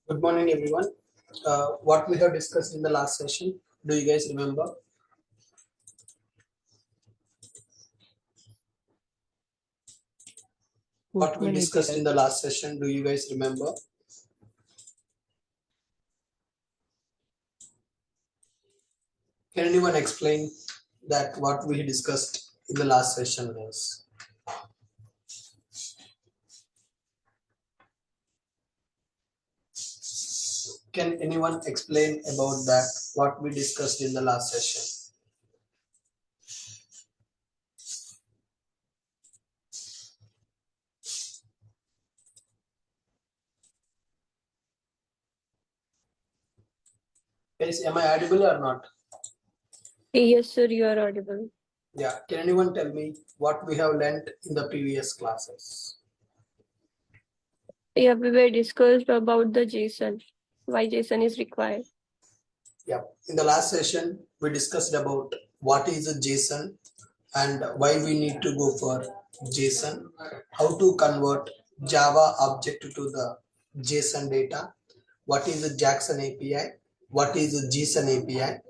Good morning, everyone. What we have discussed in the last session, do you guys remember? What we discussed in the last session, do you guys remember? Can anyone explain that what we discussed in the last session was? Can anyone explain about that, what we discussed in the last session? Guys, am I audible or not? Yes, sir, you are audible. Yeah, can anyone tell me what we have learnt in the previous classes? Yeah, we were discussed about the JSON, why JSON is required. Yeah, in the last session, we discussed about what is a JSON and why we need to go for JSON, how to convert Java object to the JSON data, what is a Jackson API, what is a JSON API,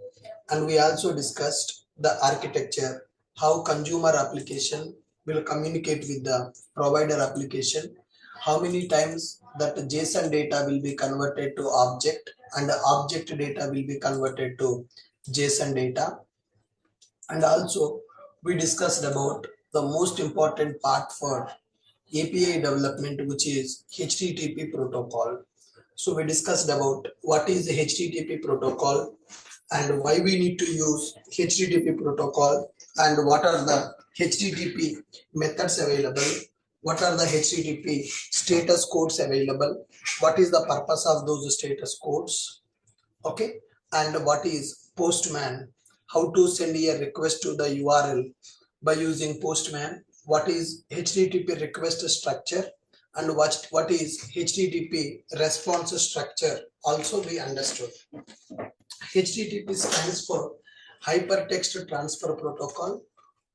and we also discussed the architecture, how consumer application will communicate with the provider application, how many times that JSON data will be converted to object and the object data will be converted to JSON data. And also we discussed about the most important part for API development, which is HTTP protocol. So we discussed about what is the HTTP protocol and why we need to use HTTP protocol and what are the HTTP methods available, what are the HTTP status codes available, what is the purpose of those status codes, okay, and what is Postman, how to send a request to the URL by using Postman, what is HTTP request structure, and what is HTTP response structure also we understood. HTTP stands for Hypertext Transfer Protocol,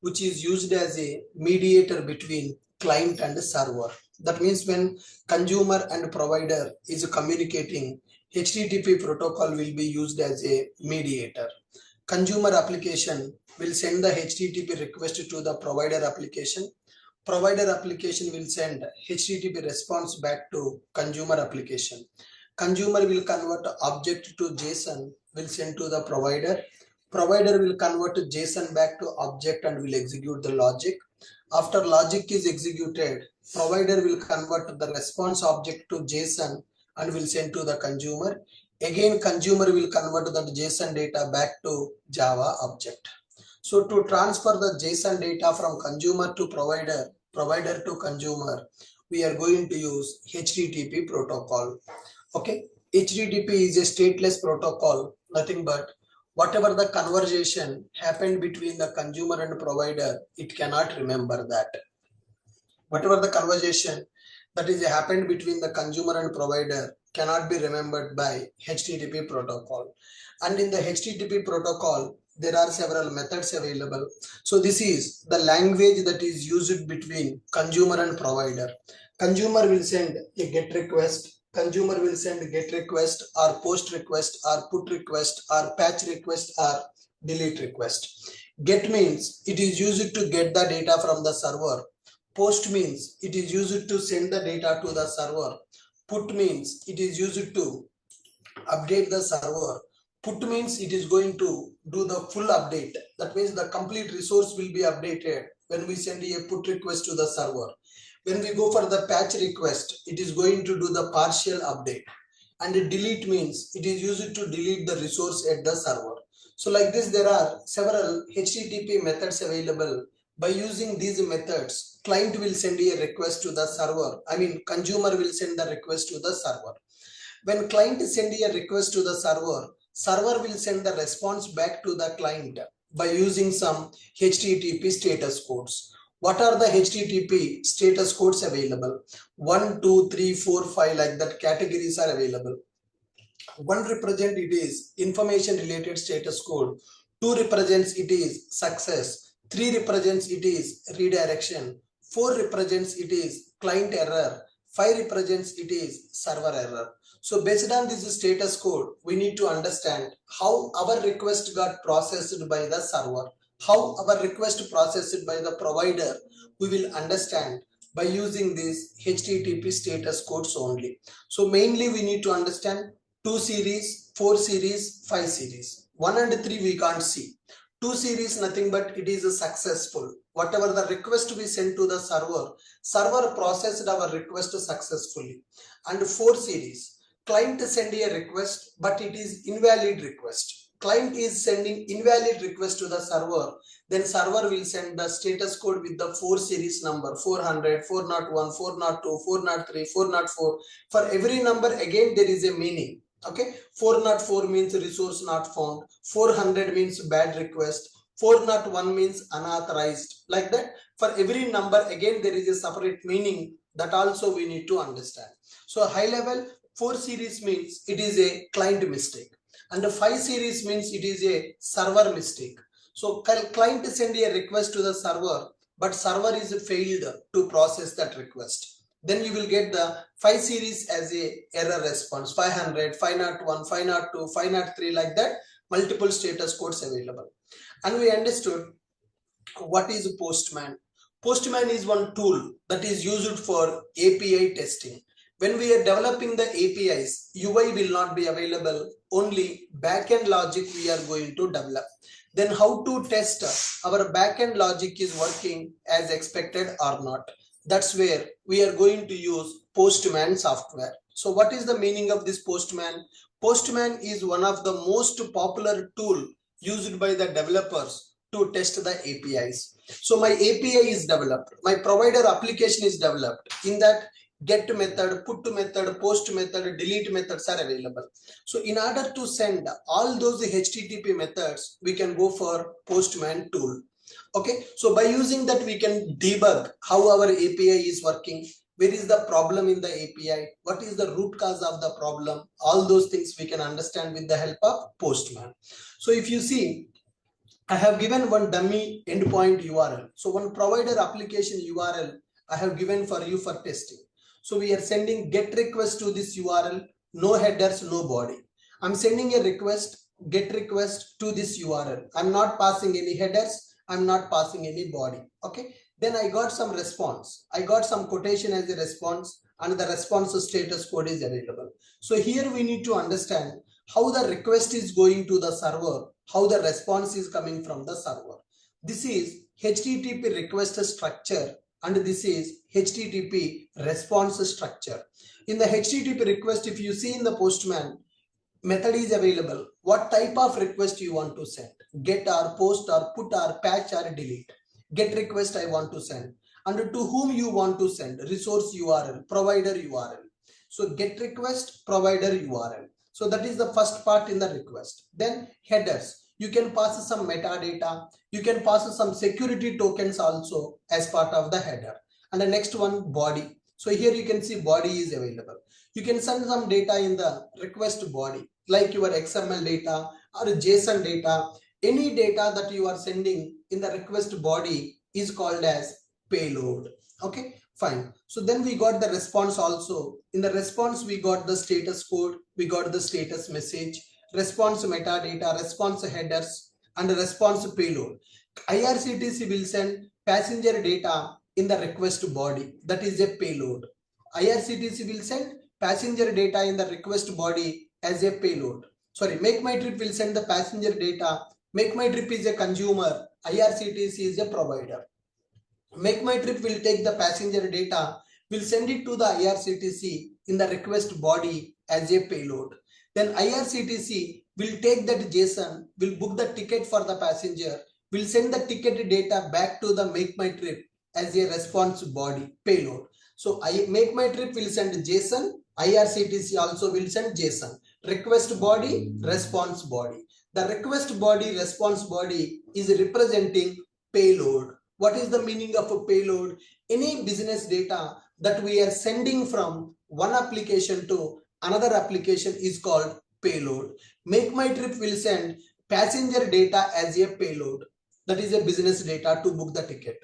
which is used as a mediator between client and server. That means when consumer and provider is communicating, HTTP protocol will be used as a mediator. Consumer application will send the HTTP request to the provider application. Provider application will send HTTP response back to consumer application. Consumer will convert object to JSON, will send to the provider. Provider will convert JSON back to object and will execute the logic. After logic is executed, provider will convert the response object to JSON and will send to the consumer. Again, consumer will convert that JSON data back to Java object. So to transfer the JSON data from consumer to provider, provider to consumer, we are going to use HTTP protocol. Okay, HTTP is a stateless protocol, nothing but whatever the conversation happened between the consumer and provider, it cannot remember that. Whatever the conversation that is happened between the consumer and provider cannot be remembered by HTTP protocol. And in the HTTP protocol, there are several methods available. So this is the language that is used between consumer and provider. Consumer will send a GET request. Consumer will send GET request or POST request or PUT request or patch request or delete request. GET means it is used to get the data from the server. POST means it is used to send the data to the server. PUT means it is used to update the server. PUT means it is going to do the full update. That means the complete resource will be updated when we send a PUT request to the server. When we go for the patch request, it is going to do the partial update. And delete means it is used to delete the resource at the server. So like this, there are several HTTP methods available. By using these methods, client will send a request to the server. Consumer will send the request to the server. When client send a request to the server, server will send the response back to the client by using some HTTP status codes. What are the HTTP status codes available? 1, 2, 3, 4, 5 like that categories are available. 1 represent it is information related status code. 2 represents it is success. 3 represents it is redirection. 4 represents it is client error. 5 represents it is server error. So based on this status code, we need to understand how our request got processed by the server, how our request processed by the provider, we will understand by using these HTTP status codes only. So mainly we need to understand 2 series, 4 series, 5 series. 1 and 3 we can't see. 2 series nothing but it is a successful. Whatever the request we sent to the server processed our request successfully. And 4 series, client send a request but it is invalid request. Client is sending invalid request to the server, then server will send the status code with the 4 series number 400, 401, 402, 403, 404. For every number again there is a meaning. Okay, 404 means resource not found, 400 means bad request, 401 means unauthorized. Like that, for every number again there is a separate meaning, that also we need to understand. So high level, 4 series means it is a client mistake, and the 5 series means it is a server mistake. So client send a request to the server, but server is failed to process that request. Then you will get the 5 series as a error response, 500, 501, 502, 503, like that, multiple status codes available. And we understood what is Postman. Postman is one tool that is used for API testing. When we are developing the APIs, UI will not be available, only backend logic we are going to develop. Then how to test our backend logic is working as expected or not. That's where we are going to use Postman software. So what is the meaning of this Postman? Postman is one of the most popular tool used by the developers to test the APIs. So my API is developed, my provider application is developed. In that, get method, put method, post method, delete methods are available. So in order to send all those HTTP methods, we can go for Postman tool. Okay, so by using that we can debug how our API is working, where is the problem in the API, what is the root cause of the problem, all those things we can understand with the help of Postman. So if you see, I have given one dummy endpoint URL. So one provider application URL I have given for you for testing. So we are sending get request to this URL, no headers, no body. I'm sending a request, get request to this URL. I'm not passing any headers, I'm not passing any body. Okay. Then I got some response. I got some quotation as a response, and the response status code is available. So here we need to understand how the request is going to the server, how the response is coming from the server. This is HTTP request structure, and this is HTTP response structure. In the HTTP request, if you see in the Postman, method is available. What type of request you want to send? Get or post or put or patch or delete. Get request I want to send. And to whom you want to send? Resource URL, provider URL. So get request, provider URL. So that is the first part in the request. Then headers. You can pass some metadata. You can pass some security tokens also as part of the header. And the next one, body. So here you can see body is available. You can send some data in the request body, like your XML data or JSON data. Any data that you are sending in the request body is called as payload. Okay, fine. So then we got the response also. In the response, we got the status code, we got the status message, response metadata, response headers, and response payload. IRCTC will send passenger data in the request body. That is a payload. IRCTC will send passenger data in the request body as a payload. Sorry, Make My Trip will send the passenger data. Make My Trip is a consumer. IRCTC is a provider. Make My Trip will take the passenger data, will send it to the IRCTC in the request body as a payload. Then IRCTC will take that JSON, will book the ticket for the passenger, will send the ticket data back to the Make My Trip as a response body payload. So Make My Trip will send JSON, IRCTC also will send JSON. Request body, response body. The request body, response body is representing payload. What is the meaning of a payload? Any business data that we are sending from one application to another application is called payload. Make My Trip will send passenger data as a payload. That is a business data to book the ticket.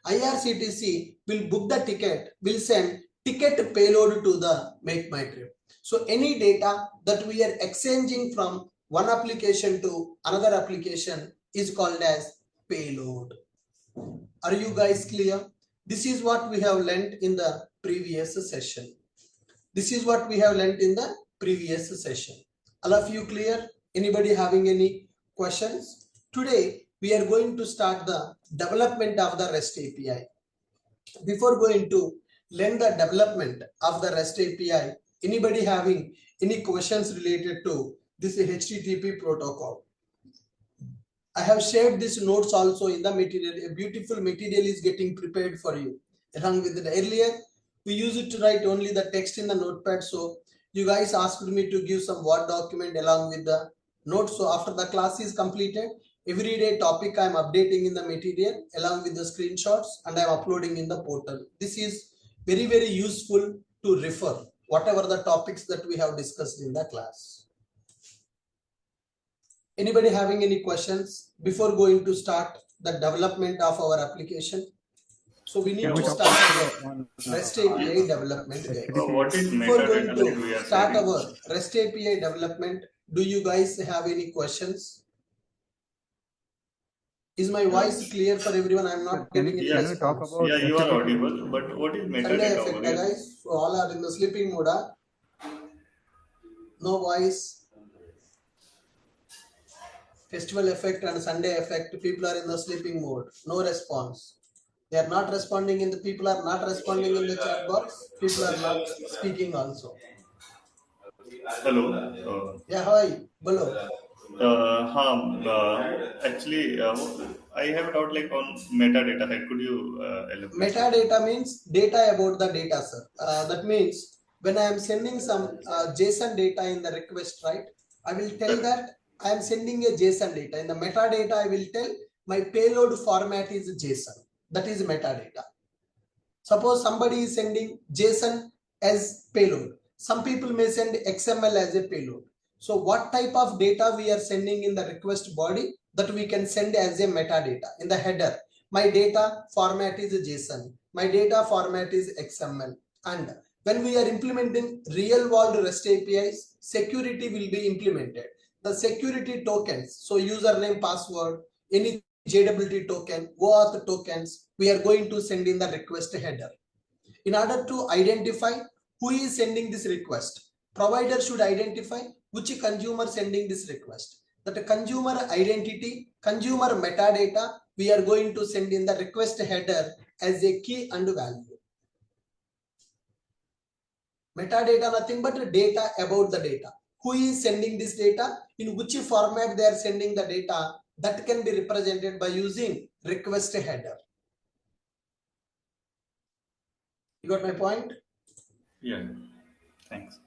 IRCTC will book the ticket, will send ticket payload to the Make My Trip. So any data that we are exchanging from one application to another application is called as payload. Are you guys clear? This is what we have learnt in the previous session. This is what we have learnt in the previous session. All of you clear? Anybody having any questions? Today we are going to start the development of the REST API. Before going to learn the development of the REST API, anybody having any questions related to this HTTP protocol? I have shared these notes also in the material. A beautiful material is getting prepared for you. Along with it, earlier, we used to write only the text in the notepad. So you guys asked me to give some Word document along with the notes. So after the class is completed, every day topic I am updating in the material along with the screenshots and I am uploading in the portal. This is very, very useful to refer whatever the topics that we have discussed in the class. Anybody having any questions before going to start the development of our application? So we need to start our REST API development. What is Before going metadata that we to are start saving? our REST API development, do you guys have any questions? Is my voice clear for everyone? I'm not getting any response. Yeah, you are audible, but what is Sunday metadata effect, over here? guys. So all are in the sleeping mode. No voice. Festival effect and Sunday effect. People are in the sleeping mode. No response. They are not responding in the people are not responding in the chat box. People are not speaking also. Hello. Yeah, hi. Hello. Actually, I have a doubt like on metadata. Like, could you elaborate? Metadata means data about the data, sir. That means when I am sending some JSON data in the request, right? I will tell that I am sending a JSON data. In the metadata, I will tell my payload format is JSON. That is metadata. Suppose somebody is sending JSON as payload. Some people may send XML as a payload. So what type of data we are sending in the request body that we can send as a metadata in the header. My data format is JSON. My data format is XML. And when we are implementing real world REST APIs, security will be implemented. The security tokens, so username, password, any JWT token, OAuth tokens, we are going to send in the request header. In order to identify who is sending this request, provider should identify which consumer sending this request. That consumer identity, consumer metadata, we are going to send in the request header as a key and value. Metadata nothing but data about the data. Who is sending this data, in which format they are sending the data, that can be represented by using request header. You got my point? Yeah, thanks.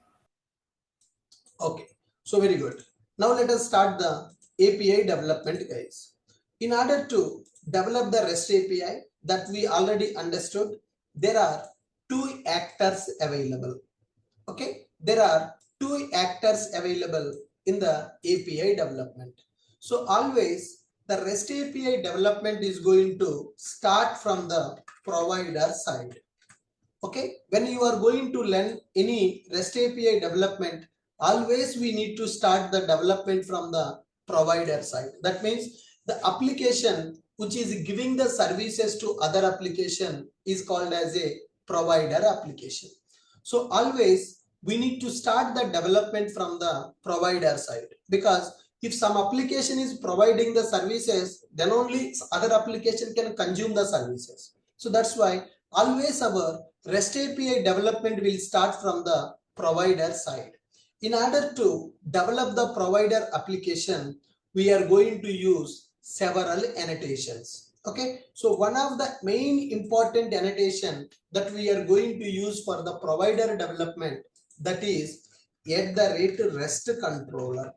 Okay, so very good. Now let us start the API development, guys. In order to develop the REST API that we already understood, there are two actors available. Okay, there are two actors available in the API development. So always the REST API development is going to start from the provider side. Okay, when you are going to learn any REST API development, always we need to start the development from the provider side. That means the application which is giving the services to other application is called as a provider application. So always we need to start the development from the provider side, because if some application is providing the services, then only other application can consume the services. So that's why always our REST API development will start from the provider side. In order to develop the provider application, we are going to use several annotations. Okay, so one of the main important annotation that we are going to use for the provider development, that is @REST controller.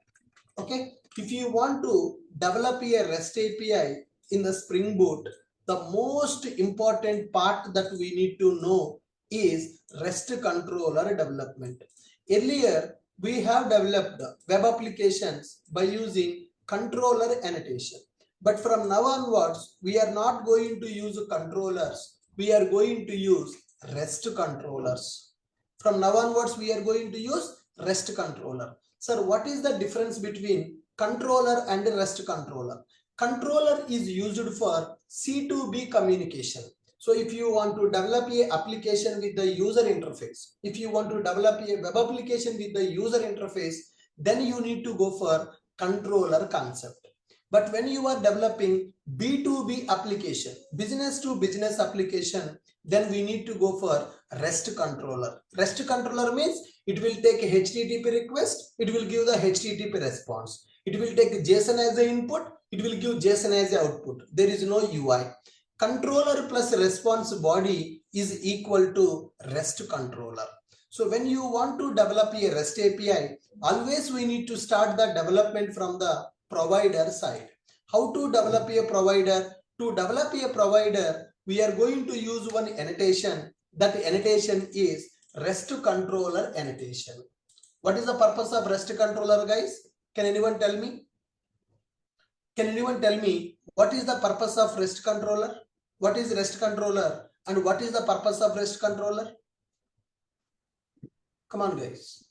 Okay, if you want to develop a REST API in the Spring Boot, the most important part that we need to know is REST controller development. Earlier, we have developed web applications by using controller annotation. But from now onwards, we are not going to use controllers. We are going to use REST controllers. From now onwards, we are going to use REST controller. Sir, what is the difference between controller and REST controller? Controller is used for C2B communication. So if you want to develop a application with the user interface, if you want to develop a web application with the user interface, then you need to go for controller concept. But when you are developing B2B application, business to business application, then we need to go for REST controller. REST controller means it will take a HTTP request, it will give the HTTP response. It will take JSON as the input, it will give JSON as the output. There is no UI. Controller plus response body is equal to REST controller. So when you want to develop a REST API, always we need to start the development from the provider side. How to develop a provider? To develop a provider, we are going to use one annotation. That annotation is REST controller annotation. What is the purpose of REST controller, guys? Can anyone tell me? Can anyone tell me what is the purpose of REST controller? What is REST controller and what is the purpose of REST controller? Come on, guys.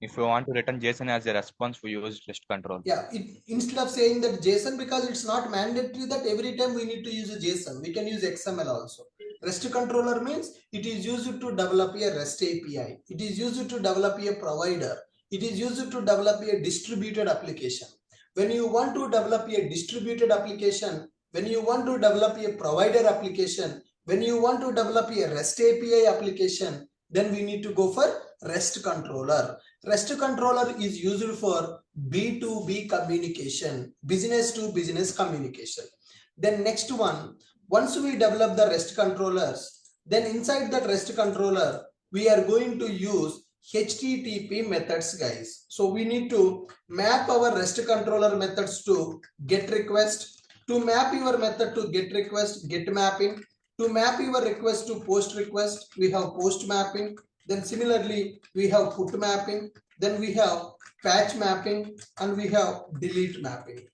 If you want to return JSON as a response, we use REST control. Yeah, instead of saying that JSON, because it's not mandatory that every time we need to use a JSON, we can use XML also. REST controller means it is used to develop a REST API. It is used to develop a provider. It is used to develop a distributed application. When you want to develop a distributed application, when you want to develop a provider application, when you want to develop a REST API application, then we need to go for REST controller. REST controller is used for B2B communication, business to business communication. Then next one, once we develop the REST controllers, then inside that REST controller, we are going to use HTTP methods, guys. So we need to map our REST controller methods to GET request. To map your method to GET request, GET mapping. To map your request to POST request, we have POST mapping. Then similarly, we have put mapping. Then we have patch mapping and we have delete mapping.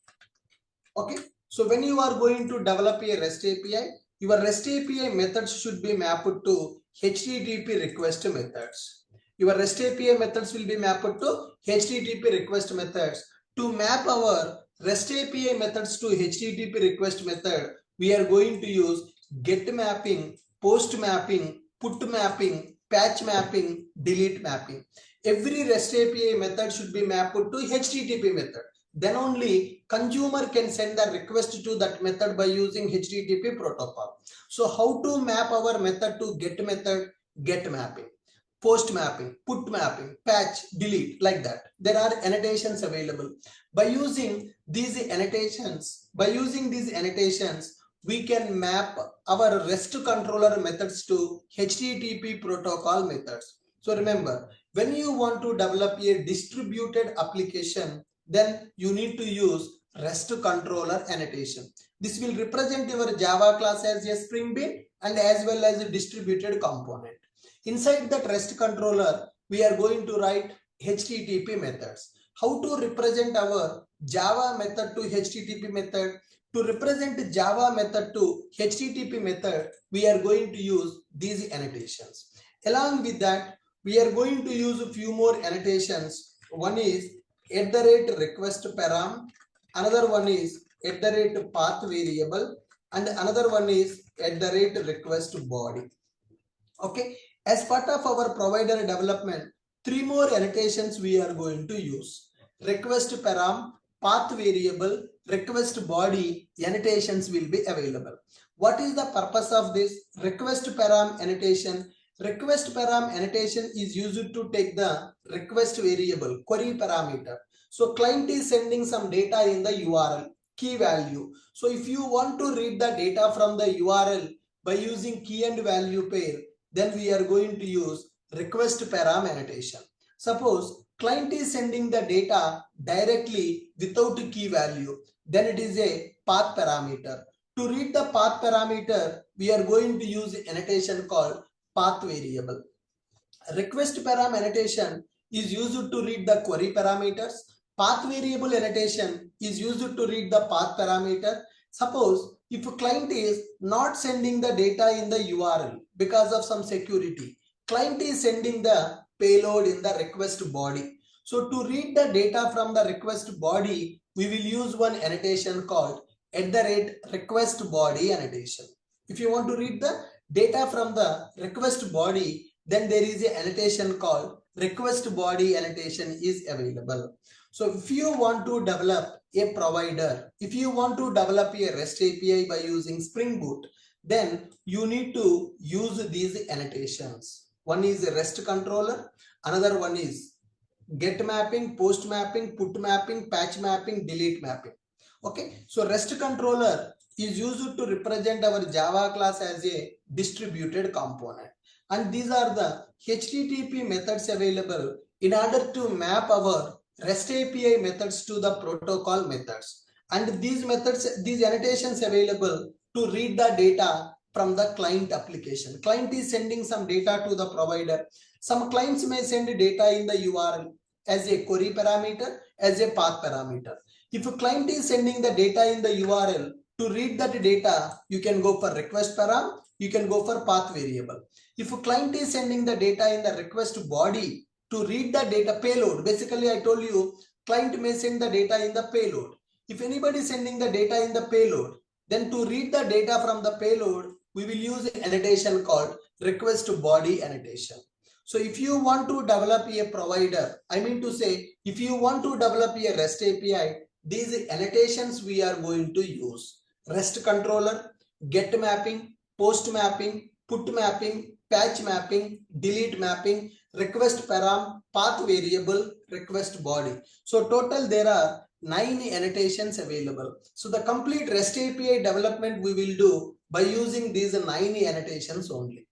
Okay. So when you are going to develop a REST API, your REST API methods should be mapped to HTTP request methods. Your REST API methods will be mapped to HTTP request methods. To map our REST API methods to HTTP request method, we are going to use GET mapping, POST mapping, put mapping, patch mapping, delete mapping. Every REST API method should be mapped to HTTP method. Then only consumer can send a request to that method by using HTTP protocol. So how to map our method to GET method? GET mapping, POST mapping, put mapping, patch, delete, like that. There are annotations available. By using these annotations, we can map our REST controller methods to HTTP protocol methods. So remember, when you want to develop a distributed application, then you need to use REST controller annotation. This will represent your Java class as a Spring Bean and as well as a distributed component. Inside that REST controller, we are going to write HTTP methods. How to represent our Java method to HTTP method? To represent Java method to HTTP method, we are going to use these annotations. Along with that, we are going to use a few more annotations. One is @request param, another one is @path variable, and another one is @request body. Okay, as part of our provider development, three more annotations we are going to use. Request param, path variable, request body annotations will be available. What is the purpose of this request param annotation? Request param annotation is used to take the request variable, query parameter. So client is sending some data in the URL, key value. So if you want to read the data from the URL by using key and value pair, then we are going to use request param annotation. Suppose client is sending the data directly without key value, then it is a path parameter. To read the path parameter, we are going to use an annotation called path variable. Request param annotation is used to read the query parameters. Path variable annotation is used to read the path parameter. Suppose if a client is not sending the data in the URL because of some security, client is sending the payload in the request body. So to read the data from the request body, we will use one annotation called @request body annotation. If you want to read the data from the request body, then there is an annotation called request body annotation is available. So if you want to develop a provider, if you want to develop a REST API by using Spring Boot, then you need to use these annotations. One is a REST controller, another one is get mapping, post mapping, put mapping, patch mapping, delete mapping. Okay, so REST controller is used to represent our Java class as a distributed component, and these are the HTTP methods available in order to map our REST API methods to the protocol methods. And these methods, these annotations available to read the data from the client application. Client is sending some data to the provider. Some clients may send data in the URL as a query parameter, as a path parameter. If a client is sending the data in the URL, to read that data, you can go for request param, you can go for path variable. If a client is sending the data in the request body, to read the data payload, basically I told you, client may send the data in the payload. If anybody is sending the data in the payload, then to read the data from the payload, we will use an annotation called request body annotation. So if you want to develop a provider, I mean to say, if you want to develop a REST API, these annotations we are going to use. REST controller, get mapping, post mapping, put mapping, patch mapping, delete mapping, request param, path variable, request body. So total there are 9 annotations available. So the complete REST API development we will do by using these 9 annotations only.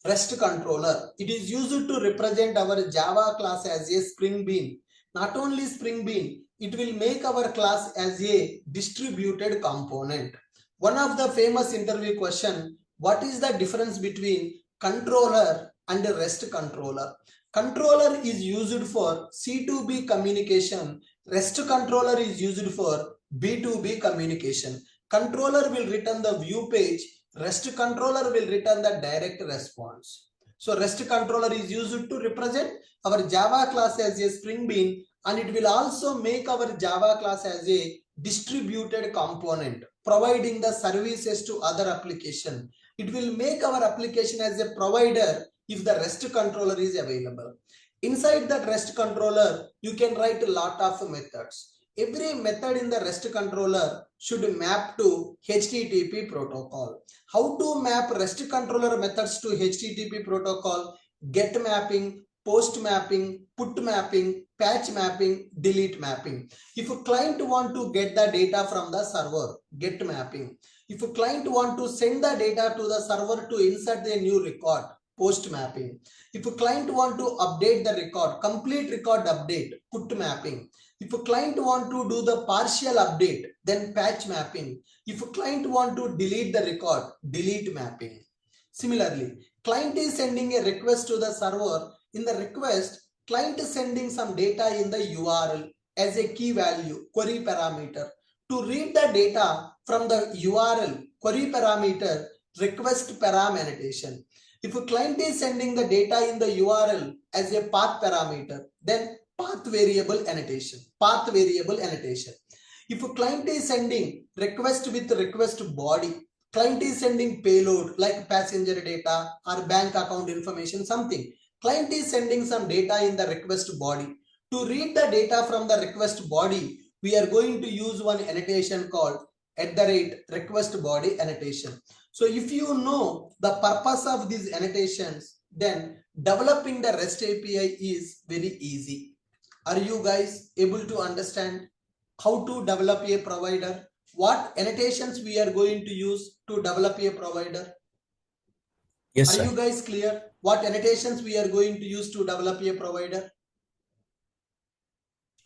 REST controller, it is used to represent our Java class as a Spring Bean. Not only Spring Bean, it will make our class as a distributed component. One of the famous interview question, what is the difference between controller and REST controller? Controller is used for C2B communication. REST controller is used for B2B communication. Controller will return the view page. REST controller will return the direct response. So REST controller is used to represent our Java class as a Spring Bean, and it will also make our Java class as a distributed component, providing the services to other application. It will make our application as a provider if the REST controller is available. Inside that REST controller, you can write a lot of methods. Every method in the REST controller should map to HTTP protocol. How to map REST controller methods to HTTP protocol? Get mapping, post mapping, put mapping, patch mapping, delete mapping. If a client want to get the data from the server, get mapping. If a client want to send the data to the server to insert a new record, post mapping. If a client want to update the record, complete record update, put mapping. If a client want to do the partial update, then patch mapping. If a client want to delete the record, delete mapping. Similarly, client is sending a request to the server. In the request, client is sending some data in the URL as a key value, query parameter. To read the data from the URL, query parameter, request param annotation. If a client is sending the data in the URL as a path parameter, then path variable annotation, path variable annotation. If a client is sending request with request body, client is sending payload like passenger data or bank account information, something. Client is sending some data in the request body. To read the data from the request body, we are going to use one annotation called @request body annotation. So if you know the purpose of these annotations, then developing the REST API is very easy. Are you guys able to understand how to develop a provider? What annotations we are going to use to develop a provider? Yes, Are sir. you guys clear? What annotations we are going to use to develop a provider?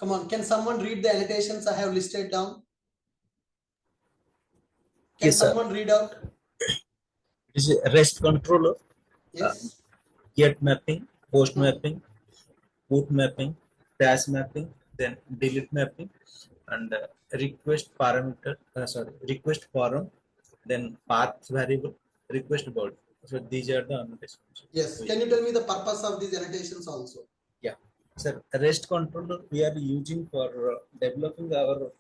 Come on, can someone read the annotations I have listed down? Can Yes, sir. someone read out? It is a REST controller, Yes. get mapping, post mapping, boot mapping, dash mapping, then delete mapping, and request parameter, request param, then path variable, request body. So these are the annotations. Yes. Can you tell me the purpose of these annotations also? Yeah, sir. REST controller we are using for developing our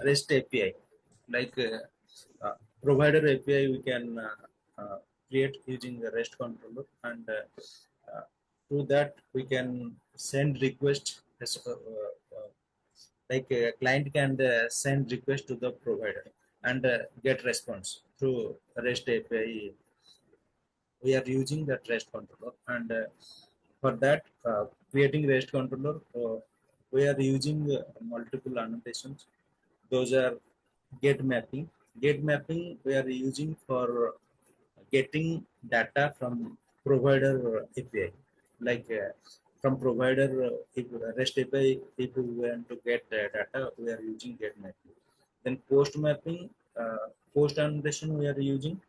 REST API, like provider API we can create using the REST controller, and through that we can send request like a client can send request to the provider and get response through REST API. We are using that REST controller, and for that creating REST controller, we are using multiple annotations. Those are get mapping. Get mapping we are using for getting data from provider API, like from provider if REST API, if we want to get data, we are using get mapping. Then post mapping, post annotation we are using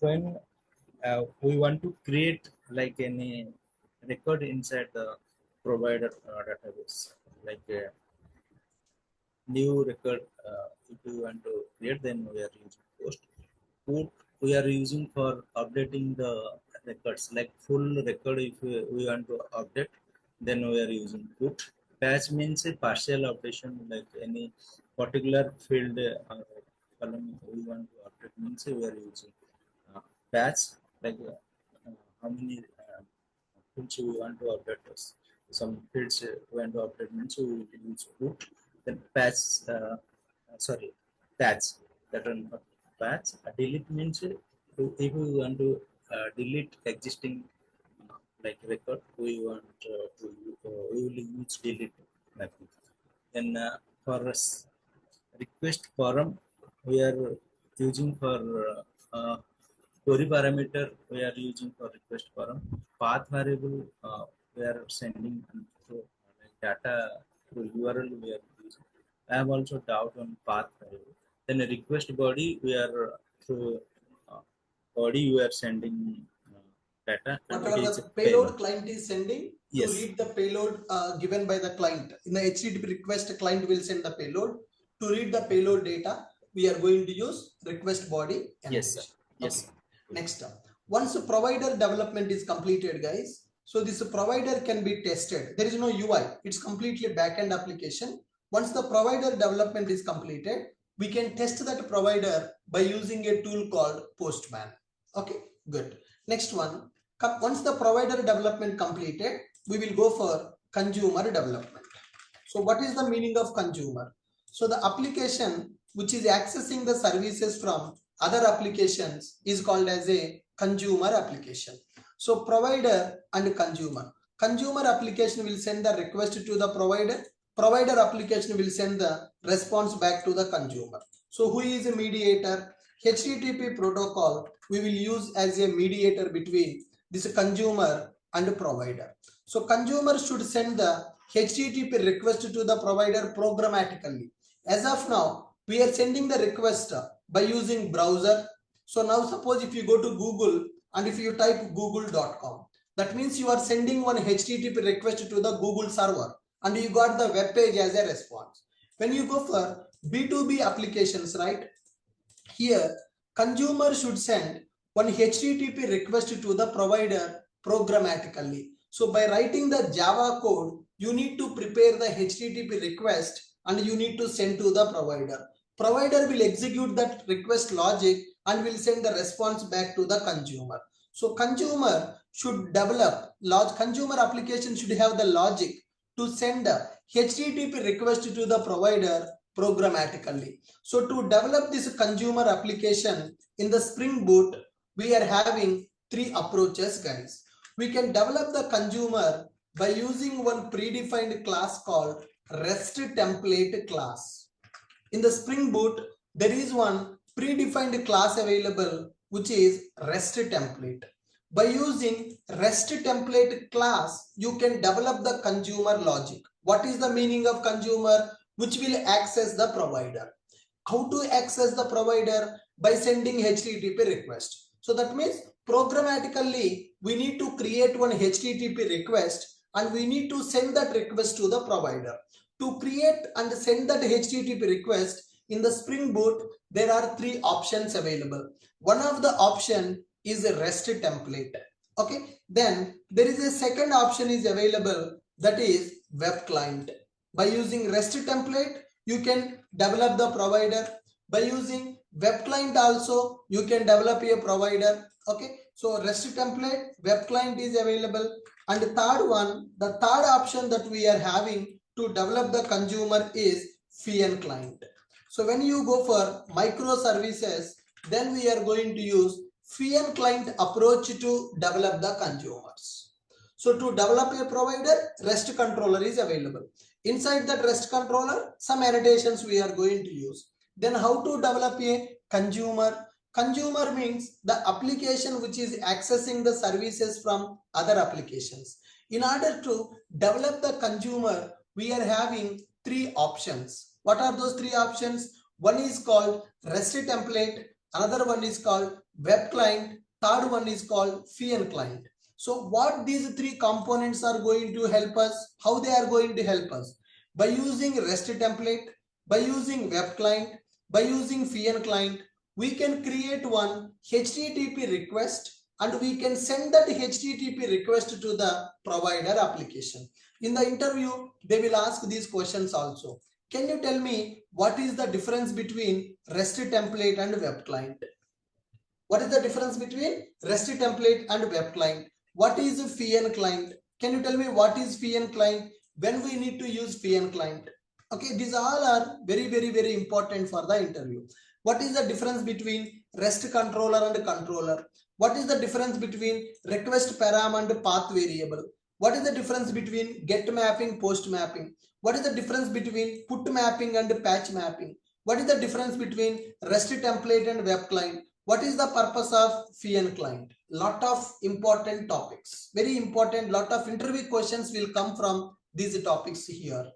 when we want to create like any record inside the provider database, like new record. If you want to create, then we are using post. Put we are using for updating the records, like full record. If we want to update, then we are using put. Patch means a partial updation, like any particular field column we want to update means we are using patch, like how many fields we want to update us. Some fields we want to update means we will use put. Then patch, sorry, patch. That one patch. Delete means if we want to delete existing like record, we want to we will use delete method. Then for us request forum we are using for query parameter we are using for request forum. Path variable we are sending through like data through URL we are using. I have also doubt on path variable. Then a request body we are through body we are sending data. Whatever the payload client is sending, to Yes. read the payload given by the client. In the HTTP request, client will send the payload. To read the payload data, we are going to use request body annotation. Yes, sir. Yes. Okay. Next up, once the provider development is completed, guys, so this provider can be tested. There is no UI, it's completely backend application. Once the provider development is completed, we can test that provider by using a tool called Postman. Okay, good. Next one, once the provider development completed, we will go for consumer development. So what is the meaning of consumer? So the application which is accessing the services from other applications is called as a consumer application. So provider and consumer. Consumer application will send the request to the provider. Provider application will send the response back to the consumer. So who is a mediator? HTTP protocol we will use as a mediator between this consumer and provider. So consumer should send the HTTP request to the provider programmatically. As of now, we are sending the request by using browser. So now suppose if you go to Google and if you type google.com, that means you are sending one HTTP request to the Google server and you got the web page as a response. When you go for B2B applications, right? Here, consumer should send one HTTP request to the provider programmatically. So by writing the Java code, you need to prepare the HTTP request and you need to send to the provider. Provider will execute that request logic and will send the response back to the consumer. So consumer should develop, consumer application should have the logic to send a HTTP request to the provider programmatically. So to develop this consumer application in the Spring Boot, we are having three approaches, guys. We can develop the consumer by using one predefined class called REST template class. In the Spring Boot, there is one predefined class available, which is REST template. By using REST template class, you can develop the consumer logic. What is the meaning of consumer? Which will access the provider. How to access the provider? By sending HTTP request. So that means programmatically, we need to create one HTTP request and we need to send that request to the provider. To create and send that HTTP request in the Spring Boot, there are three options available. One of the option is a REST template. Okay, then there is a second option is available, that is web client. By using REST template, you can develop the provider. By using web client also, you can develop a provider. Okay, so REST template, web client is available. And the third one, the third option that we are having to develop the consumer is FIAN client. So when you go for microservices, then we are going to use FIAN client approach to develop the consumers. So to develop a provider, REST controller is available. Inside that REST controller, some annotations we are going to use. Then how to develop a consumer? Consumer means the application which is accessing the services from other applications. In order to develop the consumer, we are having three options. What are those three options? One is called REST template, another one is called web client, third one is called FIAN client. So what these three components are going to help us, how they are going to help us? By using REST template, by using web client, by using FIAN client, we can create one HTTP request and we can send that HTTP request to the provider application. In the interview, they will ask these questions also. Can you tell me what is the difference between REST template and web client? What is the difference between REST template and web client? What is a FIAN client? Can you tell me what is FIAN client? When we need to use FIAN client? Okay, these all are very important for the interview. What is the difference between REST controller and controller? What is the difference between request param and path variable? What is the difference between get mapping, post mapping? What is the difference between put mapping and patch mapping? What is the difference between REST template and web client? What is the purpose of FIAN client? Lot of important topics, very important. Lot of interview questions will come from these topics here.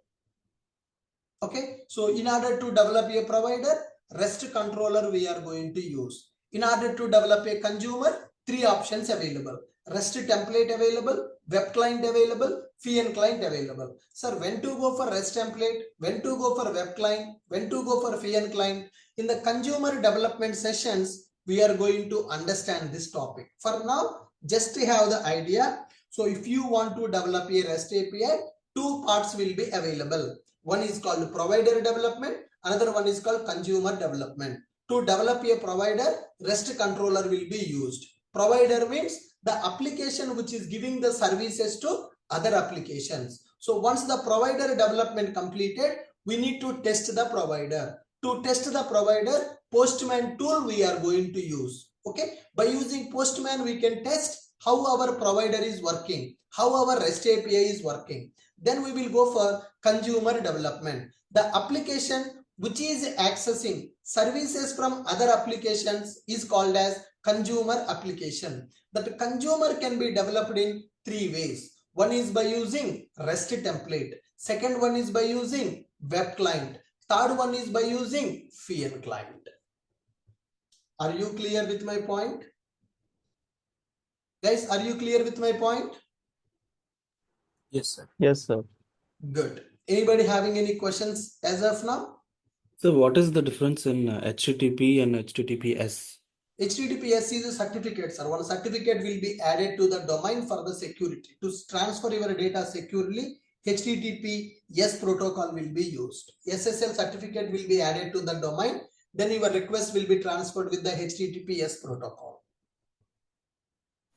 Okay, so in order to develop a provider, REST controller we are going to use. In order to develop a consumer, three options available: REST template available, web client available, FIAN client available. Sir, when to go for REST template, when to go for web client, when to go for FIAN client? In the consumer development sessions, we are going to understand this topic. For now, just to have the idea. So if you want to develop a REST API, two parts will be available. One is called provider development, another one is called consumer development. To develop a provider, REST controller will be used. Provider means the application which is giving the services to other applications. So once the provider development completed, we need to test the provider. To test the provider, Postman tool we are going to use. Okay, by using Postman we can test how our provider is working, how our REST API is working. Then we will go for consumer development. The application which is accessing services from other applications is called as consumer application. That consumer can be developed in three ways. One is by using REST template. Second one is by using web client. Third one is by using FIAN client. Are you clear with my point? Guys, are you clear with my point? Yes, sir. Yes, sir. Good. Anybody having any questions as of now? So what is the difference in HTTP and HTTPS? HTTPS is a certificate, sir. One certificate will be added to the domain for the security. To transfer your data securely, HTTPS protocol will be used. SSL certificate will be added to the domain. Then your request will be transferred with the HTTPS protocol.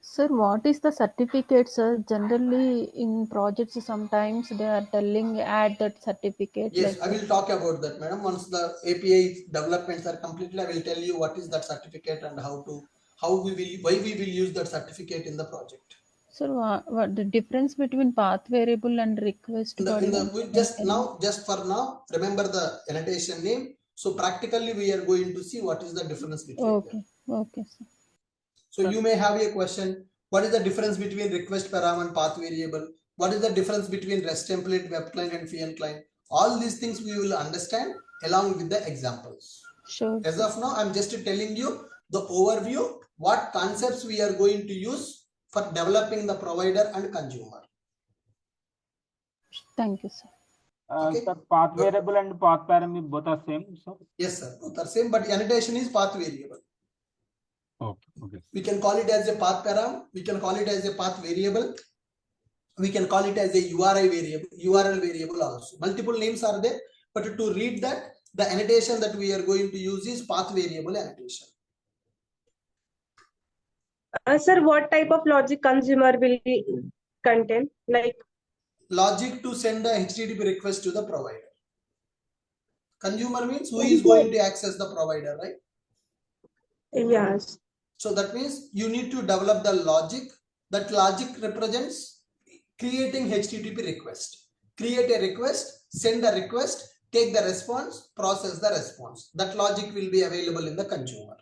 Sir, what is the certificate, sir? Generally, in projects, sometimes they are telling add that certificate. Yes, like I will talk about that, madam. Once the API developments are completed, I will tell you what is that certificate and why we will use that certificate in the project. Sir, what the difference between path variable and request body? Just for now, remember the annotation name. So practically, we are going to see what is the difference between them. Okay, sir. So you may have a question. What is the difference between request param and path variable? What is the difference between REST template, web client, and FIAN client? All these things we will understand along with the examples. Sure. As of now, I'm just telling you the overview, what concepts we are going to use for developing the provider and consumer. Thank you, sir. Okay. Sir, path variable and path param both are same, sir? Yes, sir. Both are same, but annotation is path variable. Okay. We can call it as a path param. We can call it as a path variable. We can call it as a URL variable also. Multiple names are there, but to read that, the annotation that we are going to use is path variable annotation. Sir, what type of logic consumer will contain? Like Logic to send the HTTP request to the provider. Consumer means who is going to access the provider, right? yes. So that means you need to develop the logic. That logic represents creating HTTP request. Create a request, send the request, take the response, process the response. That logic will be available in the consumer.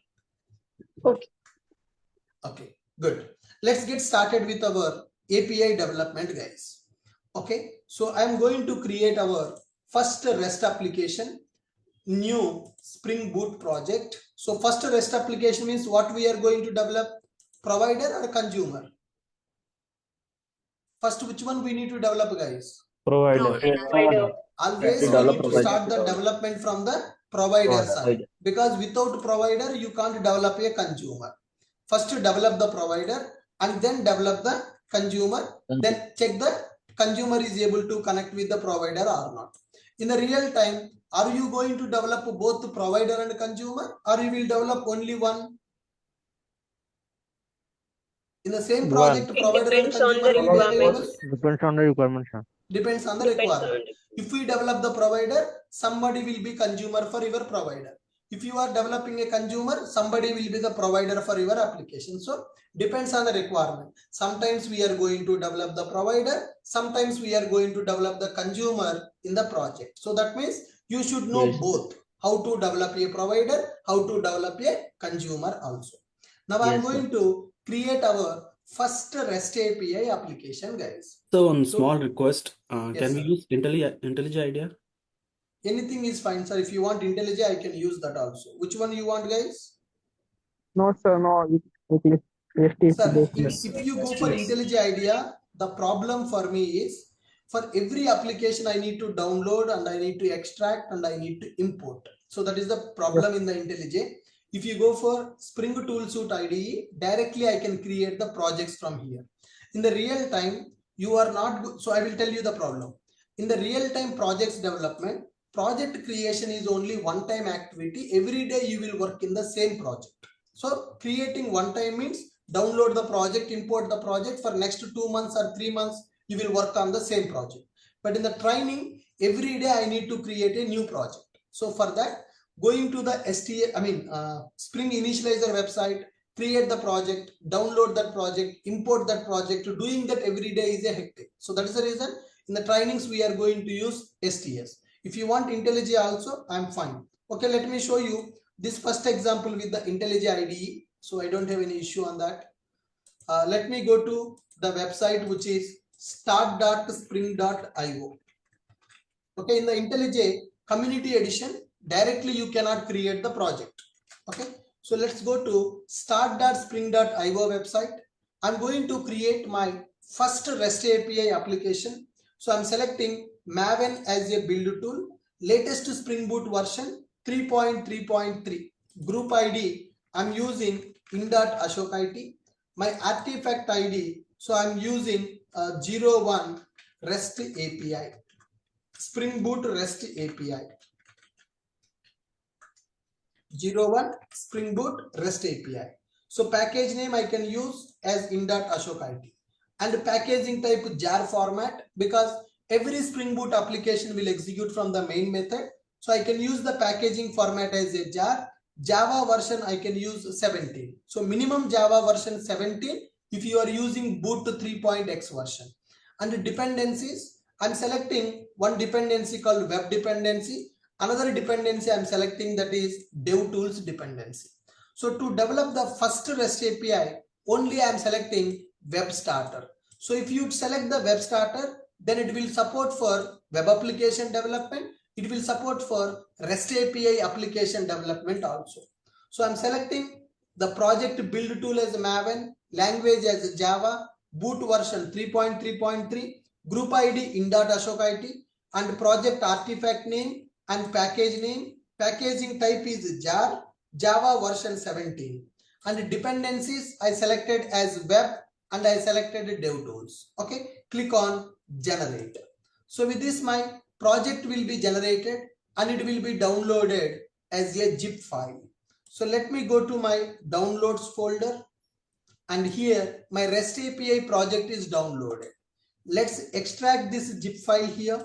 Okay, good. Let's get started with our API development, guys. Okay, so I'm going to create our first REST application, new Spring Boot project. So first REST application means what we are going to develop, provider or consumer? First, which one we need to develop, guys? Provider. Always we need to start the development from the provider side, because without provider you can't develop a consumer. First develop the provider and then develop the consumer, then check the consumer is able to connect with the provider or not. In the real time, are you going to develop both the provider and consumer, or you will develop only one? In the same project, provider and consumer will be available. Depends on the requirements. Depends on the requirement. If we develop the provider, somebody will be consumer for your provider. If you are developing a consumer, somebody will be the provider for your application. So depends on the requirement. Sometimes we are going to develop the provider, sometimes we are going to develop the consumer in the project. So that means you should know both, how to develop a provider, how to develop a consumer also. Now I'm going to create our first REST API application, guys. So one small request, yes, can we sir. use IntelliJ IDEA? Anything is fine, sir. If you want IntelliJ, I can use that also. Which one you want, guys? No, sir, no. Sir, if you go for IntelliJ IDEA, the problem for me is, for every application I need to download and I need to extract and I need to import. So that is the problem in the IntelliJ. If you go for Spring Tool Suite IDE, directly I can create the projects from here. In the real time, you are not good. So I will tell you the problem. In the real time projects development, project creation is only one-time activity. Every day you will work in the same project. So creating one time means download the project, import the project, for next 2 months or 3 months, you will work on the same project. But in the training, every day I need to create a new project. So for that, going to the Spring Initializer website, create the project, download that project, import that project. Doing that every day is a hectic. So that is the reason in the trainings we are going to use STS. If you want IntelliJ also, I'm fine. Okay, let me show you this first example with the IntelliJ IDE. So I don't have any issue on that. Let me go to the website, which is start.spring.io. Okay, in the IntelliJ Community Edition, directly you cannot create the project. Okay, so let's go to start.spring.io website. I'm going to create my first REST API application. So I'm selecting Maven as a build tool, latest Spring Boot version 3.3.3. Group ID, I'm using in.ashok.it. My artifact ID, so I'm using 01 REST API. Spring Boot REST API. 01 Spring Boot REST API. So package name I can use as in.ashok.it. And packaging type jar format, because every Spring Boot application will execute from the main method. So I can use the packaging format as a jar. Java version I can use 17. So minimum Java version 17 if you are using Boot 3.x version. And dependencies, I'm selecting one dependency called web dependency. Another dependency I'm selecting, that is DevTools dependency. So to develop the first REST API, only I'm selecting web starter. So if you select the web starter, then it will support for web application development. It will support for REST API application development also. So I'm selecting the project build tool as Maven, language as Java, boot version 3.3.3, group ID in.ashok.it, and project artifact name and package name. Packaging type is jar, Java version 17. and dependencies I selected as web and I selected DevTools. Okay, click on generate. So with this my project will be generated and it will be downloaded as a zip file. So let me go to my downloads folder, and here my REST API project is downloaded. Let's extract this zip file here.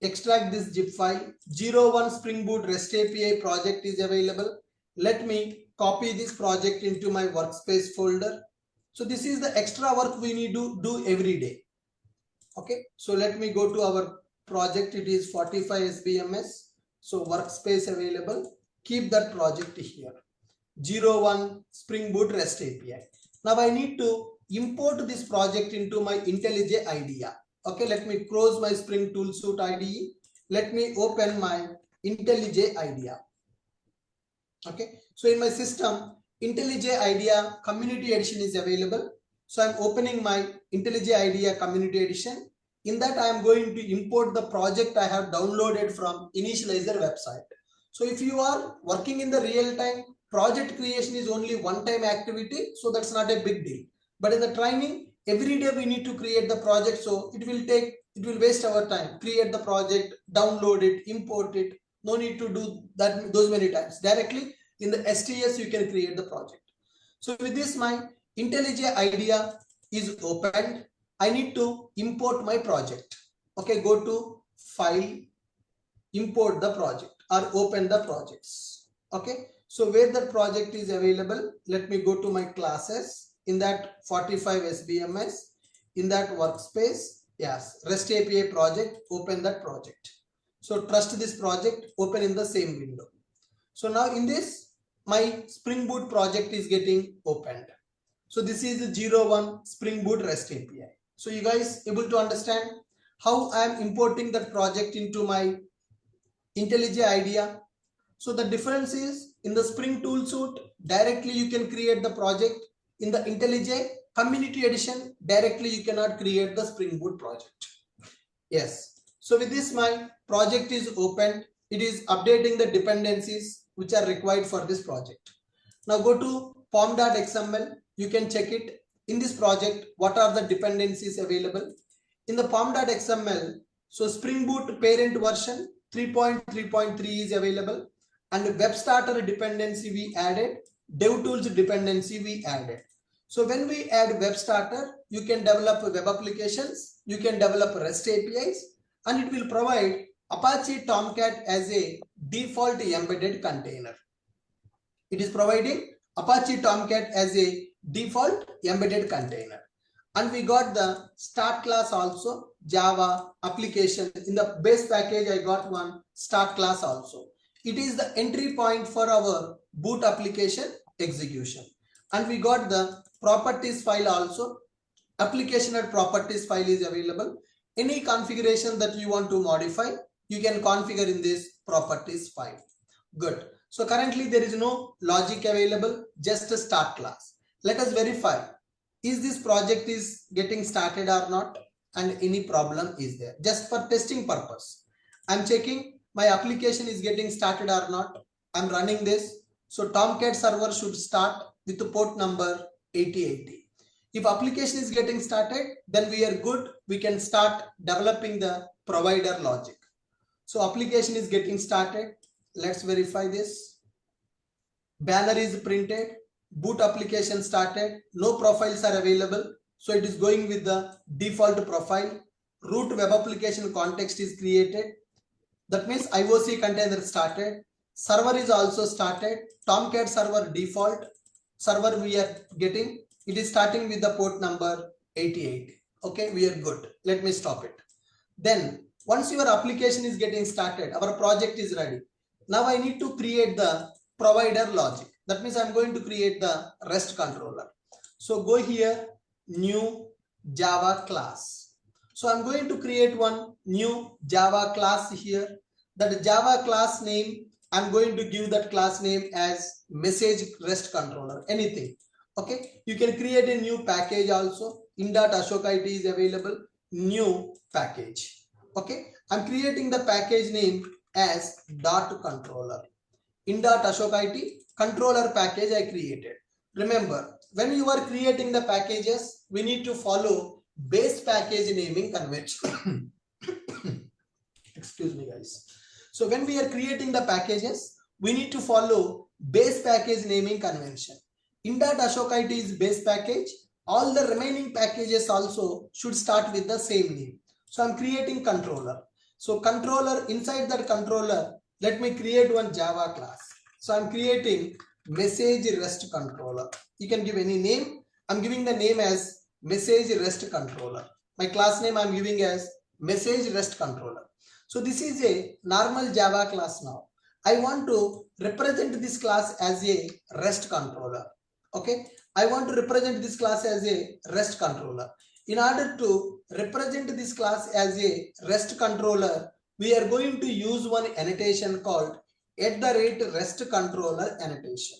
Extract this zip file. 01 Spring Boot REST API project is available. Let me copy this project into my workspace folder. So this is the extra work we need to do every day. Okay, so let me go to our project. It is 45 SBMS. So workspace available. Keep that project here. 01 Spring Boot REST API. Now I need to import this project into my IntelliJ IDEA. Okay, let me close my Spring Toolsuite IDE. Let me open my IntelliJ IDEA. Okay, so in my system, IntelliJ IDEA Community Edition is available. So I'm opening my IntelliJ IDEA Community Edition. In that, I am going to import the project I have downloaded from Initializer website. So if you are working in the real time, project creation is only one-time activity, so that's not a big deal. But in the training, every day we need to create the project, so it will waste our time. Create the project, download it, import it. No need to do that those many times. Directly in the STS, you can create the project. So with this, my IntelliJ IDEA is opened. I need to import my project. Okay, go to File, Import the project, or open the projects. Okay, so where the project is available, let me go to my classes. In that 45 SBMS, in that workspace, yes, REST API project, open that project. So trust this project, open in the same window. So now in this, my Spring Boot project is getting opened. So this is the 01 Spring Boot REST API. So you guys able to understand how I am importing that project into my IntelliJ IDEA. So the difference is, in the Spring Toolsuite, directly you can create the project. In the IntelliJ Community Edition, directly you cannot create the Spring Boot project. Yes. So with this, my project is opened. It is updating the dependencies which are required for this project. Now go to pom.xml. You can check it. In this project, what are the dependencies available? In the pom.xml, so Spring Boot parent version 3.3.3 is available, and web starter dependency we added, DevTools dependency we added. So when we add web starter, you can develop web applications, you can develop REST APIs, and it will provide Apache Tomcat as a default embedded container. It is providing Apache Tomcat as a default embedded container. And we got the start class also, Java application. In the base package, I got one start class also. It is the entry point for our boot application execution. And we got the properties file also. Application and properties file is available. Any configuration that you want to modify, you can configure in this properties file. Good. So currently there is no logic available, just a start class. Let us verify, is this project is getting started or not, and any problem is there. Just for testing purpose, I'm checking my application is getting started or not. I'm running this. So Tomcat server should start with the port number 8080. If application is getting started, then we are good. We can start developing the provider logic. So application is getting started. Let's verify this. Banner is printed. Boot application started. No profiles are available. So it is going with the default profile. Root web application context is created. That means IOC container started. Server is also started. Tomcat server default. Server we are getting. It is starting with the port number 8080. Okay, we are good. Let me stop it. Then once your application is getting started, our project is ready. Now I need to create the provider logic. That means I'm going to create the REST controller. So go here, new Java class. So I'm going to create one new Java class here. That Java class name, I'm going to give that class name as message REST controller, anything. Okay, you can create a new package also. in.ashok ID is available, new package. Okay, I'm creating the package name as dot controller. in.ashok.it controller package I created. Remember, when you are creating the packages, we need to follow base package naming convention. Excuse me, guys. So when we are creating the packages, we need to follow base package naming convention. In.ashok.it is base package. All the remaining packages also should start with the same name. So I'm creating controller. So controller, inside that controller, let me create one Java class. So I'm creating message REST controller. You can give any name. I'm giving the name as message REST controller. My class name I'm giving as message REST controller. So this is a normal Java class now. I want to represent this class as a REST controller. Okay, I want to represent this class as a REST controller. In order to represent this class as a REST controller, we are going to use one annotation called @REST controller annotation.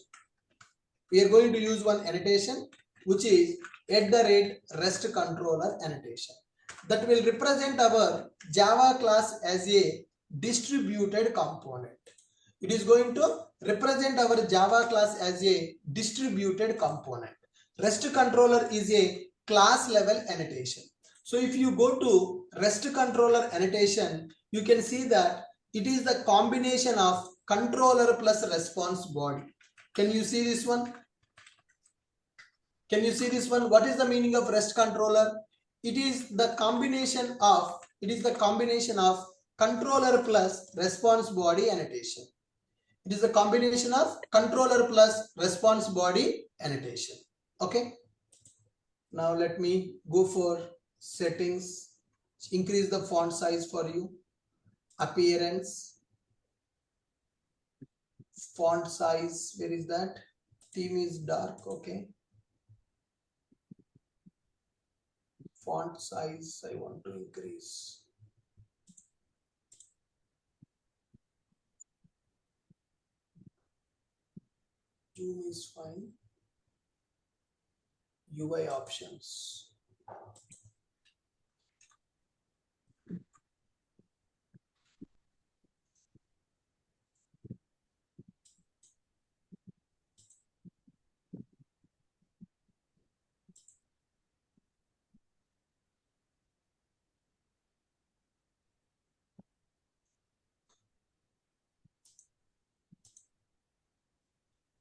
We are going to use one annotation which is @REST controller annotation that will represent our Java class as a distributed component. It is going to represent our Java class as a distributed component. REST controller is a class level annotation. So if you go to REST controller annotation, you can see that it is the combination of controller plus response body. Can you see this one? Can you see this one? What is the meaning of REST controller? It is the combination of controller plus response body annotation. It is a combination of controller plus response body annotation. Okay. Now let me go for settings. Increase the font size for you. Appearance. Font size. Where is that? Theme is dark. Okay. Font size I want to increase. Zoom is fine. UI options.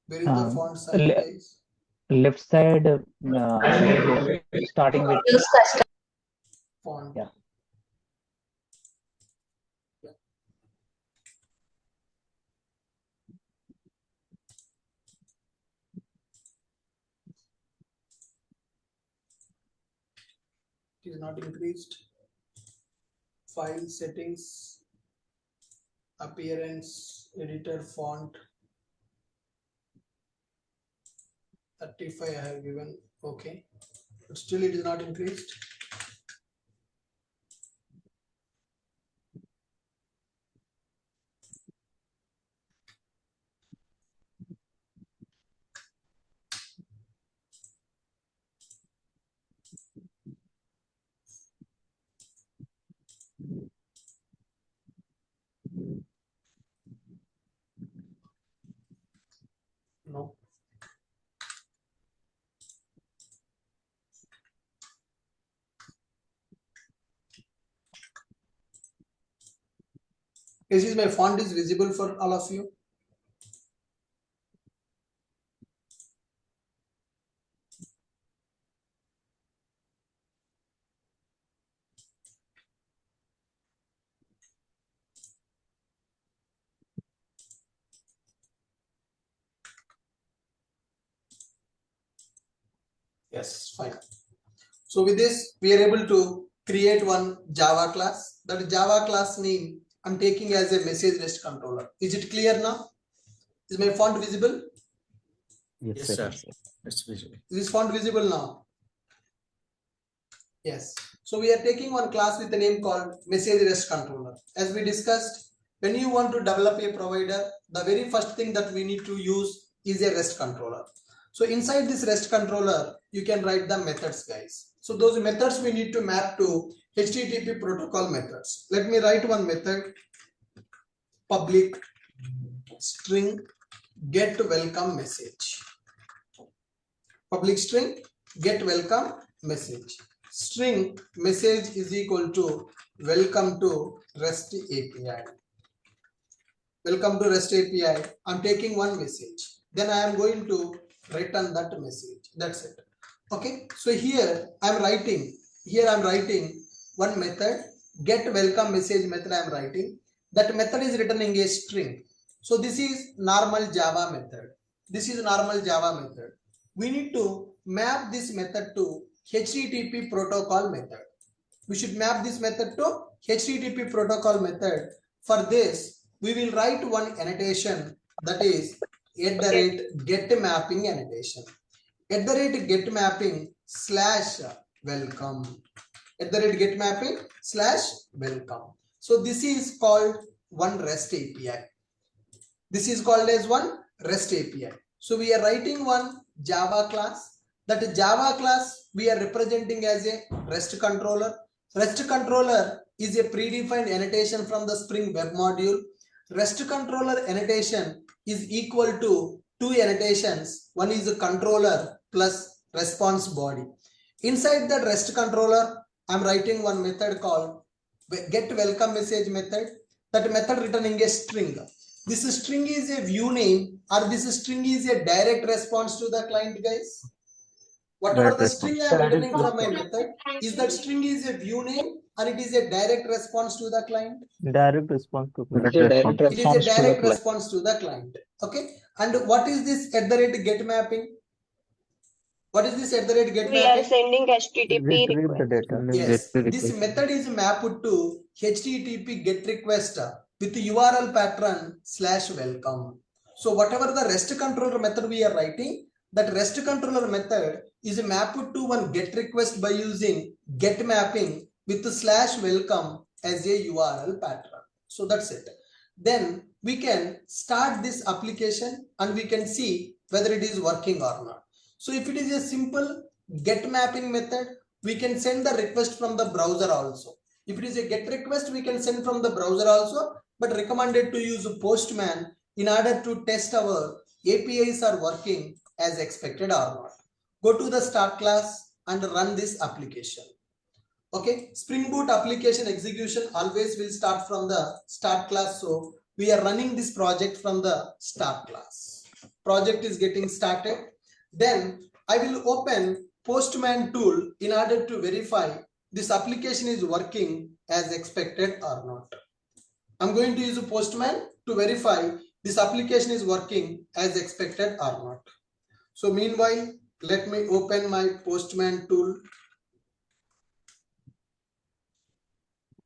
Where is the font size, guys? Left side logo starting with Font. Yeah. It is not increased. File settings, appearance, editor font. 35 I have given. Okay, but still it is not increased. No. Is my font is visible for all of you? Yes, fine. So with this, we are able to create one Java class. That Java class name I'm taking as a message REST controller. Is it clear now? Is my font visible? Yes, sir. It's visual. Is this font visible now? Yes. So we are taking one class with a name called message REST controller. As we discussed, when you want to develop a provider, the very first thing that we need to use is a REST controller. So inside this REST controller, you can write the methods, guys. So those methods we need to map to HTTP protocol methods. Let me write one method, public string get welcome message. Public string get welcome message. String message is equal to welcome to REST API. Welcome to REST API. I'm taking one message. Then I am going to return that message. That's it. Okay. So here I'm writing one method, get welcome message method. I'm writing that method is returning a string. So this is normal Java method. This is normal Java method. We need to map this method to HTTP protocol method. We should map this method to HTTP protocol method. For this, we will write one annotation, that is @get mapping annotation. @get mapping /welcome. @get mapping /welcome. So this is called one REST API. This is called as one REST API. So we are writing one Java class. That Java class we are representing as a REST controller. REST controller is a predefined annotation from the Spring Web module. REST controller annotation is equal to two annotations. One is a controller plus response body. Inside that REST controller, I'm writing one method called get welcome message method. That method returning a string. This string is a view name, or this string is a direct response to the client, guys. Whatever the string I am returning from my method, is that string is a view name or it is a direct response to the client? Direct response to It is a direct response to the client. Okay. And what is this @get mapping? What is this @get We are mapping? sending HTTP retrieve the request. data. Yes. This method is mapped to HTTP get request with URL pattern /welcome. So whatever the REST controller method we are writing, that REST controller method is mapped to one get request by using get mapping with /welcome as a URL pattern. So that's it. Then we can start this application and we can see whether it is working or not. So if it is a simple get mapping method, we can send the request from the browser also. If it is a get request, we can send from the browser also, but recommended to use Postman in order to test our APIs are working as expected or not. Go to the start class and run this application. Okay, Spring Boot application execution always will start from the start class. So we are running this project from the start class. Project is getting started. Then I will open Postman tool in order to verify this application is working as expected or not. I'm going to use a Postman to verify this application is working as expected or not. So meanwhile, let me open my Postman tool.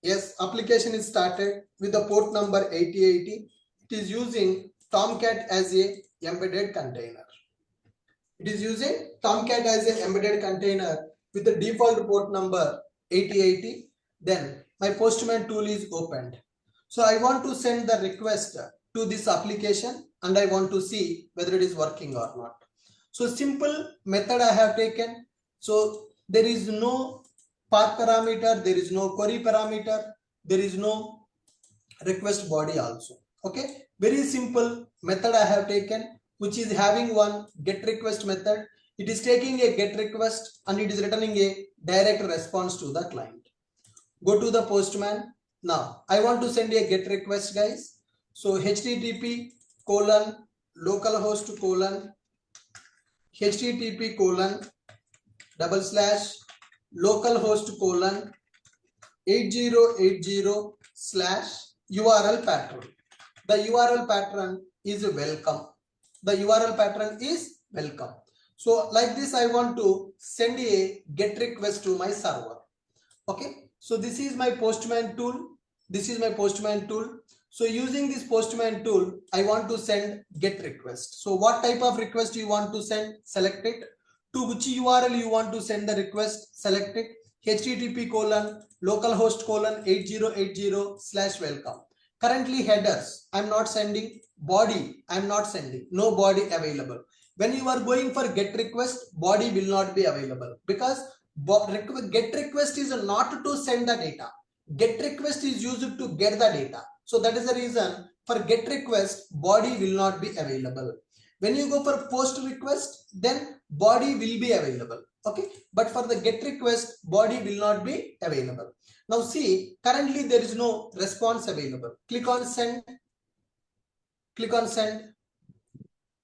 Yes, application is started with the port number 8080. It is using Tomcat as a embedded container. It is using Tomcat as an embedded container with the default port number 8080. Then my Postman tool is opened. So I want to send the request to this application and I want to see whether it is working or not. So simple method I have taken. So there is no path parameter, there is no query parameter, there is no request body also. Okay, very simple method I have taken, which is having one get request method. It is taking a get request and it is returning a direct response to the client. Go to the Postman. Now I want to send a get request, guys. So http localhost http /localhost 8080/URL pattern. The URL pattern is welcome. The URL pattern is welcome. So like this, I want to send a get request to my server. Okay. So this is my Postman tool. This is my Postman tool. So using this Postman tool, I want to send get request. So what type of request you want to send? Select it. To which URL you want to send the request? Select it. http localhost 8080/welcome. Currently headers, I'm not sending. Body, I'm not sending. No body available. When you are going for get request, body will not be available because get request is not to send the data. Get request is used to get the data. So that is the reason for get request, body will not be available. When you go for post request, then body will be available. Okay, but for the get request, body will not be available. Now see, currently there is no response available. Click on send. Click on send.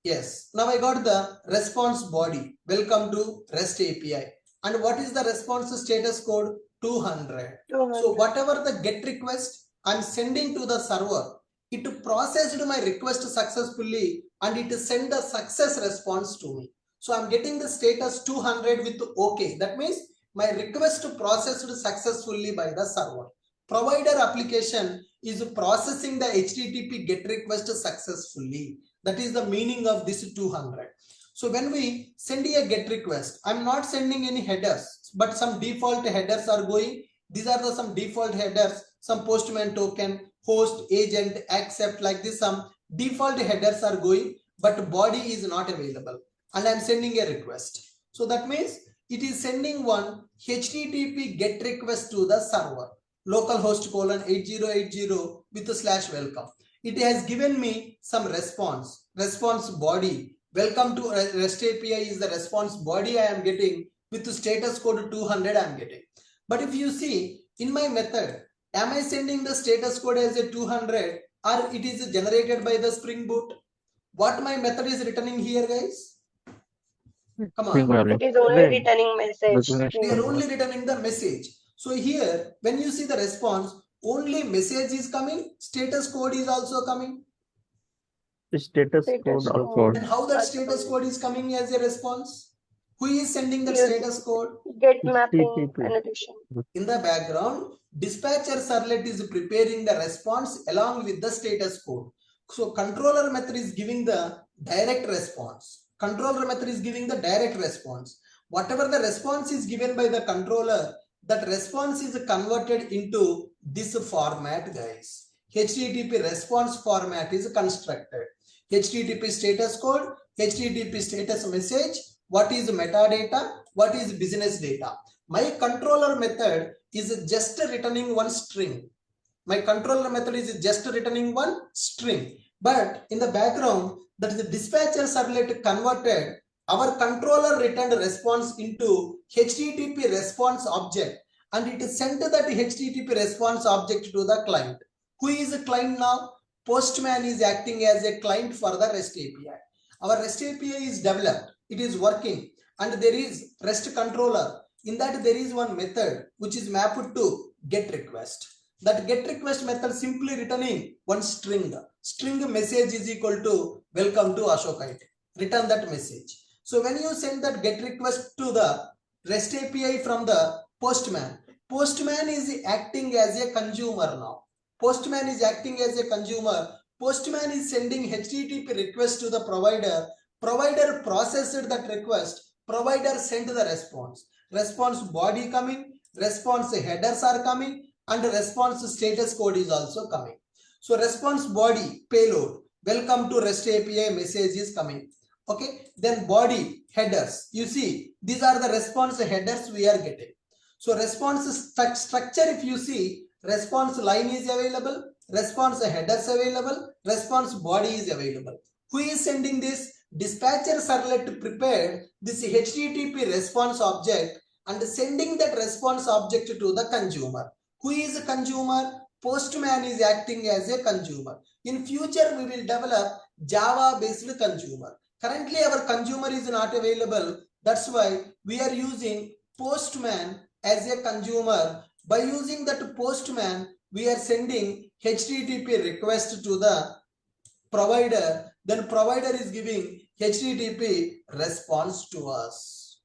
Yes, now I got the response body. Welcome to REST API. And what is the response status code? 200. So whatever the get request I'm sending to the server, it processed my request successfully and it sent a success response to me. So I'm getting the status 200 with OK. That means my request processed successfully by the server. Provider application is processing the HTTP GET request successfully. That is the meaning of this 200. So when we send a GET request, I'm not sending any headers, but some default headers are going. These are the some default headers, some postman token, host, agent, accept, like this. Some default headers are going, but body is not available. And I'm sending a request. So that means it is sending one HTTP GET request to the server. Localhost colon 8080 with a /welcome. It has given me some response body. Welcome to REST API is the response body I am getting with the status code 200 I am getting. But if you see in my method, am I sending the status code as a 200 or it is generated by the Spring Boot? What my method is returning here, guys? Come on. It is only returning message. We are only returning the message. So here, when you see the response, only message is coming, status code is also coming. The status code. And how that status code is coming as a response? Who is sending that status code? Get mapping annotation. In the background, dispatcher servlet is preparing the response along with the status code. So controller method is giving the direct response. Controller method is giving the direct response. Whatever the response is given by the controller, that response is converted into this format, guys. HTTP response format is constructed. HTTP status code, HTTP status message, what is metadata, what is business data. My controller method is just returning one string. My controller method is just returning one string. But in the background, that is the dispatcher servlet converted our controller returned response into HTTP response object, and it sent that HTTP response object to the client. Who is a client now? Postman is acting as a client for the REST API. Our REST API is developed, it is working, and there is REST controller. In that there is one method which is mapped to GET request. That GET request method simply returning one string. String message is equal to welcome to Ashokite. Return that message. So when you send that GET request to the REST API from the Postman, Postman is acting as a consumer now. Postman is acting as a consumer. Postman is sending HTTP request to the provider. Provider processed that request. Provider sent the response. Response body coming. Response headers are coming. And response status code is also coming. So response body payload. Welcome to REST API message is coming. Okay. Then body headers. You see, these are the response headers we are getting. So response structure, if you see, response line is available, response headers available, response body is available. Who is sending this? Dispatcher servlet prepared this HTTP response object and sending that response object to the consumer. Who is a consumer? Postman is acting as a consumer. In future, we will develop Java based consumer. Currently, our consumer is not available. That's why we are using Postman as a consumer. By using that Postman, we are sending HTTP request to the provider. Then provider is giving HTTP response to us.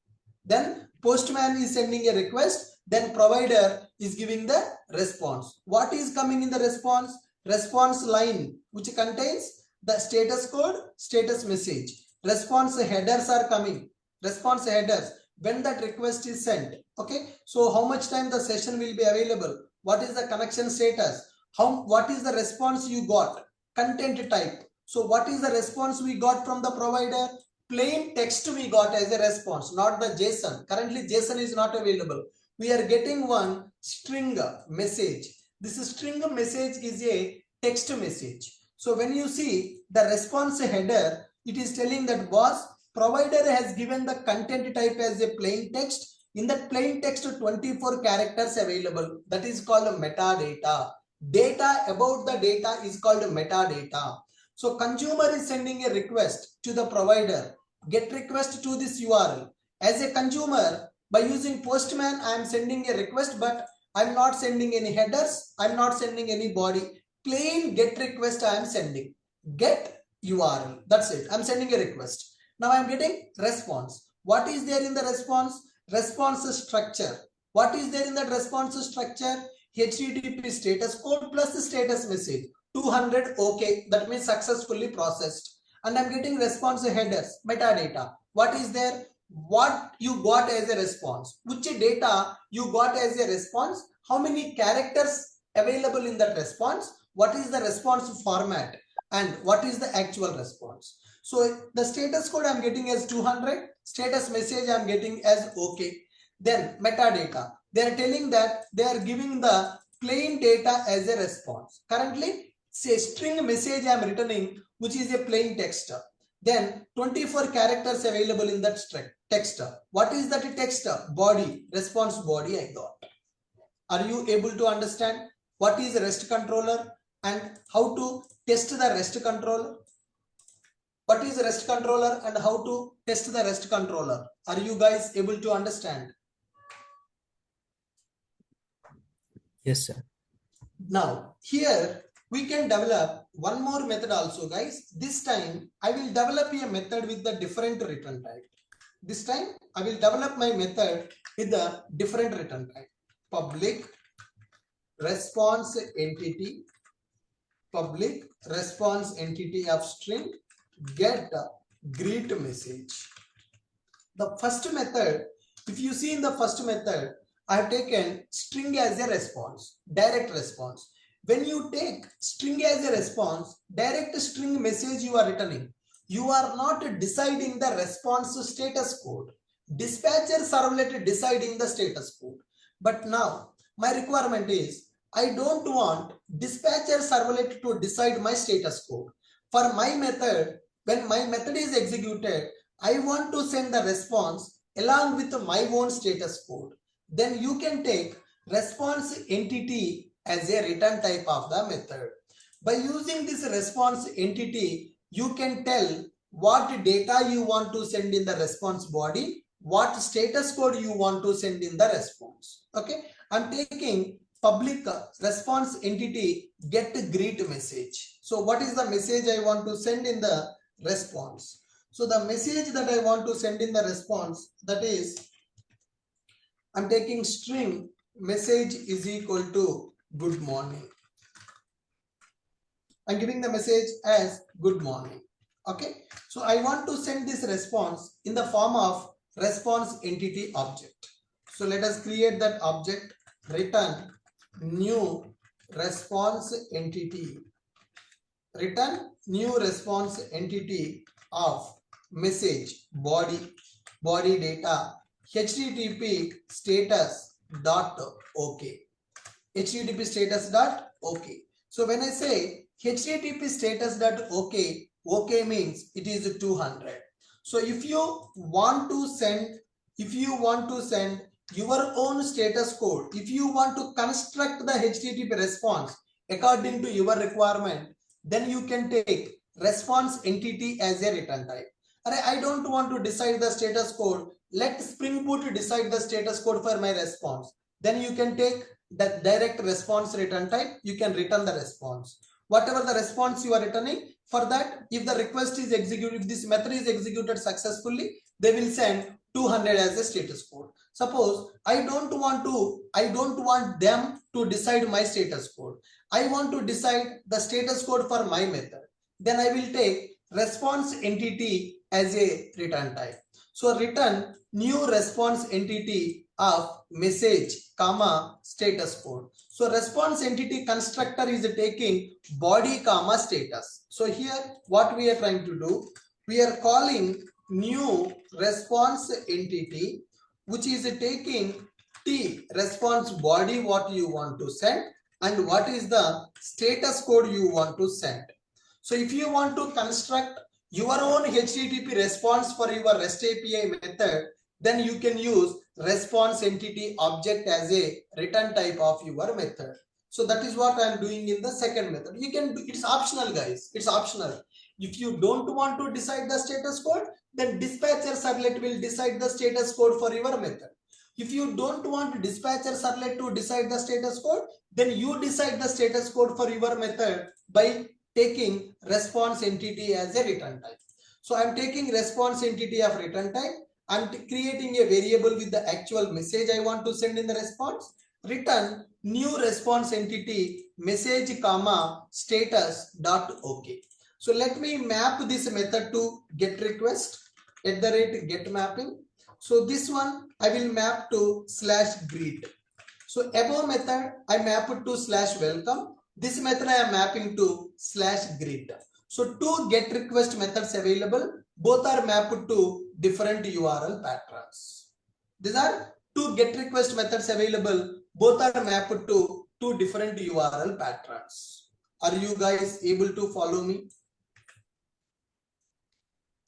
Then Postman is sending a request. Then provider is giving the response. What is coming in the response? Response line, which contains the status code, status message. Response headers are coming. Response headers when that request is sent. Okay. So how much time the session will be available? What is the connection status? What is the response you got? Content type. So what is the response we got from the provider? Plain text we got as a response, not the JSON. Currently JSON is not available. We are getting one string message. This string message is a text message. So when you see the response header, it is telling that boss, provider has given the content type as a plain text. In that plain text, 24 characters available. That is called metadata. Data about the data is called metadata. So consumer is sending a request to the provider. Get request to this URL. As a consumer, by using Postman, I am sending a request, but I'm not sending any headers. I'm not sending any body. Plain get request I am sending. Get URL. That's it. I'm sending a request. Now I'm getting response. What is there in the response? Response structure. What is there in that response structure? HTTP status code plus the status message. 200 okay. That means successfully processed. And I'm getting response headers, metadata. What is there? What you got as a response, which data you got as a response, how many characters available in that response, what is the response format, and what is the actual response. So the status code I'm getting as 200, status message I'm getting as okay. Then metadata, they are telling that they are giving the plain data as a response. Currently, say string message I'm returning, which is a plain text. Then 24 characters available in that text. What is that text? Body, response body I got. Are you able to understand what is REST controller and how to test the REST controller? What is REST controller and how to test the REST controller? Are you guys able to understand? Yes, sir. Now here we can develop one more method also, guys. This time I will develop a method with the different return type. This time I will develop my method with the different return type. Public response entity, public response entity of string, get greet message. The first method, if you see in the first method, I have taken string as a response, direct response. When you take string as a response, direct string message you are returning. You are not deciding the response status code. Dispatcher servlet deciding the status code. But now my requirement is I don't want dispatcher servlet to decide my status code. For my method, when my method is executed, I want to send the response along with my own status code. Then you can take response entity as a return type of the method. By using this response entity, you can tell what data you want to send in the response body, what status code you want to send in the response. Okay, I'm taking public response entity get greet message. So what is the message I want to send in the response? So the message that I want to send in the response, that is, I'm taking string message is equal to good morning. I'm giving the message as good morning. Okay, so I want to send this response in the form of response entity object. So let us create that object, return new response entity, return new response entity of message body data http status dot okay, http status dot okay. So when I say http status dot okay, okay means it is 200. So if you want to send your own status code, if you want to construct the http response according to your requirement, then you can take response entity as a return type. I don't want to decide the status code. Let Spring Boot decide the status code for my response. Then you can take the direct response return type. You can return the response. Whatever the response you are returning, for that, if the request is executed, if this method is executed successfully, they will send 200 as a status code. Suppose I don't want them to decide my status code. I want to decide the status code for my method. Then I will take response entity as a return type. So return new response entity of message comma status code. So response entity constructor is taking body comma status. So here what we are trying to do, we are calling new response entity, which is taking t response body what you want to send, and what is the status code you want to send. So if you want to construct your own HTTP response for your REST API method, then you can use response entity object as a return type of your method. So that is what I am doing in the second method. You can do, it's optional guys, it's optional. If you don't want to decide the status code, then dispatcher servlet will decide the status code for your method. If you don't want dispatcher servlet to decide the status code, then you decide the status code for your method by taking response entity as a return type. So I'm taking response entity of return type and creating a variable with the actual message I want to send in the response. Return new response entity message comma status dot OK. So let me map this method to get request at the rate get mapping. So this one I will map to /greet. So above method I map it to /welcome. This method I am mapping to /greet. So two get request methods available. Both are mapped to different URL patterns. These are two get request methods available. Both are mapped to two different URL patterns. Are you guys able to follow me?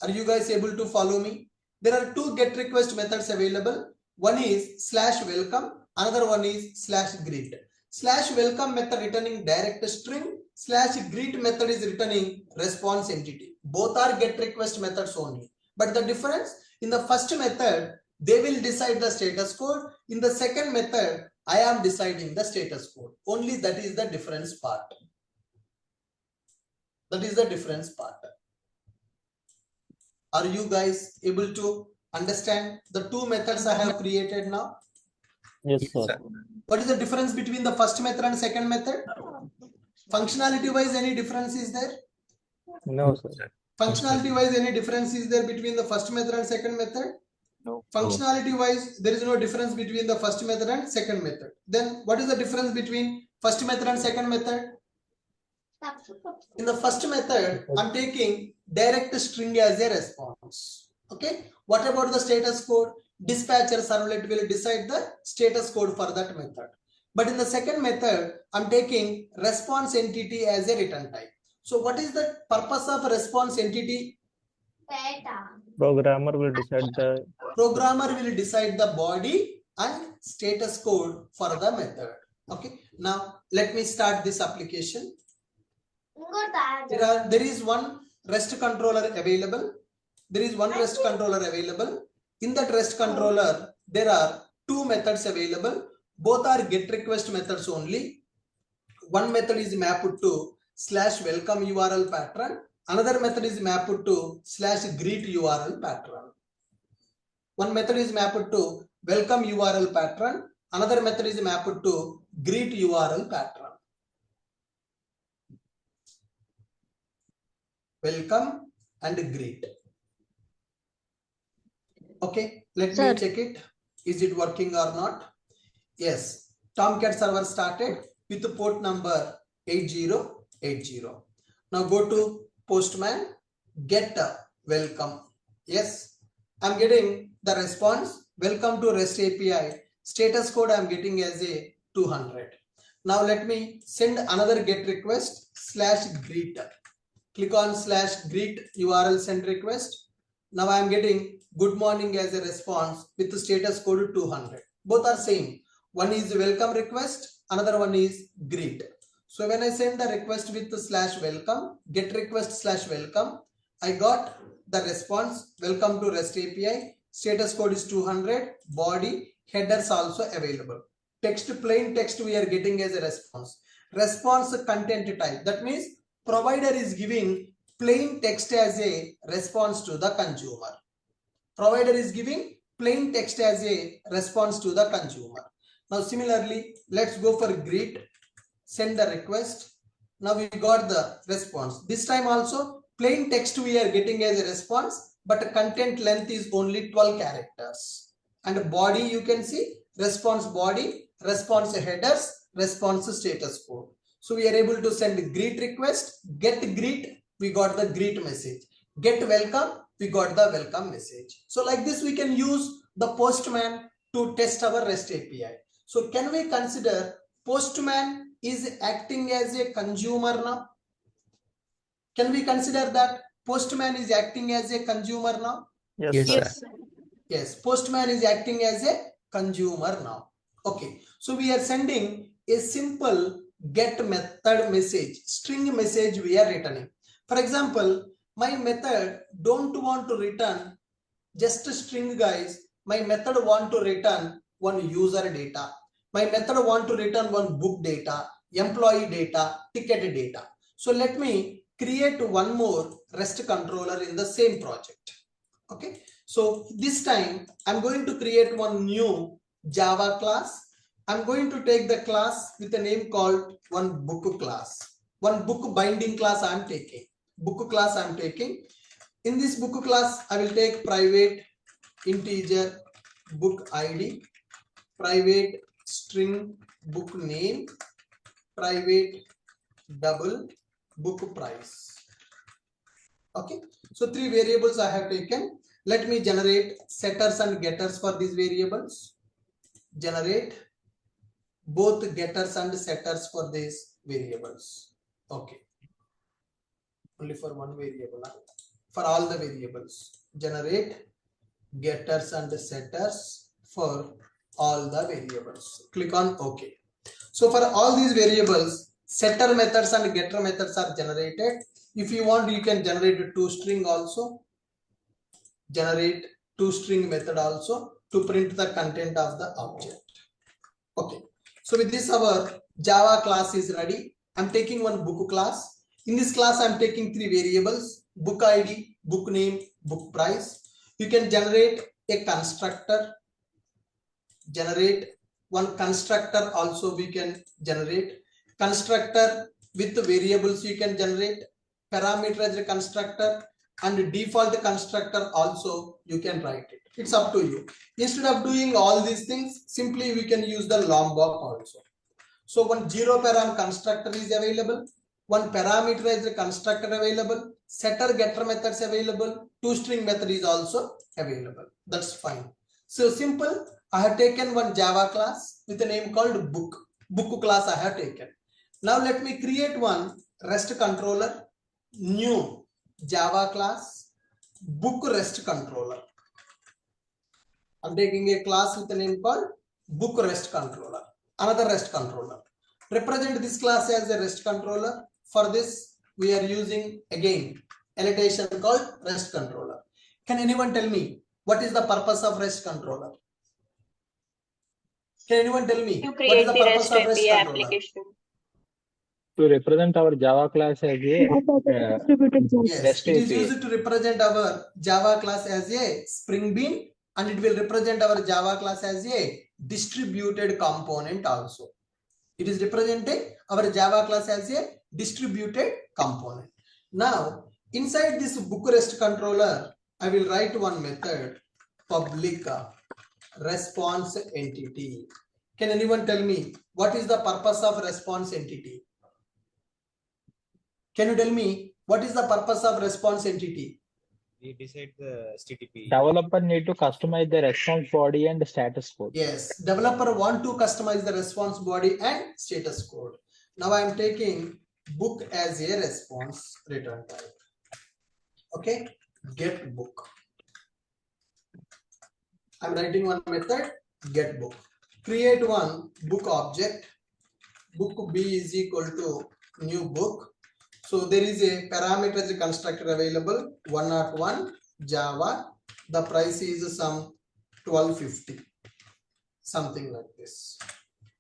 Are you guys able to follow me? There are two get request methods available. One is /welcome. Another one is /greet. /welcome method returning direct string. /greet method is returning response entity. Both are get request methods only. But the difference, in the first method, they will decide the status code. In the second method, I am deciding the status code. Only that is the difference part. That is the difference part. Are you guys able to understand the two methods I have created now? Yes, sir. What is the difference between the first method and second method? Functionality wise, any difference is there? No, sir. Functionality wise, any difference is there between the first method and second method? No. Functionality wise, there is no difference between the first method and second method. Then what is the difference between first method and second method? In the first method, I'm taking direct string as a response. Okay. What about the status code? Dispatcher servlet will decide the status code for that method. But in the second method, I'm taking response entity as a return type. So what is the purpose of response entity? Programmer will decide the Body and status code for the method. Okay. Now let me start this application. There is one REST controller available. In that REST controller, there are two methods available. Both are get request methods only. One method is mapped to /welcome URL pattern. Another method is mapped to /greet URL pattern. One method is mapped to welcome URL pattern. Another method is mapped to greet URL pattern. Welcome and greet. Okay, let me check it. Is it working or not? Yes. Tomcat server started with the port number 8080. Now go to Postman, get welcome. Yes, I'm getting the response. Welcome to REST API. Status code I'm getting as a 200. Now let me send another get request /greet. Click on /greet URL send request. Now I am getting good morning as a response with the status code 200. Both are same. One is welcome request, another one is greet. So when I send the request with the /welcome, get request /welcome, I got the response, welcome to REST API, status code is 200, body, headers also available. Text, plain text we are getting as a response. Response content type, that means provider is giving plain text as a response to the consumer. Provider is giving plain text as a response to the consumer. Now similarly, let's go for greet, send the request. Now we got the response. This time also plain text we are getting as a response, but content length is only 12 characters. And body you can see response body, response headers, response status code. So we are able to send greet request, get greet, we got the greet message. Get welcome, we got the welcome message. So like this we can use the Postman to test our REST API. So can we consider Postman is acting as a consumer now. Can we consider that Postman is acting as a consumer now? Yes, Yes, sir. sir. Yes, Postman is acting as a consumer now. Okay, so we are sending a simple get method message, string message we are returning. For example, my method don't want to return just a string, guys. My method want to return one user data. My method want to return one book data, employee data, ticket data. So let me create one more REST controller in the same project. Okay, so this time I'm going to create one new Java class. I'm going to take the class with a name called one book class. One book binding class I'm taking. Book class I'm taking. In this book class, I will take private integer book ID, private string book name, private double book price. Okay, so 3 variables I have taken. Let me generate setters and getters for these variables. Generate both getters and setters for these variables. Okay, only for one variable. For all the variables, generate getters and setters for all the variables. Click on OK. So for all these variables, setter methods and getter methods are generated. If you want, you can generate a toString also. Generate toString method also to print the content of the object. Okay. So with this, our Java class is ready. I'm taking one book class. In this class, I'm taking 3 variables: book ID, book name, book price. You can generate a constructor. Generate one constructor also we can generate. Constructor with variables you can generate. Parameterized constructor and default constructor also you can write it. It's up to you. Instead of doing all these things, simply we can use the Lombok also. So one zero param constructor is available, one parameterized constructor available, setter getter methods available, toString method is also available. That's fine. So simple. I have taken one Java class with a name called book. Book class I have taken. Now let me create one REST controller, new Java class, book REST controller. I'm taking a class with a name called book REST controller. Another REST controller. Represent this class as a REST controller. For this, we are using again annotation called REST controller. Can anyone tell me what is the purpose of REST controller? Can anyone tell me To what is create the the purpose REST of REST API controller? application. To represent our Java class as a Distributed Yes, REST it is API. used to represent our Java class as a Spring Bean, and it will represent our Java class as a distributed component also. It is representing our Java class as a distributed component. Now, inside this book REST controller, I will write one method, public response entity. Can anyone tell me what is the purpose of response entity? Can you tell me what is the purpose of response entity? We decide the HTTP. Developer need to customize the response body and the status code. Yes, developer want to customize the response body and status code. Now I am taking book as a response return type. Okay, get book. I'm writing one method, get book. Create one book object. Book B is equal to new book. So there is a parameter constructor available, 101 Java. The price is some 1250, something like this.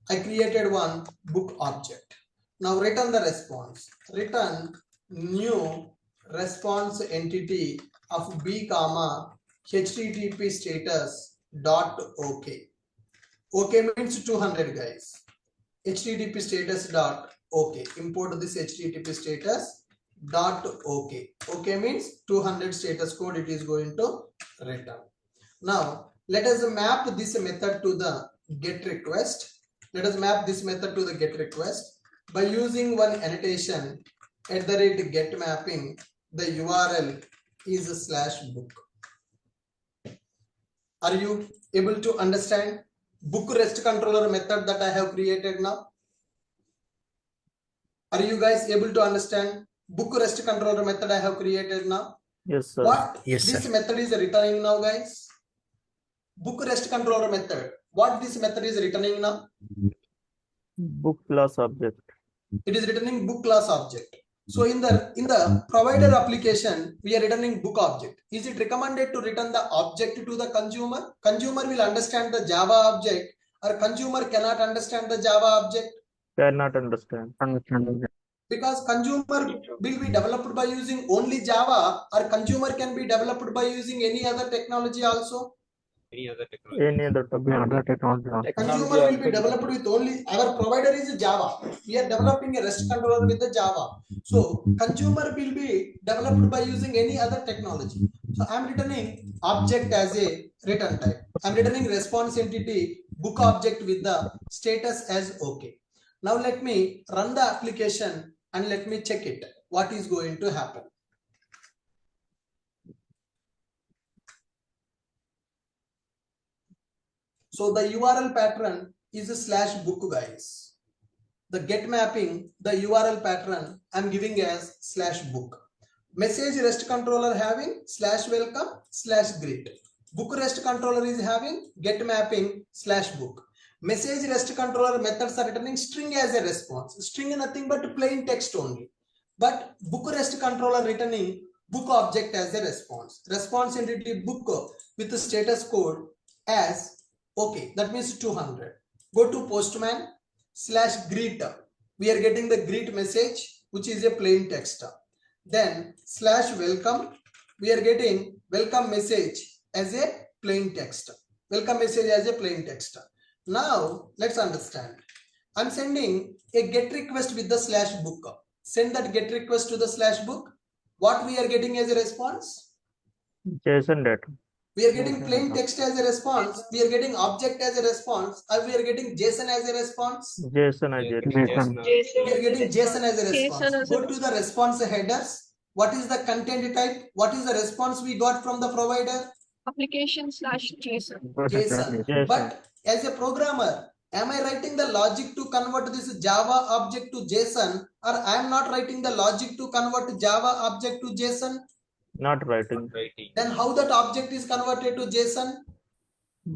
I created one book object. Now return the response. Return new response entity of B comma HTTP status dot OK. OK means 200, guys. HTTP status dot OK. Import this HTTP status dot OK. OK means 200 status code it is going to return. Now let us map this method to the get request. Let us map this method to the get request by using one annotation @get mapping. The URL is /book. Are you able to understand book REST controller method that I have created now? Are you guys able to understand? Book REST controller method I have created now. Yes, sir. What Yes, this sir. method is returning now, guys? Book REST controller method. What this method is returning now? Book class object. It is returning book class object. So in the provider application, we are returning book object. Is it recommended to return the object to the consumer? Consumer will understand the Java object, or consumer cannot understand the Java object? Cannot understand. Because consumer will be developed by using only Java, or consumer can be developed by using any other technology also. Any other technology. Consumer will be developed with only, our provider is Java. We are developing a REST controller with the Java. So consumer will be developed by using any other technology. So I'm returning object as a return type. I'm returning response entity book object with the status as OK. Now let me run the application and let me check it. What is going to happen? So the URL pattern is a /book, guys. The get mapping, the URL pattern I'm giving as /book. Message REST controller having /welcome/greet. Book REST controller is having get mapping /book. Message REST controller methods are returning string as a response. String is nothing but plain text only. But book REST controller returning book object as a response. Response entity book with the status code as OK, that means 200. Go to postman /greet. We are getting the greet message, which is a plain text. Then /welcome. We are getting welcome message as a plain text. Welcome message as a plain text. Now let's understand. I'm sending a get request with the /book. Send that get request to the /book. What we are getting as a response? JSON data. We are getting plain text as a response. We are getting object as a response. Or we are getting JSON as a response. JSON as a response. We are getting JSON as a response. Go to the response headers. What is the content type? What is the response we got from the provider? Application/JSON. JSON. But as a programmer, am I writing the logic to convert this Java object to JSON, or I am not writing the logic to convert Java object to JSON? Not writing. Then how that object is converted to JSON?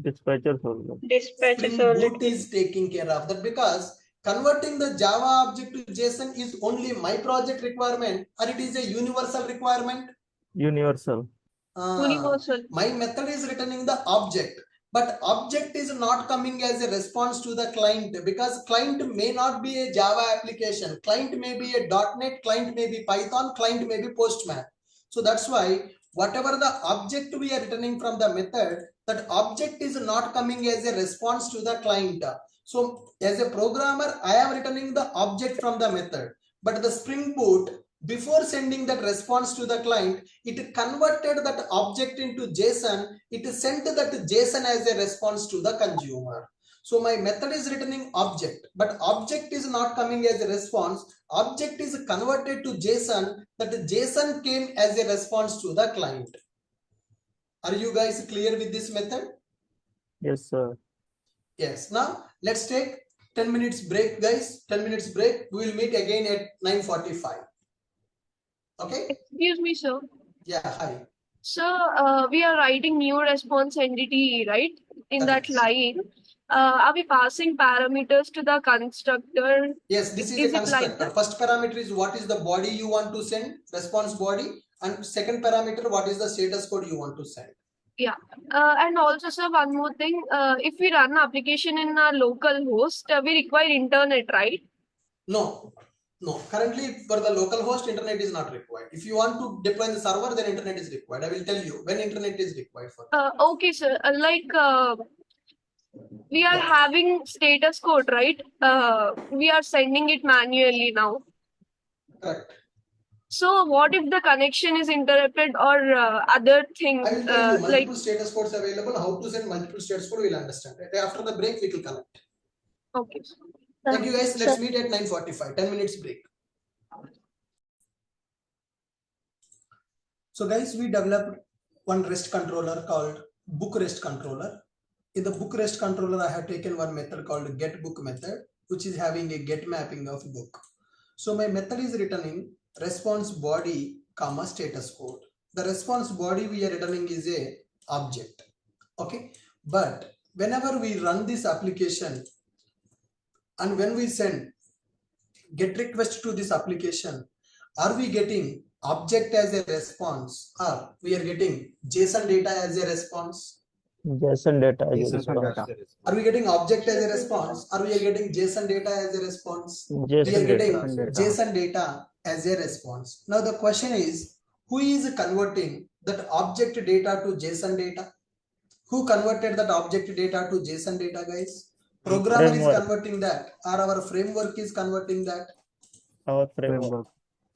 Dispatcher solver. Dispatches Spring are Boot is taking care of that, because converting the Java object to JSON is only my project requirement, or it is a universal requirement? Universal. universal. My method is returning the object, but object is not coming as a response to the client, because client may not be a Java application. Client may be a .NET, client may be Python, client may be Postman. So that's why whatever the object we are returning from the method, that object is not coming as a response to the client. So as a programmer, I am returning the object from the method, but the Spring Boot, before sending that response to the client, it converted that object into JSON. It sent that JSON as a response to the consumer. So my method is returning object, but object is not coming as a response. Object is converted to JSON. That JSON came as a response to the client. Are you guys clear with this method? Yes, sir. Yes. Now let's take 10 minutes break, guys. 10 minutes break. We will meet again at 9:45. Okay. Excuse me, sir. Yeah. Hi. So we are writing new response entity, right? In that line, are we passing parameters to the constructor? Yes, this is a constructor. First parameter is what is the body you want to send, response body, and second parameter, what is the status code you want to send. Yeah, and also, sir, one more thing. If we run application in a local host, we require internet, right? No. Currently, for the local host, internet is not required. If you want to deploy the server, then internet is required. I will tell you when internet is required for. Okay, sir. We are having status code, right? We are sending it manually now. Correct. So what if the connection is interrupted or other things? I will tell you multiple status codes available. How to send multiple status code, we'll understand. After the break, we will connect. Okay. Thank you, guys. Let's meet at 9:45. 10 minutes break. So, guys, we developed one REST controller called Book REST controller. In the Book REST controller, I have taken one method called getBook method, which is having a get mapping of book. So my method is returning response body comma status code. The response body we are returning is a object. Okay, but whenever we run this application and when we send get request to this application, are we getting object as a response or we are getting JSON data as a response? JSON data is a JSON response. data. Are we getting object as a response or we are getting JSON data as a response? We are JSON getting data. JSON data as a response. Now the question is, who is converting that object data to JSON data? Who converted that object data to JSON data, guys? Programmer is Framework. converting that or our framework is converting that? Our framework.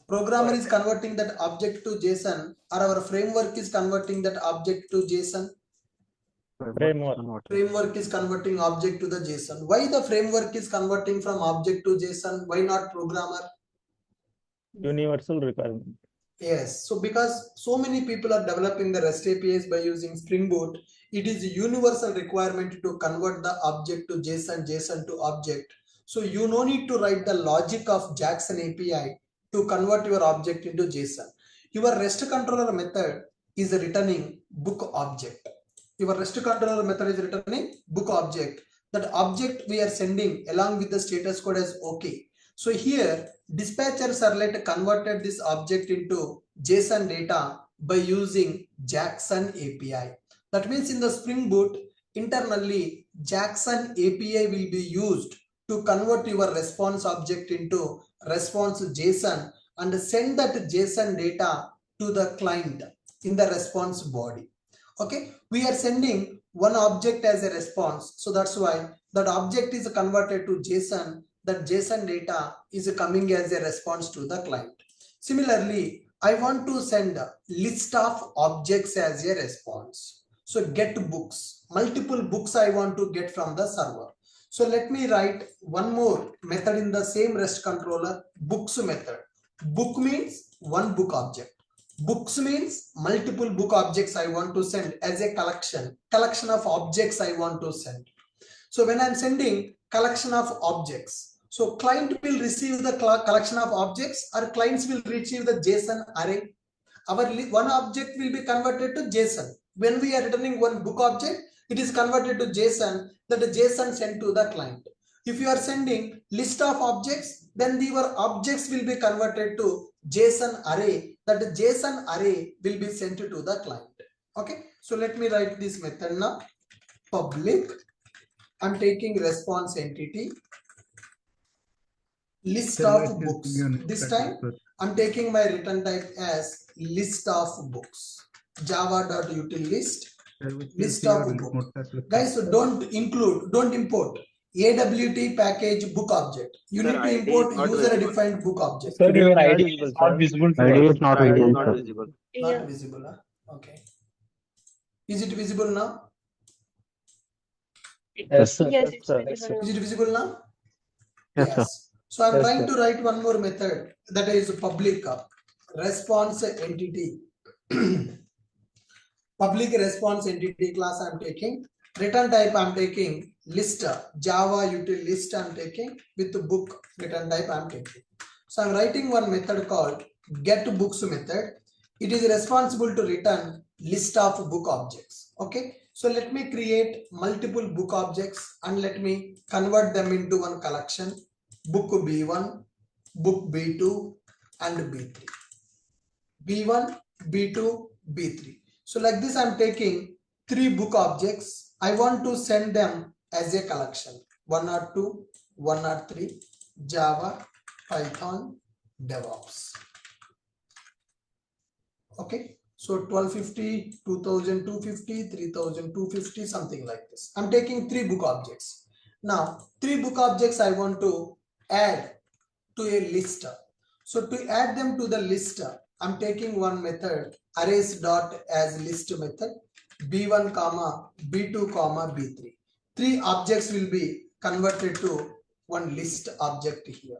Programmer is converting that object to JSON or our framework is converting that object to JSON? Framework. Framework is converting object to the JSON. Why the framework is converting from object to JSON? Why not programmer? Universal requirement. Yes, so because so many people are developing the REST APIs by using Spring Boot, it is a universal requirement to convert the object to JSON, JSON to object. So you no need to write the logic of Jackson API to convert your object into JSON. Your REST controller method is returning book object. Your REST controller method is returning book object. That object we are sending along with the status code as OK. So here dispatcher servlet converted this object into JSON data by using Jackson API. That means in the Spring Boot internally Jackson API will be used to convert your response object into response JSON and send that JSON data to the client in the response body. Okay, we are sending one object as a response, so that's why that object is converted to JSON. That JSON data is coming as a response to the client. Similarly, I want to send a list of objects as a response. So get books, multiple books I want to get from the server. So let me write one more method in the same REST controller, books method. Book means one book object. Books means multiple book objects I want to send as a collection of objects I want to send. So when I'm sending collection of objects, so client will receive the collection of objects or clients will receive the JSON array. Our one object will be converted to JSON. When we are returning one book object, it is converted to JSON, that the JSON sent to the client. If you are sending list of objects, then your objects will be converted to JSON array, that the JSON array will be sent to the client. Okay, so let me write this method now. Public, I'm taking response entity, list of books. This time I'm taking my return type as list of books. Java.util list of books. Guys, so don't import AWT package book object. You need to import user defined book object. Sir, your ID is not visible to ID us. is not visible. Not visible, huh? Okay. Is it visible now? Yes, sir. Yes, it's sir. visible. Is it visible now? Yes, sir. So I'm Yes, trying sir. to write one more method, that is public response entity. Public response entity class I'm taking. Return type I'm taking list, Java util list I'm taking, with book return type I'm taking. So I'm writing one method called get books method. It is responsible to return list of book objects. Okay, so let me create multiple book objects and let me convert them into one collection. Book B1, book B2 and B3. B1, B2, B3. So like this I'm taking 3 book objects. I want to send them as a collection. 102, 103, Java, Python, DevOps. Okay, so 1250, 2250, 3250, something like this. I'm taking 3 book objects. Now 3 book objects I want to add to a list. So to add them to the list, I'm taking one method, arrays dot as list method, b1 comma b2 comma b3. 3 objects will be converted to one list object here.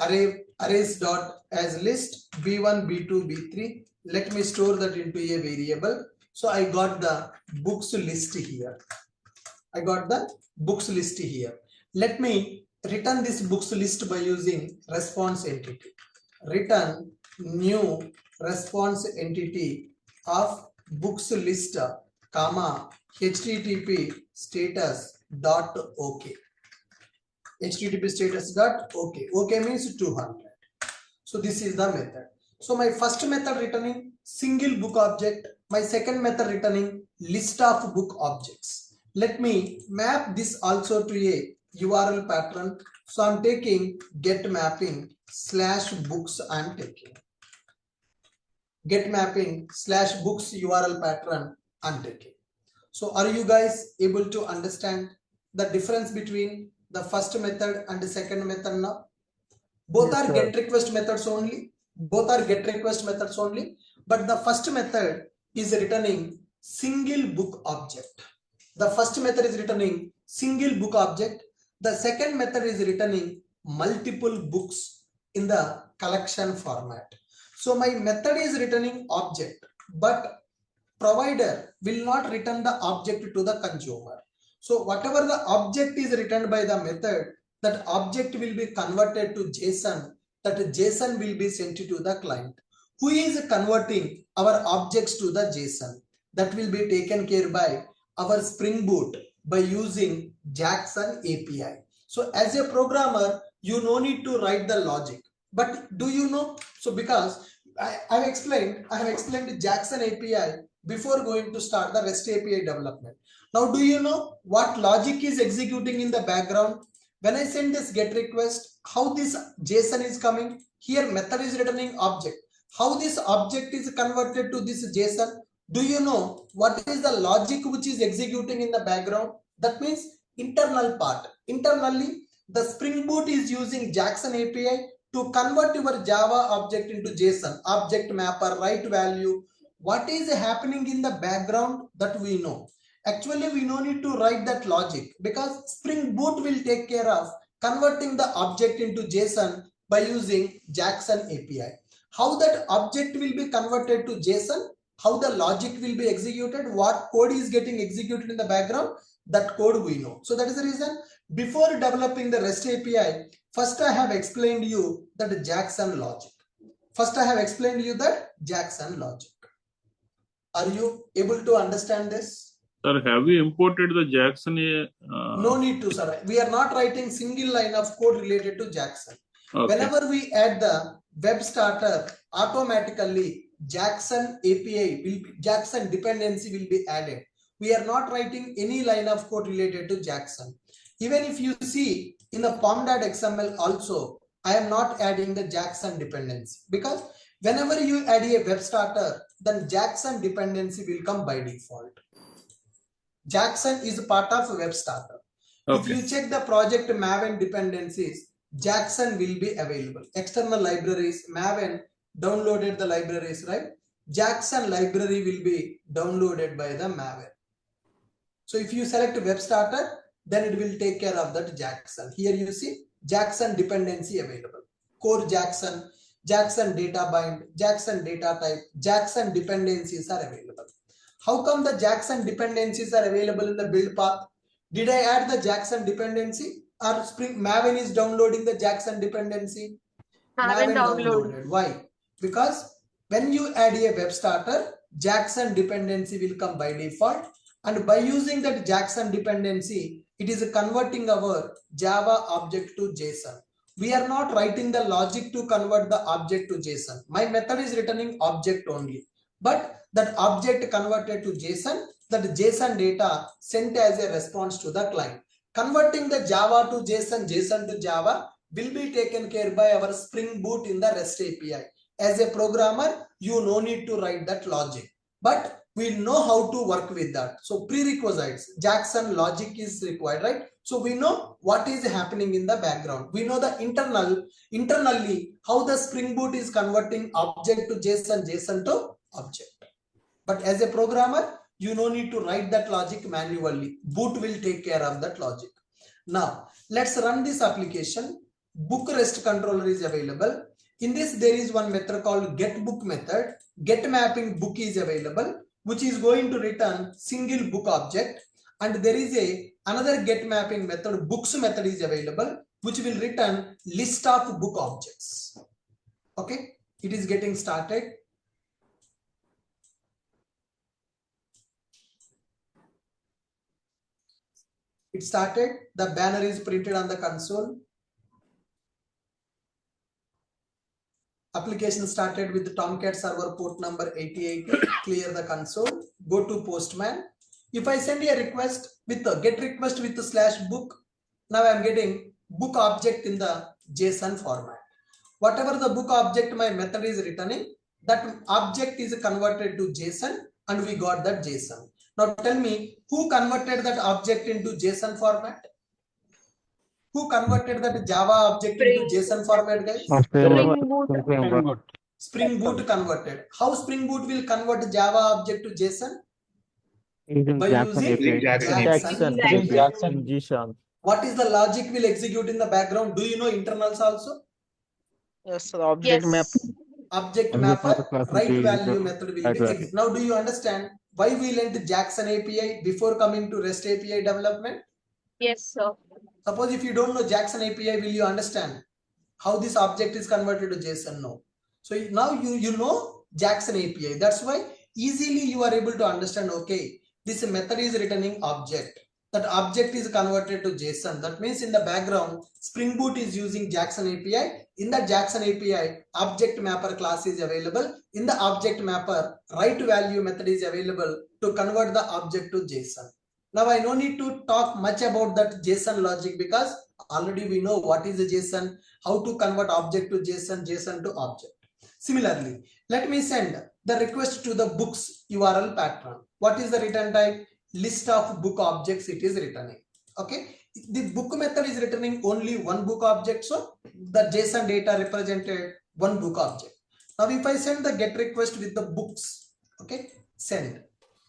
Arrays dot as list b1 b2 b3. Let me store that into a variable. So I got the books list here. Let me return this books list by using response entity. Return new response entity of books list, comma, http status dot OK. http status dot OK. OK means 200. So this is the method. So my first method returning single book object, my second method returning list of book objects. Let me map this also to a URL pattern. So I'm taking get mapping slash books. I'm taking get mapping slash books URL pattern. I'm taking. So are you guys able to understand the difference between the first method and the second method now? Both Yes, are sir. get request methods only. Both are get request methods only. But the first method is returning single book object. The first method is returning single book object. The second method is returning multiple books in the collection format. So my method is returning object, but provider will not return the object to the consumer. So whatever the object is returned by the method, that object will be converted to JSON, that JSON will be sent to the client. Who is converting our objects to the JSON? That will be taken care by our Spring Boot by using Jackson API. So as a programmer, you no need to write the logic. But do you know? So because I have explained Jackson API before going to start the REST API development. Now, do you know what logic is executing in the background? When I send this get request, how this JSON is coming? Here method is returning object. How this object is converted to this JSON? Do you know what is the logic which is executing in the background? That means internal part. Internally, the Spring Boot is using Jackson API to convert your Java object into JSON, object mapper, write value. What is happening in the background that we know. Actually, we no need to write that logic because Spring Boot will take care of converting the object into JSON by using Jackson API. How that object will be converted to JSON, how the logic will be executed, what code is getting executed in the background, that code we know. So that is the reason before developing the REST API, first I have explained you that Jackson logic. First I have explained you that Jackson logic. Are you able to understand this? Sir, have you imported the Jackson? No need to, sir. We are not writing single line of code related to Jackson. Okay. Whenever we add the web starter, automatically Jackson API will be, Jackson dependency will be added. We are not writing any line of code related to Jackson. Even if you see in the pom.xml also, I am not adding the Jackson dependency because whenever you add a web starter, then Jackson dependency will come by default. Jackson is a part of web starter. Okay. If you check the project Maven dependencies, Jackson will be available. External libraries, Maven downloaded the libraries, right? Jackson library will be downloaded by the Maven. So if you select web starter, then it will take care of that Jackson. Here you see Jackson dependency available. Core Jackson, Jackson data bind, Jackson data type, Jackson dependencies are available. How come the Jackson dependencies are available in the build path? Did I add the Jackson dependency or Maven is downloading the Jackson dependency? Maven downloaded. Why? Because when you add a web starter, Jackson dependency will come by default, and by using that Jackson dependency, it is converting our Java object to JSON. We are not writing the logic to convert the object to JSON. My method is returning object only, but that object converted to JSON, that JSON data sent as a response to the client. Converting the Java to JSON, JSON to Java will be taken care by our Spring Boot in the REST API. As a programmer, you no need to write that logic, but we know how to work with that. So prerequisites, Jackson logic is required, right? So we know what is happening in the background. We know the internally how the Spring Boot is converting object to JSON, JSON to object. But as a programmer, you no need to write that logic manually. Boot will take care of that logic. Now, let's run this application. Book REST controller is available. In this, there is one method called getBook method. Get mapping book is available, which is going to return single book object. And there is another get mapping method, books method is available, which will return list of book objects. Okay, it is getting started. It started, the banner is printed on the console. Application started with the Tomcat server port number 8080. Clear the console. Go to Postman. If I send a request with the get request with the /book, now I am getting book object in the JSON format. Whatever the book object my method is returning, that object is converted to JSON and we got that JSON. Now tell me, who converted that object into JSON format? Who converted that Java object into JSON format, guys? Spring Boot. Spring Boot converted. How Spring Boot will convert Java object to JSON? By using Jackson. Jackson. What is the logic will execute in the background? Do you know internals also? Yes, sir. Object map. Object mapper, write value method will be executed. Now do you understand why we learned Jackson API before coming to REST API development? Yes, sir. Suppose if you don't know Jackson API, will you understand how this object is converted to JSON? No. So now you know Jackson API. That's why easily you are able to understand, okay, this method is returning object. That object is converted to JSON. That means in the background, Spring Boot is using Jackson API. In the Jackson API, object mapper class is available. In the object mapper, write value method is available to convert the object to JSON. Now I no need to talk much about that JSON logic because already we know what is the JSON, how to convert object to JSON, JSON to object. Similarly, let me send the request to the books URL pattern. What is the return type? List of book objects it is returning. Okay, the book method is returning only one book object, so the JSON data represented one book object. Now if I send the get request with the books, okay, send.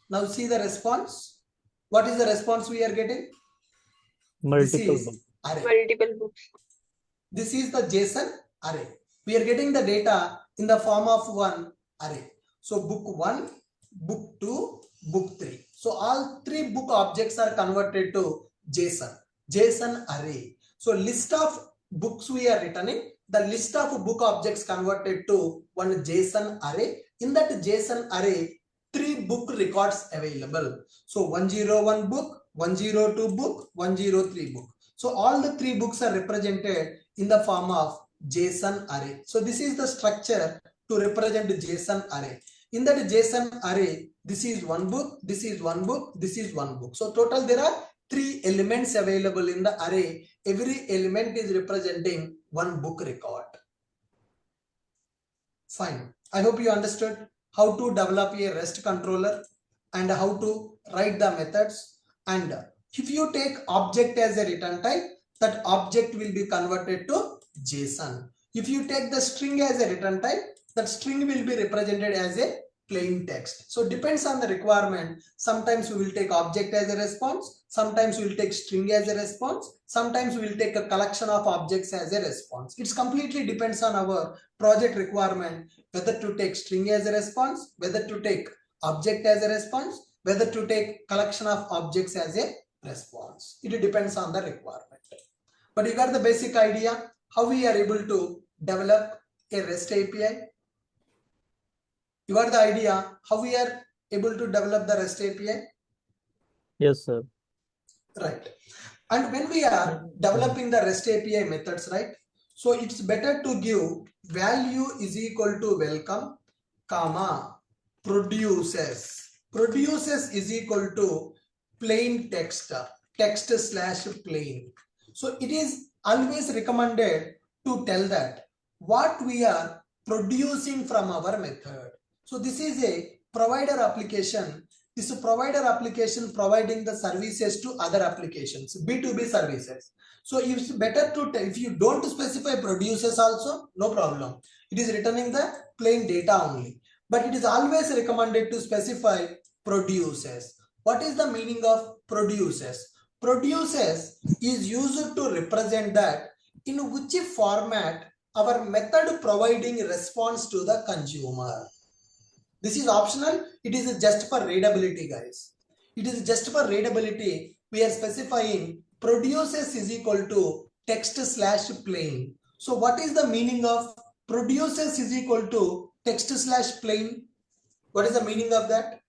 Now see the response. What is the response we are getting? Multiple books. Multiple books. This is the JSON array. We are getting the data in the form of one array. So book 1, book 2, book 3. So all three book objects are converted to JSON array. So list of books we are returning, the list of book objects converted to one JSON array. In that JSON array, 3 book records available. So 101 book, 102 book, 103 book. So all the 3 books are represented in the form of JSON array. So this is the structure to represent the JSON array. In that JSON array, this is one book, this is one book, this is one book. So total there are 3 elements available in the array. Every element is representing one book record. Fine. I hope you understood how to develop a REST controller and how to write the methods. And if you take object as a return type, that object will be converted to JSON. If you take the string as a return type, that string will be represented as a plain text. So depends on the requirement. Sometimes we will take object as a response. Sometimes we will take string as a response. Sometimes we will take a collection of objects as a response. It's completely depends on our project requirement, whether to take string as a response, whether to take object as a response, whether to take collection of objects as a response. It depends on the requirement. But you got the basic idea how we are able to develop a REST API. You got the idea how we are able to develop the REST API? Yes, sir. Right. And when we are developing the REST API methods, right? So it's better to give value is equal to welcome, comma, produces. Produces is equal to plain text, text/plain. So it is always recommended to tell that what we are producing from our method. So this is a provider application. This is a provider application providing the services to other applications, B2B services. So it's better to, if you don't specify produces also, no problem. It is returning the plain data only. But it is always recommended to specify produces. What is the meaning of produces? Produces is used to represent that in which format our method providing response to the consumer. This is optional. It is just for readability, guys. It is just for readability. We are specifying produces is equal to text slash plain. So what is the meaning of produces is equal to text slash plain? What is the meaning of that?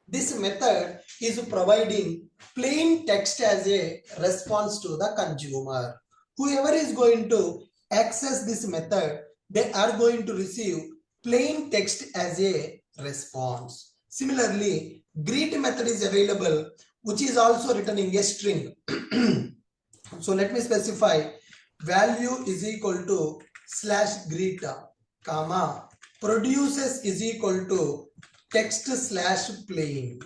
This method is providing plain text as a response to the consumer. Whoever is going to access this method, they are going to receive plain text as a response. Similarly, greet method is available, which is also returning a string. So let me specify value is equal to slash greet, comma, produces is equal to text slash plain.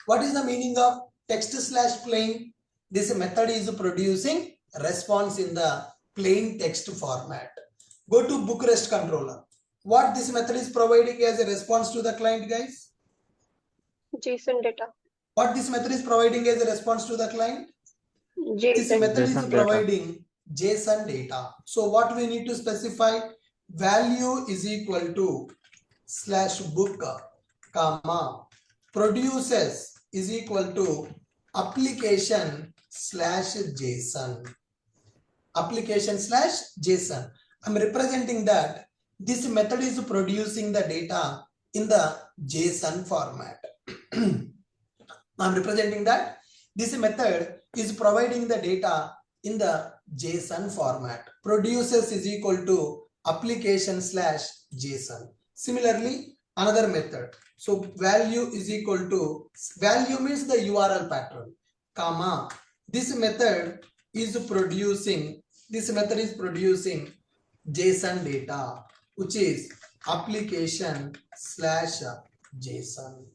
What is the meaning of text slash plain? This method is producing response in the plain text format. Go to book rest controller. What this method is providing as a response to the client, guys? JSON data. What this method is providing as a response to the client? This JSON. method is JSON data. providing JSON data. So what we need to specify, value is equal to slash book, comma, produces is equal to application slash JSON. Application slash JSON. I'm representing that this method is producing the data in the JSON format. I'm representing that this method is providing the data in the JSON format. Produces is equal to application slash JSON. Similarly, another method. So value is equal to, value means the URL pattern, comma, this method is producing JSON data, which is application slash JSON.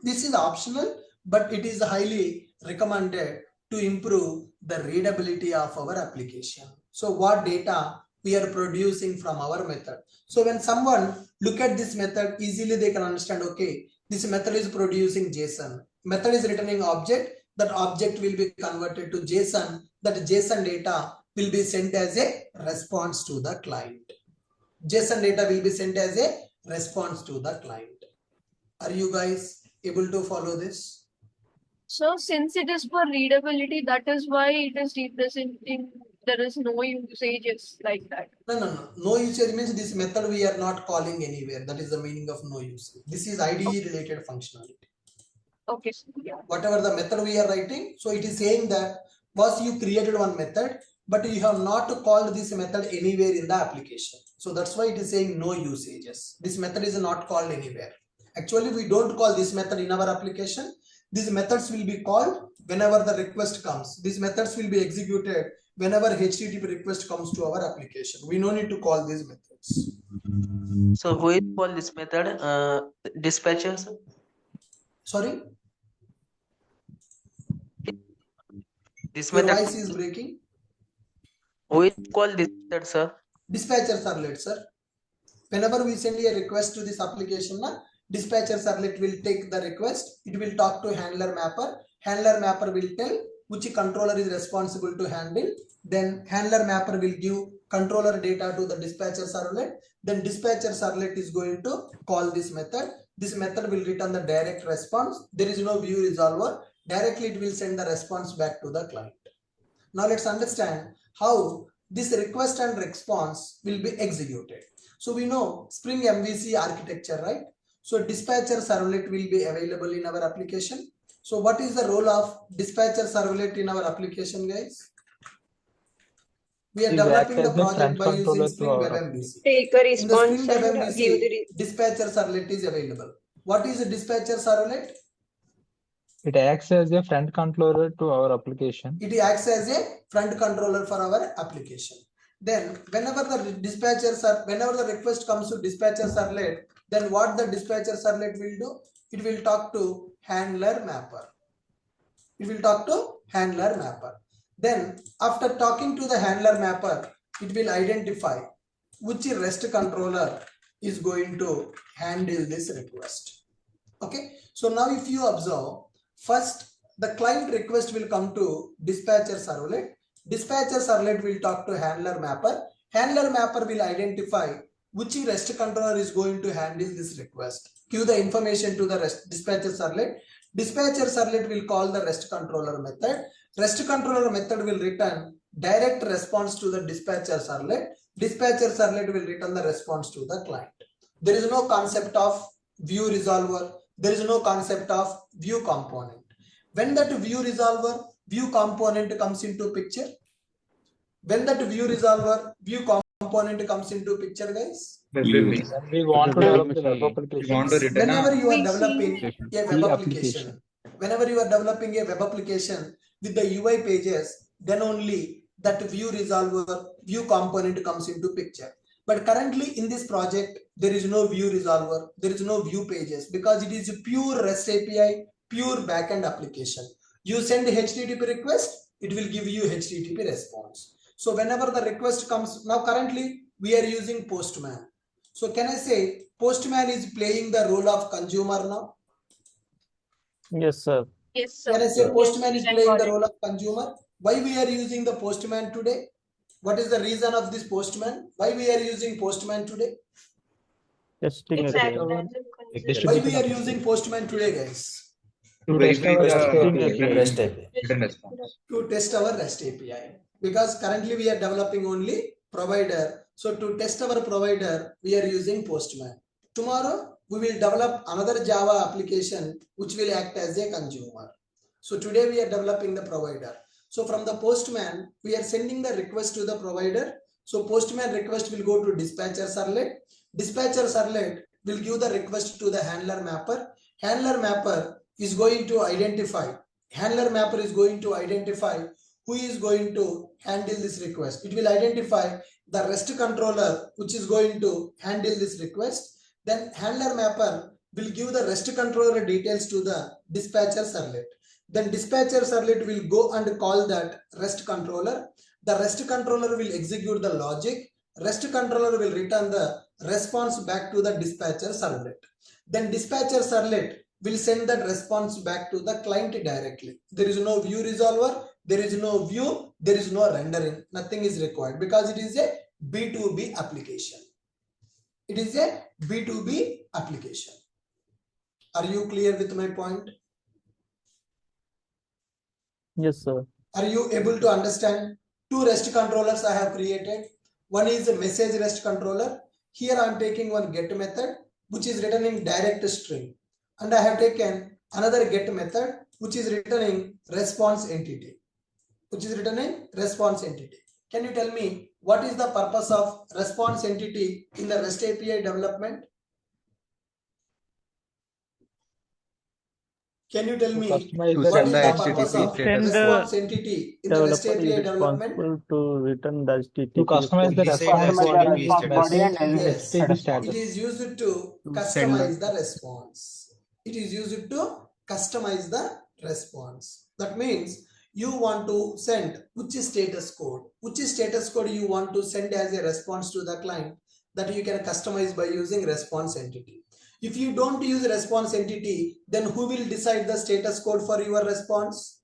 This is optional, but it is highly recommended to improve the readability of our application. So what data we are producing from our method. So when someone look at this method, easily they can understand, okay, this method is producing JSON. Method is returning object, that object will be converted to JSON, that JSON data will be sent as a response to the client. JSON data will be sent as a response to the client. Are you guys able to follow this? So since it is for readability, that is why it is representing there is no usages like that. No. No usage means this method we are not calling anywhere. That is the meaning of no usage. This is IDE related functionality. Okay. Yeah. Whatever the method we are writing, so it is saying that boss, you created one method, but you have not called this method anywhere in the application. So that's why it is saying no usages. This method is not called anywhere. Actually, we don't call this method in our application. These methods will be called whenever the request comes. These methods will be executed whenever HTTP request comes to our application. We no need to call these methods. So who is called this method? Dispatchers. Sorry? This Your method. voice is breaking. Who is called this method, sir? Dispatcher servlet, sir. Whenever we send a request to this application, dispatcher servlet will take the request. It will talk to handler mapper. Handler mapper will tell which controller is responsible to handle. Then handler mapper will give controller data to the dispatcher servlet. Then dispatcher servlet is going to call this method. This method will return the direct response. There is no view resolver. Directly it will send the response back to the client. Now let's understand how this request and response will be executed. So we know Spring MVC architecture, right? So dispatcher servlet will be available in our application. So what is the role of dispatcher servlet in our application, guys? We are developing the project by using Spring Web MVC. Take a response In the Spring Web and give the MVC, dispatcher servlet is available. What is a dispatcher servlet? It acts as a front controller to our application. It acts as a front controller for our application. Then whenever the request comes to dispatcher servlet, then what the dispatcher servlet will do? It will talk to handler mapper. Then after talking to the handler mapper, it will identify which REST controller is going to handle this request. Okay. So now if you observe, first the client request will come to dispatcher servlet. Dispatcher servlet will talk to handler mapper. Handler mapper will identify which REST controller is going to handle this request. Give the information to the dispatcher servlet. Dispatcher servlet will call the REST controller method. REST controller method will return direct response to the dispatcher servlet. Dispatcher servlet will return the response to the client. There is no concept of view resolver. There is no concept of view component. When that view resolver, view component comes into picture, when that view resolver, view component comes into picture, guys? When we want to develop the web application, Whenever you are We developing see a web application, whenever you are developing a web application with the UI pages, then only that view resolver, view component comes into picture. But currently in this project, there is no view resolver, there is no view pages, because it is a pure REST API, pure backend application. You send HTTP request, it will give you HTTP response. So whenever the request comes, now currently we are using Postman. So can I say Postman is playing the role of consumer now? Yes, sir. Yes, sir. Can I say Postman Yes, is we can playing call the it. role of consumer? Why we are using the Postman today? What is the reason of this Postman? Why we are using Postman today? Testing It's API. advanced Why we are using Postman today, guys? to test our Testing API. API. To test our REST API. Because currently we are developing only provider. So to test our provider, we are using Postman. Tomorrow, we will develop another Java application which will act as a consumer. So today we are developing the provider. So from the Postman, we are sending the request to the provider. So Postman request will go to dispatcher servlet. Dispatcher servlet will give the request to the handler mapper. Handler mapper is going to identify. Handler mapper is going to identify who is going to handle this request. It will identify the REST controller which is going to handle this request. Then handler mapper will give the REST controller details to the dispatcher servlet. Then dispatcher servlet will go and call that REST controller. The REST controller will execute the logic. REST controller will return the response back to the dispatcher servlet. Then dispatcher servlet will send that response back to the client directly. There is no view resolver, there is no view, there is no rendering, nothing is required because it is a B2B application. It is a B2B application. Are you clear with my point? Yes, sir. Are you able to understand? Two REST controllers I have created. One is a message REST controller. Here I am taking one get method which is returning direct string. And I have taken another get method which is returning response entity. Can you tell me what is the purpose of response entity in the REST API development? Can you tell me what is the purpose of response entity in the REST Developer is API development? responsible to return the HTTP. To customize the response body and Yes, HTTP it status. is used to customize the response. It is used to customize the response. That means you want to send which status code you want to send as a response to the client, that you can customize by using response entity. If you don't use response entity, then who will decide the status code for your response?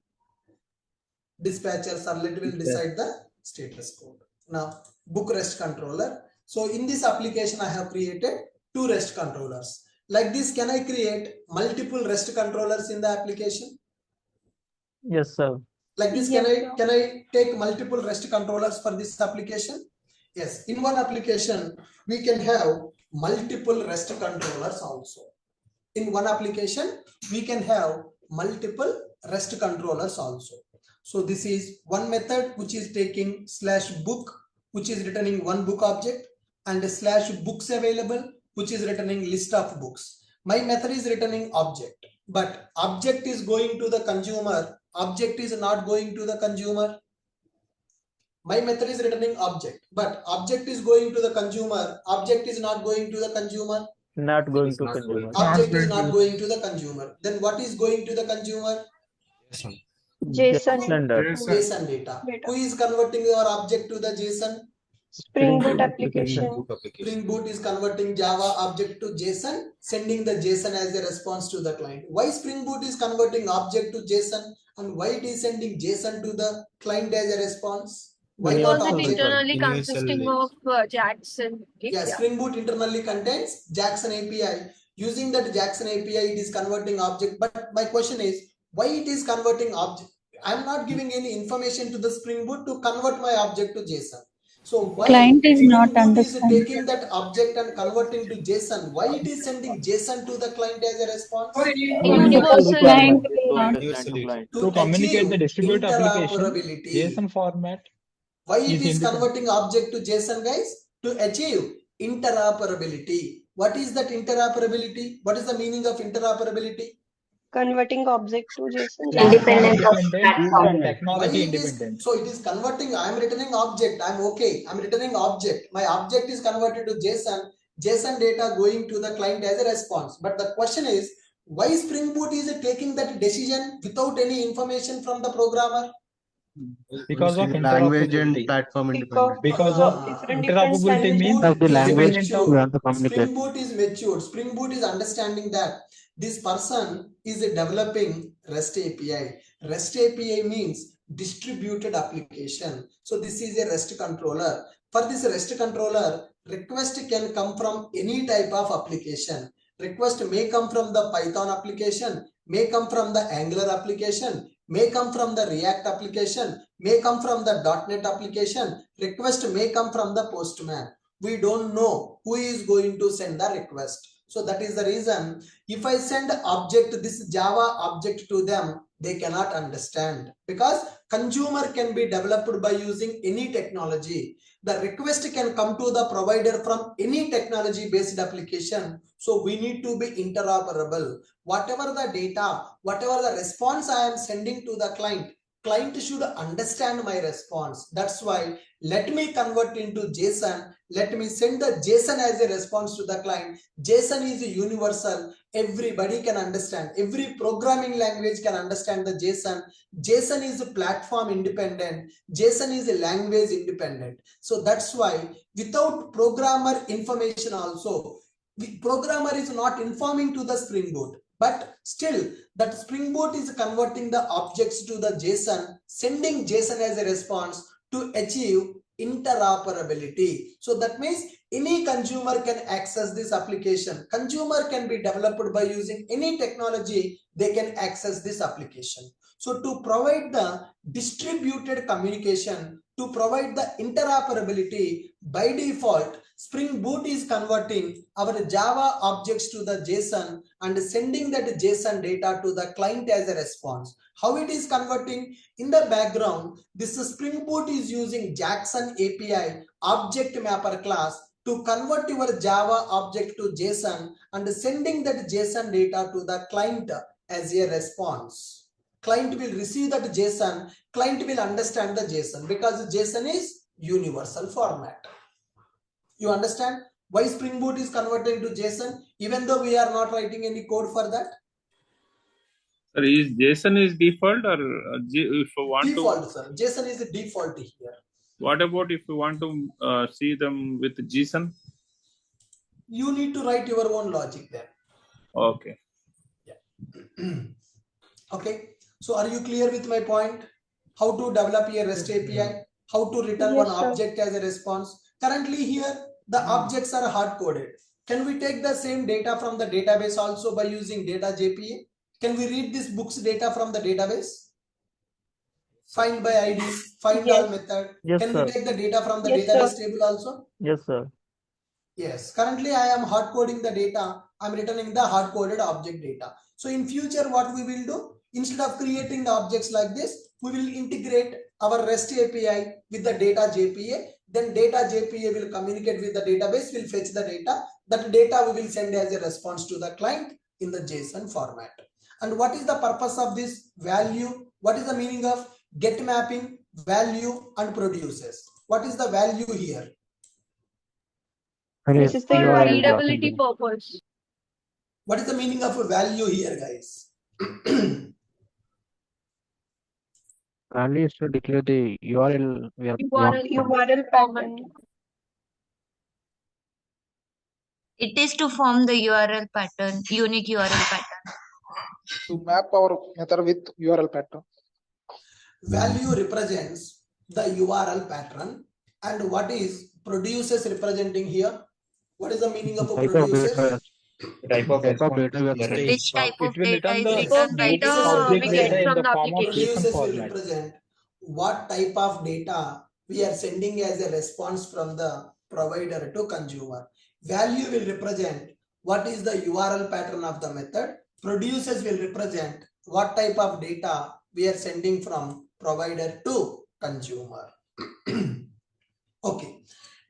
Dispatcher servlet will decide the status code. Now, book REST controller. So in this application, I have created two REST controllers. Like this, can I create multiple REST controllers in the application? Yes, sir. Like this, can I take multiple REST controllers for this application? Yes, in one application, we can have multiple REST controllers also. In one application, we can have multiple REST controllers also. So this is one method which is taking /book, which is returning one book object, and /books available, which is returning list of books. My method is returning object, but object is going to the consumer. Object is not going to the consumer. My method is returning object, but object is going to the consumer. Object is not going to the consumer. Not going to consumer. Object is not going to the consumer. Then what is going to the consumer? JSON data. JSON data. Who is converting your object to the JSON? Spring Boot application. Spring Boot is converting Java object to JSON, sending the JSON as a response to the client. Why Spring Boot is converting object to JSON and why it is sending JSON to the client as a response? Why not Because it object? internally consisting of Jackson. Yeah, Spring Boot internally contains Jackson API. Using that Jackson API, it is converting object. But my question is, why it is converting object? I'm not giving any information to the Spring Boot to convert my object to JSON. So why Client is Spring not Boot is understanding. taking that object and converting to JSON? Why it is sending JSON to the client as a response? Universal. Client It is goes not. like client to client. To To communicate the achieve distributed application, interoperability. JSON format Why it is is independent. converting object to JSON, guys? To achieve interoperability. What is that interoperability? What is the meaning of interoperability? Converting object to JSON. Platform independent and Why technology it is independent. so? It is converting. I am returning object. I'm okay. I'm returning object. My object is converted to JSON. JSON data going to the client as a response. But the question is, why Spring Boot is taking that decision without any information from the programmer? Because of language and interoperability. platform Because independent. Because of different interoperability languages. means Of the language independent you of have to communicate. Spring Boot is matured. Spring Boot is understanding that this person is developing REST API. REST API means distributed application. So this is a REST controller. For this REST controller, request can come from any type of application. Request may come from the Python application, may come from the Angular application, may come from the React application, may come from the .NET application. Request may come from the Postman. We don't know who is going to send the request. So that is the reason if I send object, this Java object to them, they cannot understand, because consumer can be developed by using any technology. The request can come to the provider from any technology based application. So we need to be interoperable. Whatever the data, whatever the response I am sending to the client should understand my response. That's why let me convert into JSON. Let me send the JSON as a response to the client. JSON is universal. Everybody can understand. Every programming language can understand the JSON. JSON is platform independent. JSON is language independent. So that's why without programmer information also, the programmer is not informing to the Spring Boot. But still, that Spring Boot is converting the objects to the JSON, sending JSON as a response to achieve interoperability. So that means any consumer can access this application. Consumer can be developed by using any technology. They can access this application. So to provide the distributed communication, to provide the interoperability, by default, Spring Boot is converting our Java objects to the JSON and sending that JSON data to the client as a response. How it is converting? In the background, this Spring Boot is using Jackson API object mapper class to convert your Java object to JSON and sending that JSON data to the client as a response. Client will receive that JSON, client will understand the JSON, because JSON is universal format. You understand why Spring Boot is converted to JSON, even though we are not writing any code for that? Sir, is JSON is default, or if you want default, sir. JSON is a default here. What about if you want to see them with JSON? You need to write your own logic there. Okay. Yeah. Okay. So are you clear with my point? How to develop a REST API? How to return one object as a response? Currently here, the objects are hard-coded. Can we take the same data from the database also by using data JPA? Can we read this book's data from the database? Find by ID, find all method. Yes, Can sir. we take the data from the database table also? Yes, sir. Yes. Currently, I am hard coding the data. I'm returning the hard coded object data. So in future, what we will do? Instead of creating the objects like this, we will integrate our REST API with the data JPA. Then data JPA will communicate with the database, will fetch the data. That data we will send as a response to the client in the JSON format. And what is the purpose of this value? What is the meaning of get mapping, value, and produces? What is the value here? This is for readability purpose. What is the meaning of a value here, guys? Value is to declare the URL we are URL pattern. It is to form the URL pattern, unique URL pattern. To map our method with URL pattern. Value represents the URL pattern, and what is produces representing here? What is the meaning of a produces? The type of Type of response data we are we are sending. Which type it of will data return is the Type written of by boot the data object we data get in from the the form of application. JSON Producers will format. represent what type of data we are sending as a response from the provider to consumer. Value will represent what is the URL pattern of the method. Producers will represent what type of data we are sending from provider to consumer. Okay,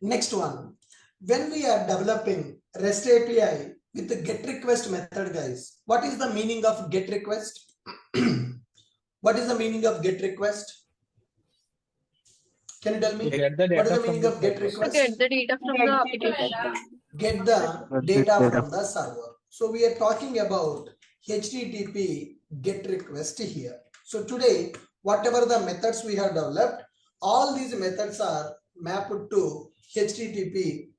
next one. When we are developing REST API with the GET request method, guys, what is the meaning of GET request? What is the meaning of GET request? Can you tell me? To get the What is data the from meaning the of GET server. To request? get the data from the application. Get the data from the server. So we are talking about HTTP GET request here. So today, whatever the methods we have developed, all these methods are mapped to HTTP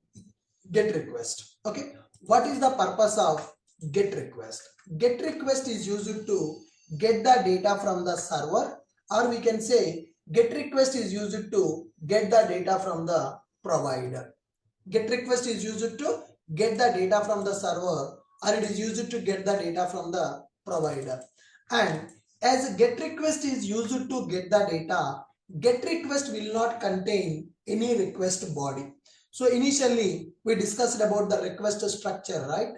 GET request. Okay, what is the purpose of GET request? GET request is used to get the data from the server, or we can say GET request is used to get the data from the provider. GET request is used to get the data from the server, or it is used to get the data from the provider. And as GET request is used to get the data, GET request will not contain any request body. So initially we discussed about the request structure, right?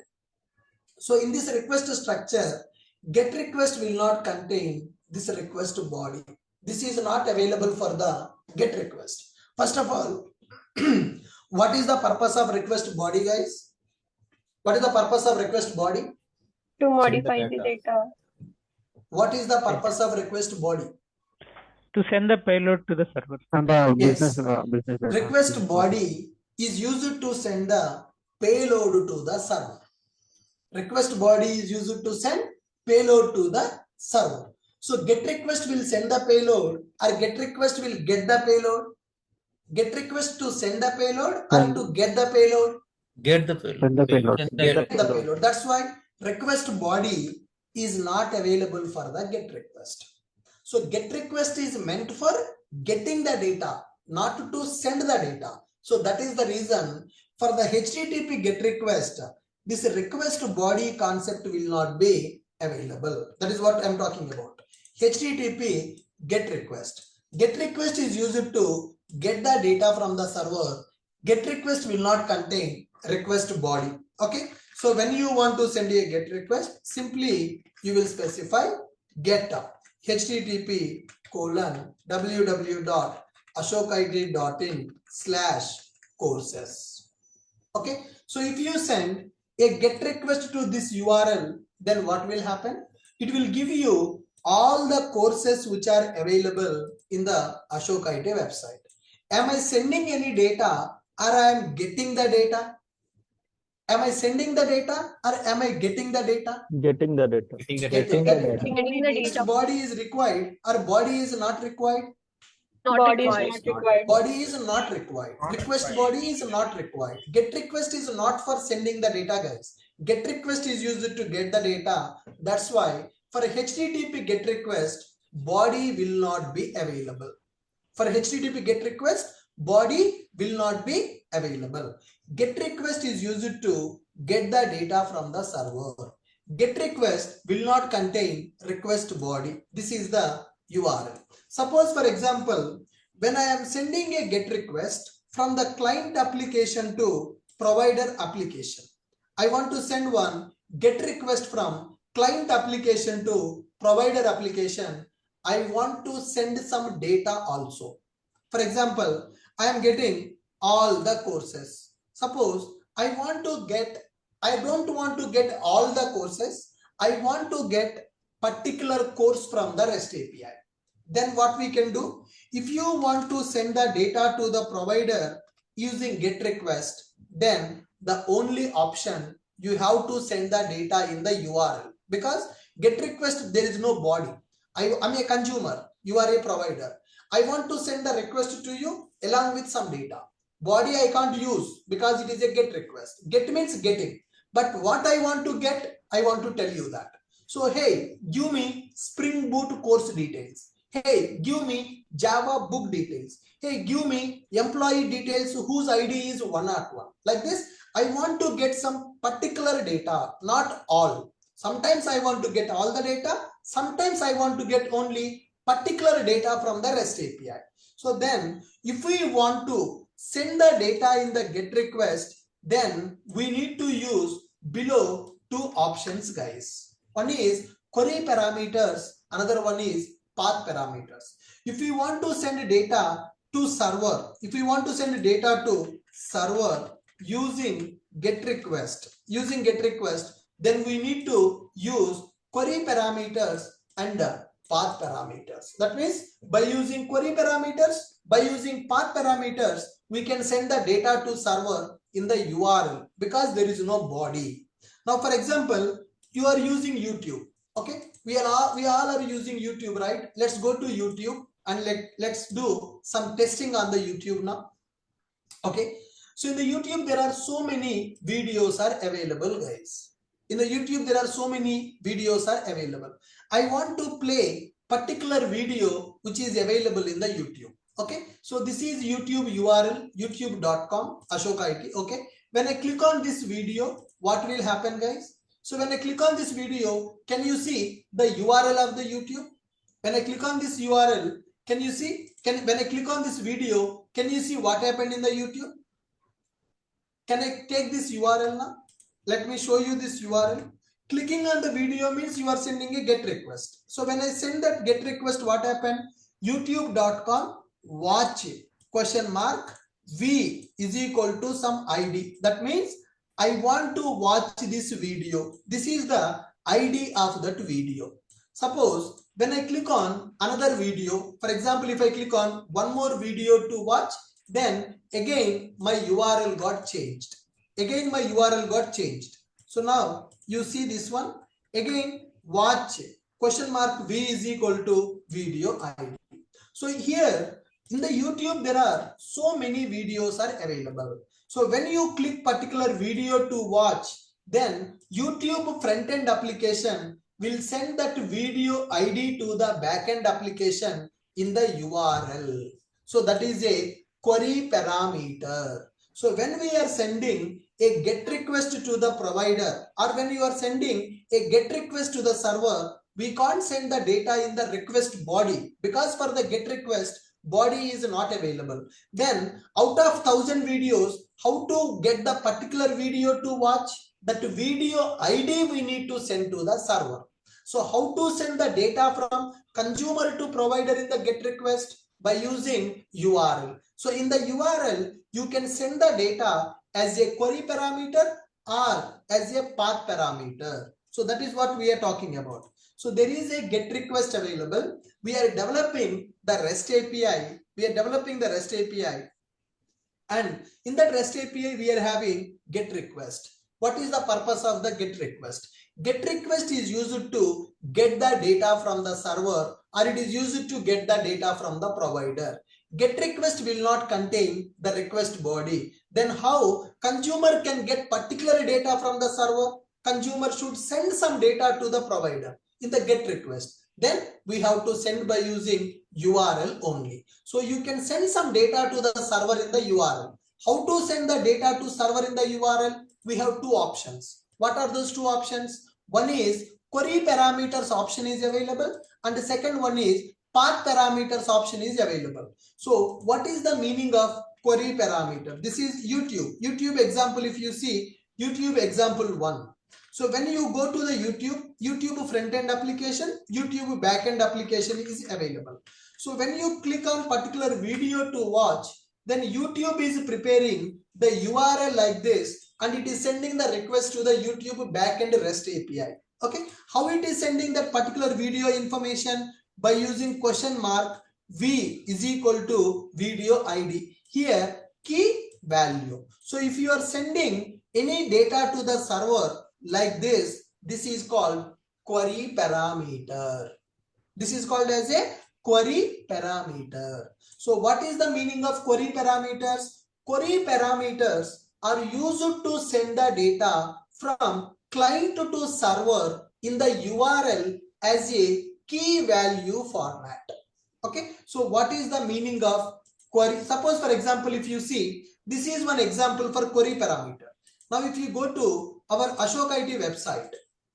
So in this request structure, GET request will not contain this request body. This is not available for the GET request. First of all, what is the purpose of request body, guys? What is the purpose of request body? To modify the data. What is the purpose of request body? To send the payload to the server. And the Yes. business data. Request body is used to send the payload to the server. Request body is used to send payload to the server. So GET request will send the payload, or GET request will get the payload. GET request to send the payload or to get the payload? Get the payload. Send the payload. Get the payload. That's why request body is not available for the GET request. So GET request is meant for getting the data, not to send the data. So that is the reason for the HTTP GET request, this request body concept will not be available. That is what I'm talking about. HTTP GET request. GET request is used to get the data from the server. GET request will not contain request body. Okay. So when you want to send a GET request, simply you will specify get http://ashokit.in/courses. Okay. So if you send a GET request to this URL, then what will happen? It will give you all the courses which are available in the Ashokite website. Am I sending any data, or I am getting the data? Am I sending the data, or am I getting the data? Getting the data. Getting the data. Getting the Which data. body is required, or body is not required? Not Body is required. not required. Body is not required. Request body is not required. GET request is not for sending the data, guys. GET request is used to get the data. That's why for HTTP GET request, body will not be available. For HTTP GET request, body will not be available. GET request is used to get the data from the server. GET request will not contain request body. This is the URL. Suppose, for example, when I am sending a GET request from the client application to provider application, I want to send one GET request from client application to provider application. I want to send some data also. For example, I am getting all the courses. Suppose I don't want to get all the courses. I want to get particular course from the REST API. Then what we can do? If you want to send the data to the provider using GET request, then the only option you have to send the data in the URL, because GET request there is no body. I am a consumer, you are a provider. I want to send the request to you along with some data. Body I can't use because it is a GET request. GET means getting. But what I want to get, I want to tell you that. So hey, give me Spring Boot course details. Hey, give me Java book details. Hey, give me employee details whose ID is 101. Like this, I want to get some particular data, not all. Sometimes I want to get all the data. Sometimes I want to get only particular data from the REST API. So then if we want to send the data in the GET request, then we need to use below two options, guys. One is query parameters, another one is path parameters. If we want to send data to server, using GET request, then we need to use query parameters and path parameters. That means by using query parameters, by using path parameters, we can send the data to server in the URL because there is no body. Now, for example, you are using YouTube. Okay, we all are using YouTube, right? Let's go to YouTube and let's do some testing on the YouTube now. Okay, so in the YouTube there are so many videos are available, guys. In the YouTube there are so many videos are available. I want to play particular video which is available in the YouTube. Okay, so this is YouTube URL, youtube.com Ashok IT. Okay, when I click on this video, what will happen, guys? So when I click on this video, can you see the URL of the YouTube? When I click on this URL, can you see? When I click on this video, can you see what happened in the YouTube? Can I take this URL now? Let me show you this URL. Clicking on the video means you are sending a GET request. So when I send that GET request, what happened? youtube.com watch V is equal to some ID. That means I want to watch this video. This is the ID of that video. Suppose when I click on another video, for example, if I click on one more video to watch, then again my URL got changed. So now you see this one, again watch V is equal to video ID. So here in the YouTube there are so many videos are available. So when you click particular video to watch, then YouTube front-end application will send that video ID to the backend application in the URL. So that is a query parameter. So when we are sending a GET request to the provider, or when you are sending a GET request to the server, we can't send the data in the request body because for the GET request, body is not available. Then out of 1,000 videos, how to get the particular video to watch? That video ID we need to send to the server. So how to send the data from consumer to provider in the GET request? By using URL. So in the URL, you can send the data as a query parameter or as a path parameter. So that is what we are talking about. So there is a GET request available. We are developing the REST API. And in that REST API, we are having GET request. What is the purpose of the GET request? GET request is used to get the data from the server, or it is used to get the data from the provider. GET request will not contain the request body. Then how consumer can get particular data from the server? Consumer should send some data to the provider in the GET request. Then we have to send by using URL only. So you can send some data to the server in the URL. How to send the data to server in the URL? We have two options. What are those two options? One is query parameters option is available, and the second one is path parameters option is available. So what is the meaning of query parameter? This is YouTube example. If you see YouTube example 1. So when you go to the YouTube front-end application, YouTube back-end application is available. So when you click on particular video to watch, then YouTube is preparing the URL like this, and it is sending the request to the YouTube backend REST API. Okay, how it is sending that particular video information? By using V is equal to video ID. Here key value. So if you are sending any data to the server like this, this is called query parameter. This is called as a query parameter. So what is the meaning of query parameters? Query parameters are used to send the data from client to server in the URL as a key value format. Okay, so what is the meaning of query? Suppose for example, if you see, this is one example for query parameter. Now if you go to our Ashok IT website,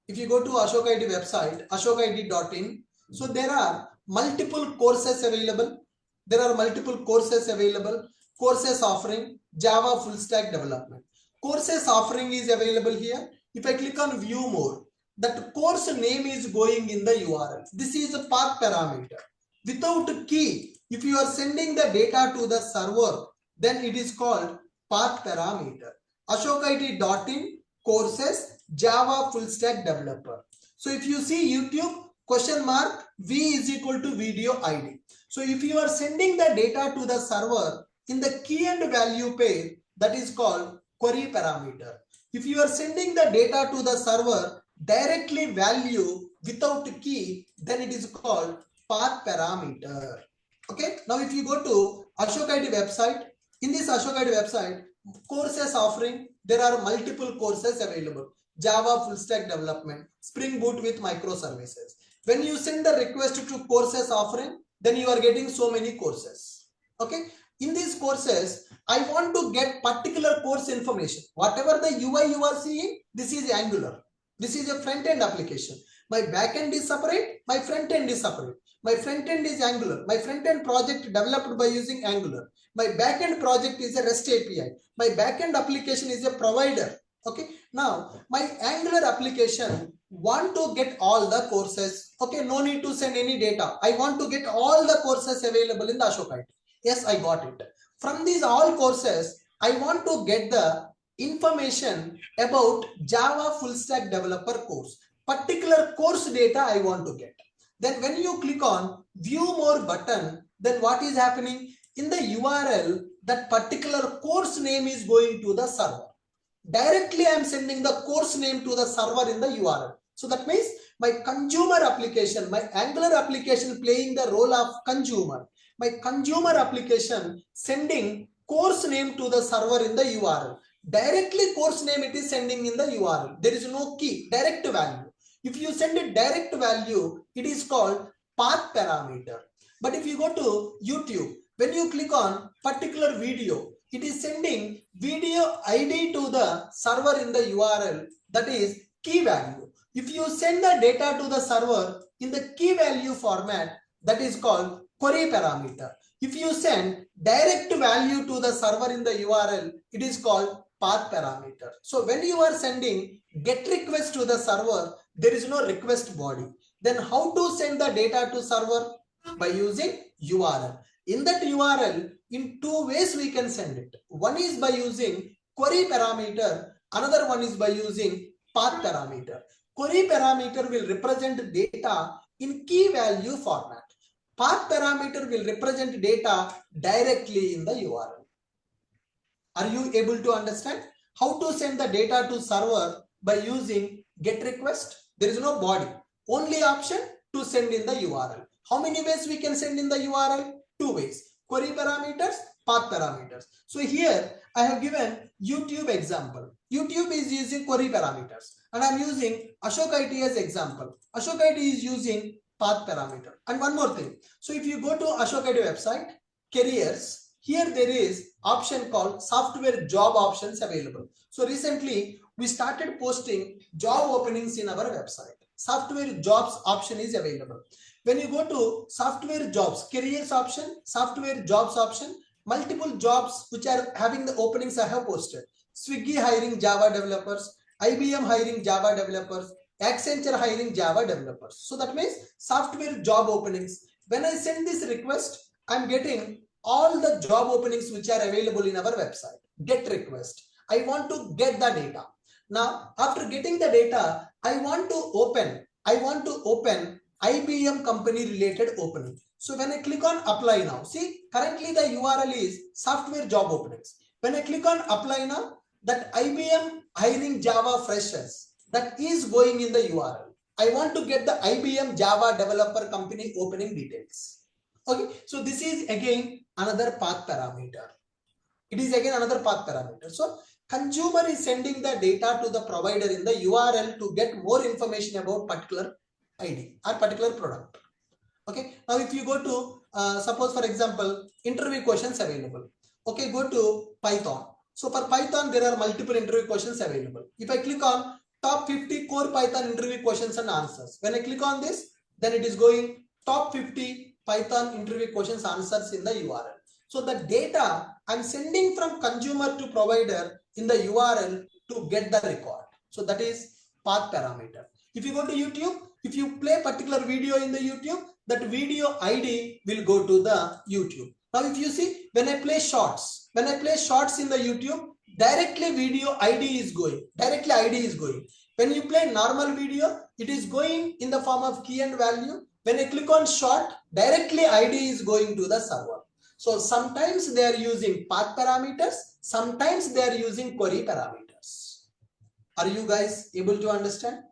if you go to Ashok IT website, ashokit.in, so there are multiple courses available. There are multiple courses available. Courses offering Java full stack development. Courses offering is available here. If I click on view more, that course name is going in the URL. This is a path parameter. Without key, if you are sending the data to the server, then it is called path parameter. ashokit.in courses Java full stack developer. So if you see YouTube, question mark V is equal to video ID. So if you are sending the data to the server in the key and value pair, that is called query parameter. If you are sending the data to the server directly value without key, then it is called path parameter. Okay. Now if you go to Ashok IT website, in this Ashok IT website, courses offering, there are multiple courses available. Java full stack development, Spring Boot with microservices. When you send the request to courses offering, then you are getting so many courses. Okay. In these courses, I want to get particular course information. Whatever the UI you are seeing, this is Angular. This is a front-end application. My back-end is separate, my front-end is separate. My front-end is Angular. My front-end project developed by using Angular. My back-end project is a REST API. My back-end application is a provider. Okay. Now, my Angular application want to get all the courses. Okay. No need to send any data. I want to get all the courses available in the Ashok IT. Yes, I got it. From these all courses, I want to get the information about Java full stack developer course. Particular course data I want to get. Then when you click on view more button, then what is happening? In the URL, that particular course name is going to the server. Directly I am sending the course name to the server in the URL. So that means my consumer application, my Angular application playing the role of consumer. My consumer application sending course name to the server in the URL. Directly course name it is sending in the URL. There is no key, direct value. If you send a direct value, it is called path parameter. But if you go to YouTube, when you click on particular video, it is sending video ID to the server in the URL, that is key value. If you send the data to the server in the key value format, that is called query parameter. If you send direct value to the server in the URL, it is called path parameter. So when you are sending get request to the server, there is no request body. Then how to send the data to server? By using URL. In that URL, in two ways we can send it. One is by using query parameter. Another one is by using path parameter. Query parameter will represent data in key value format. Path parameter will represent data directly in the URL. Are you able to understand how to send the data to server by using get request? There is no body. Only option to send in the URL. How many ways we can send in the URL? Two ways. Query parameters, path parameters. So here I have given YouTube example. YouTube is using query parameters and I am using Ashok IT as example. Ashok IT is using path parameter. And one more thing. So if you go to Ashok IT website, careers, here there is option called software job options available. So recently we started posting job openings in our website. Software jobs option is available. When you go to software jobs, careers option, software jobs option, multiple jobs which are having the openings I have posted. Swiggy hiring Java developers, IBM hiring Java developers, Accenture hiring Java developers. So that means software job openings. When I send this request, I'm getting all the job openings which are available in our website. Get request. I want to get the data. Now, after getting the data, I want to open IBM company related opening. So when I click on apply now, see currently the URL is software job openings. When I click on apply now, that IBM hiring Java freshers, that is going in the URL. I want to get the IBM Java developer company opening details. Okay, so this is again another path parameter. It is again another path parameter. So consumer is sending the data to the provider in the URL to get more information about particular ID or particular product. Okay, now if you go to suppose for example interview questions available. Okay, go to Python. So for Python, there are multiple interview questions available. If I click on top 50 core Python interview questions and answers, when I click on this, then it is going top 50 Python interview questions answers in the URL. So the data I'm sending from consumer to provider in the URL to get the record. So that is path parameter. If you go to YouTube, if you play particular video in the YouTube, that video ID will go to the YouTube. Now if you see, when I play shorts in the YouTube, directly video ID is going, directly ID is going. When you play normal video, it is going in the form of key and value. When I click on short, directly ID is going to the server. So sometimes they are using path parameters, sometimes they are using query parameters. Are you guys able to understand?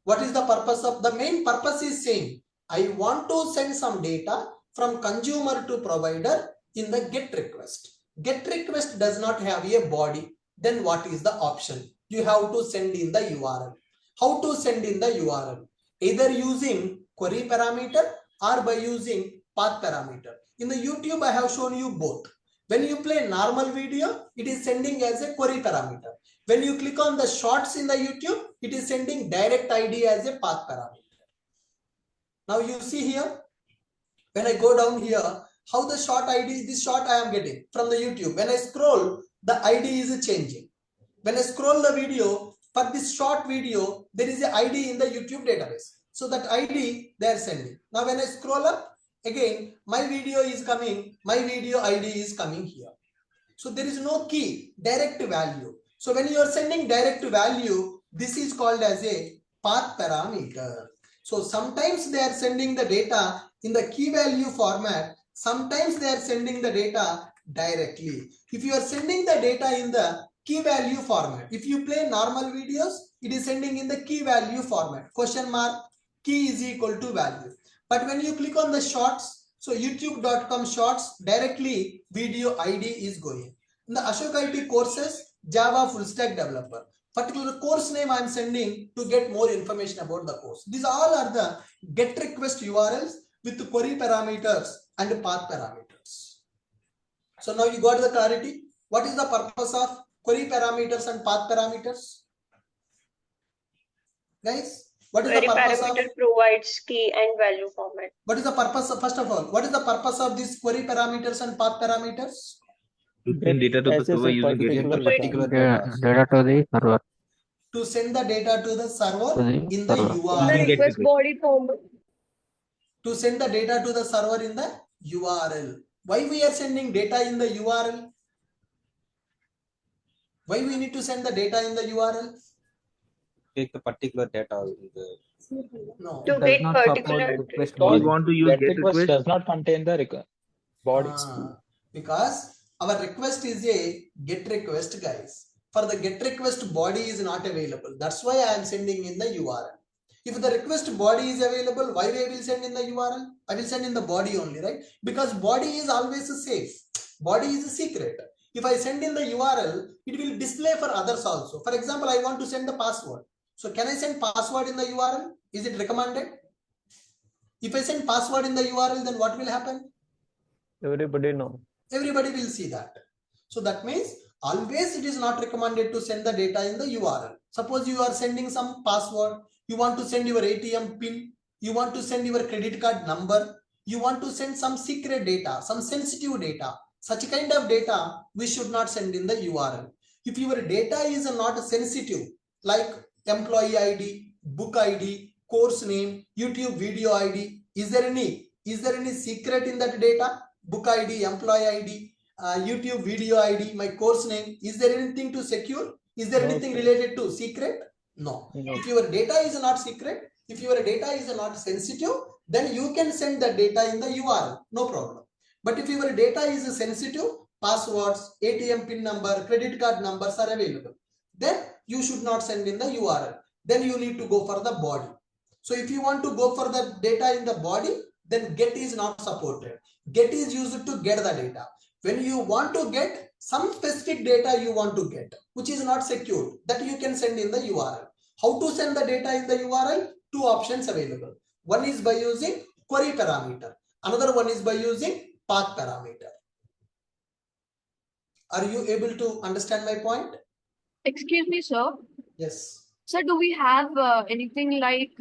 What is the purpose of the main purpose is same. I want to send some data from consumer to provider in the GET request. GET request does not have a body. Then what is the option? You have to send in the URL. How to send in the URL? Either using query parameter or by using path parameter. In the YouTube, I have shown you both. When you play normal video, it is sending as a query parameter. When you click on the shorts in the YouTube, it is sending direct ID as a path parameter. Now you see here, when I go down here, how the short ID, this short I am getting from the YouTube. When I scroll, the ID is changing. When I scroll the video, for this short video, there is an ID in the YouTube database. So that ID they are sending. Now when I scroll up, again, my video is coming, my video ID is coming here. So there is no key, direct value. So when you are sending direct value, this is called as a path parameter. So sometimes they are sending the data in the key value format. Sometimes they are sending the data directly. If you are sending the data in the key value format, if you play normal videos, it is sending in the key value format, question mark, key is equal to value. But when you click on the shorts, so youtube.com shorts, directly video ID is going. In the Ashok IT courses, Java full stack developer, particular course name I am sending to get more information about the course. These all are the GET request URLs with the query parameters and path parameters. So now you got the clarity. What is the purpose of query parameters and path parameters? Guys, what is Query the purpose parameter of? provides key and value format. What is the purpose of, first of all, what is the purpose of these query parameters and path parameters? To send data to the server using particular Data to the server. To send the data to the server in the The URL. request body format. To send the data to the server in the URL. Why we are sending data in the URL? Why we need to send the data in the URL? Take the particular data in the No. To It does get not support particular request we body. want to use Get GET request request. does not contain the body. Because our request is a GET request, guys. For the GET request body is not available. That's why I am sending in the URL. If the request body is available, why I will send in the URL? I will send in the body only, right? Because body is always safe. Body is a secret. If I send in the URL, it will display for others also. For example, I want to send the password. So can I send password in the URL? Is it recommended? If I send password in the URL, then what will happen? Everybody know. Everybody will see that. So that means always it is not recommended to send the data in the URL. Suppose you are sending some password, you want to send your ATM pin, you want to send your credit card number, you want to send some secret data, some sensitive data. Such kind of data we should not send in the URL. If your data is not sensitive, like employee ID, book ID, course name, YouTube video ID, is there any secret in that data? Book ID, employee ID, YouTube video ID, my course name. Is there anything to secure? Is there anything related to secret? No. If your data is not secret, if your data is not sensitive, then you can send the data in the URL, no problem. But if your data is sensitive, passwords, ATM pin number, credit card numbers are available, then you should not send in the URL. Then you need to go for the body. So if you want to go for the data in the body, then GET is not supported. GET is used to get the data. When you want to get some specific data you want to get, which is not secured, that you can send in the URL. How to send the data in the URL? Two options available. One is by using query parameter. Another one is by using path parameter. Are you able to understand my point? Excuse me, sir. Yes. Sir, do we have anything like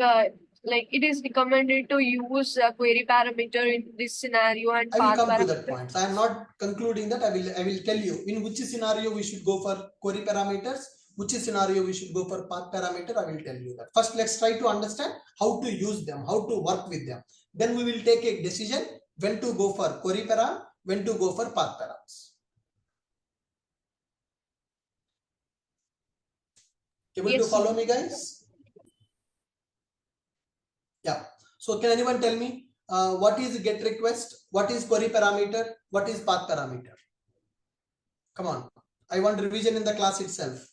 it is recommended to use query parameter in this scenario and I will path come to that parameter? point. So I am not concluding that. I will tell you in which scenario we should go for query parameters, which scenario we should go for path parameter. I will tell you that. First, let's try to understand how to use them, how to work with them. Then we will take a decision when to go for query param, when to go for path params. Able Yes, to follow sir. me, guys? Yeah. So can anyone tell me what is get request? What is query parameter? What is path parameter? Come on. I want revision in the class itself.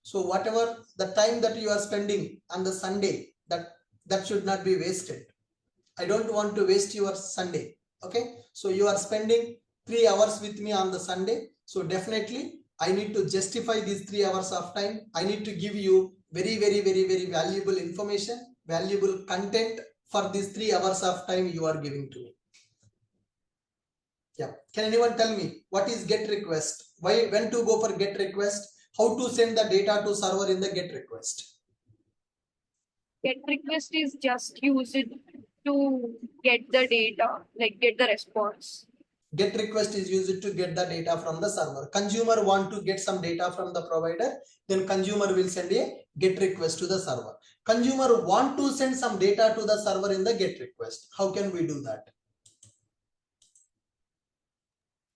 So whatever the time that you are spending on the Sunday, that should not be wasted. I don't want to waste your Sunday. Okay. So you are spending 3 hours with me on the Sunday. So definitely I need to justify these 3 hours of time. I need to give you very valuable information, valuable content for these 3 hours of time you are giving to me. Yeah. Can anyone tell me what is get request? When to go for get request? How to send the data to server in the get request? Get request is just used to get the data, like get the response. Get request is used to get the data from the server. Consumer want to get some data from the provider, then consumer will send a get request to the server. Consumer want to send some data to the server in the get request. How can we do that?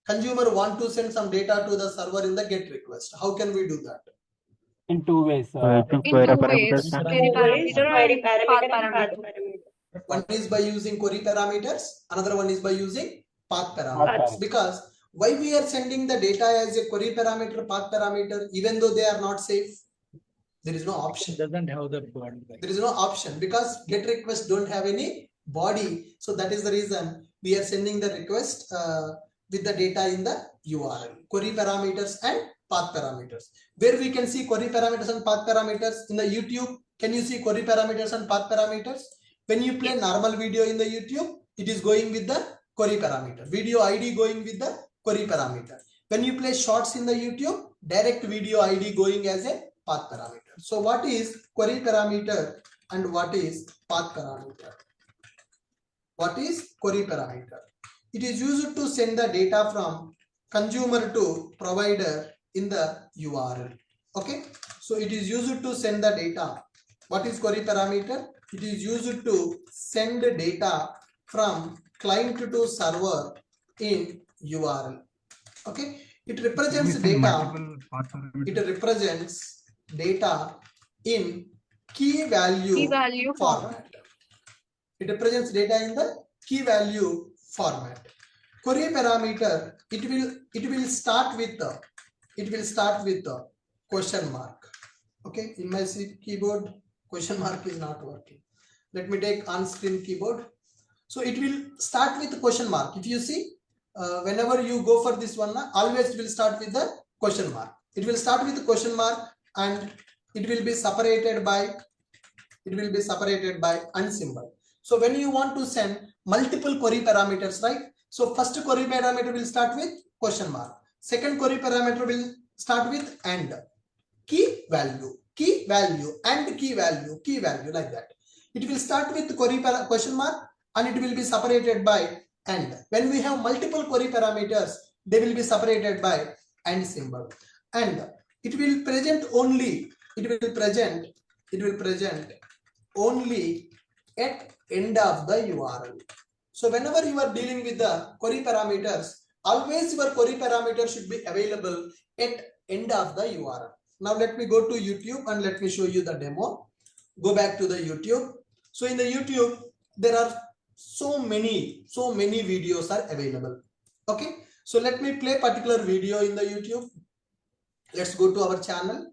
Consumer want to send some data to the server in the get request. How can we do that? In two ways. In two ways, query parameter and path parameter. One is by using query parameters, another one is by using path parameters. Because why we are sending the data as a query parameter, path parameter, even though they are not safe? There is no option. It doesn't have the body. There is no option because get request don't have any body. So that is the reason we are sending the request with the data in the URL. Query parameters and path parameters. Where we can see query parameters and path parameters in the YouTube. Can you see query parameters and path parameters? When you play normal video in the YouTube, it is going with the query parameter. Video ID going with the query parameter. When you play shorts in the YouTube, direct video ID going as a path parameter. So what is query parameter and what is path parameter? What is query parameter? It is used to send the data from consumer to provider in the URL. Okay. So it is used to send the data. What is query parameter? It is used to send data from client to server in URL. Okay. It represents data. It represents data in key value format. It represents data in the key value format. Query parameter, it will start with the question mark. Okay, in my keyboard question mark is not working. Let me take on-screen keyboard. So it will start with the question mark. If you see, whenever you go for this one, always it will start with the question mark. It will start with the question mark and it will be separated by and symbol. So when you want to send multiple query parameters, right? So first query parameter will start with question mark. Second query parameter will start with and. Key value, and key value like that. It will start with question mark and it will be separated by and. When we have multiple query parameters, they will be separated by and symbol. And it will present only only at end of the URL. So whenever you are dealing with the query parameters, always your query parameter should be available at end of the URL. Now let me go to YouTube and let me show you the demo. Go back to the YouTube. So in the YouTube, there are so many videos are available. Okay. So let me play particular video in the YouTube. Let's go to our channel,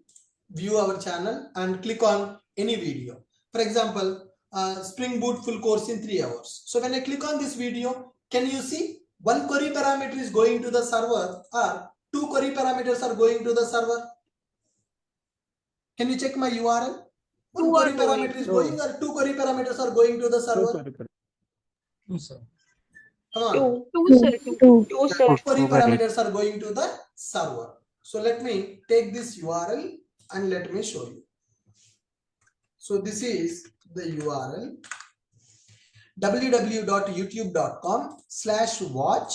view our channel and click on any video. For example, Spring Boot full course in 3 hours. So when I click on this video, can you see one query parameter is going to the server or two query parameters are going to the server? Can you check my URL? One query parameter is going or two query parameters are going to the server? Two, sir. Come on. Two, sir. Query parameters are going to the server. So let me take this URL and let me show you. So this is the URL www.youtube.com/watch ?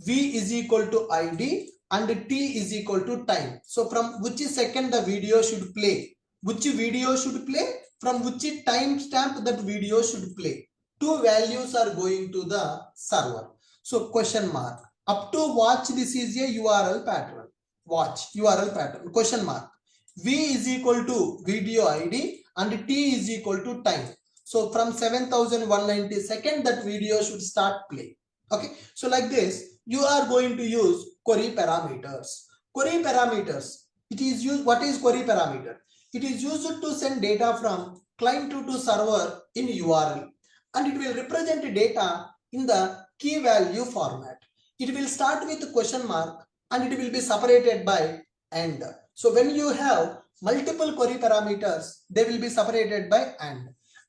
V is equal to ID and T is equal to time. So from which second the video should play? Which video should play? From which timestamp that video should play? Two values are going to the server. So question mark. Up to watch, this is a URL pattern. Watch URL pattern. Question mark. V is equal to video ID and T is equal to time. So from 7190 second that video should start play. Okay, so like this you are going to use query parameters. Query parameters, it is used. What is query parameter? It is used to send data from client to server in URL, and it will represent data in the key value format. It will start with question mark and it will be separated by and. So when you have multiple query parameters, they will be separated by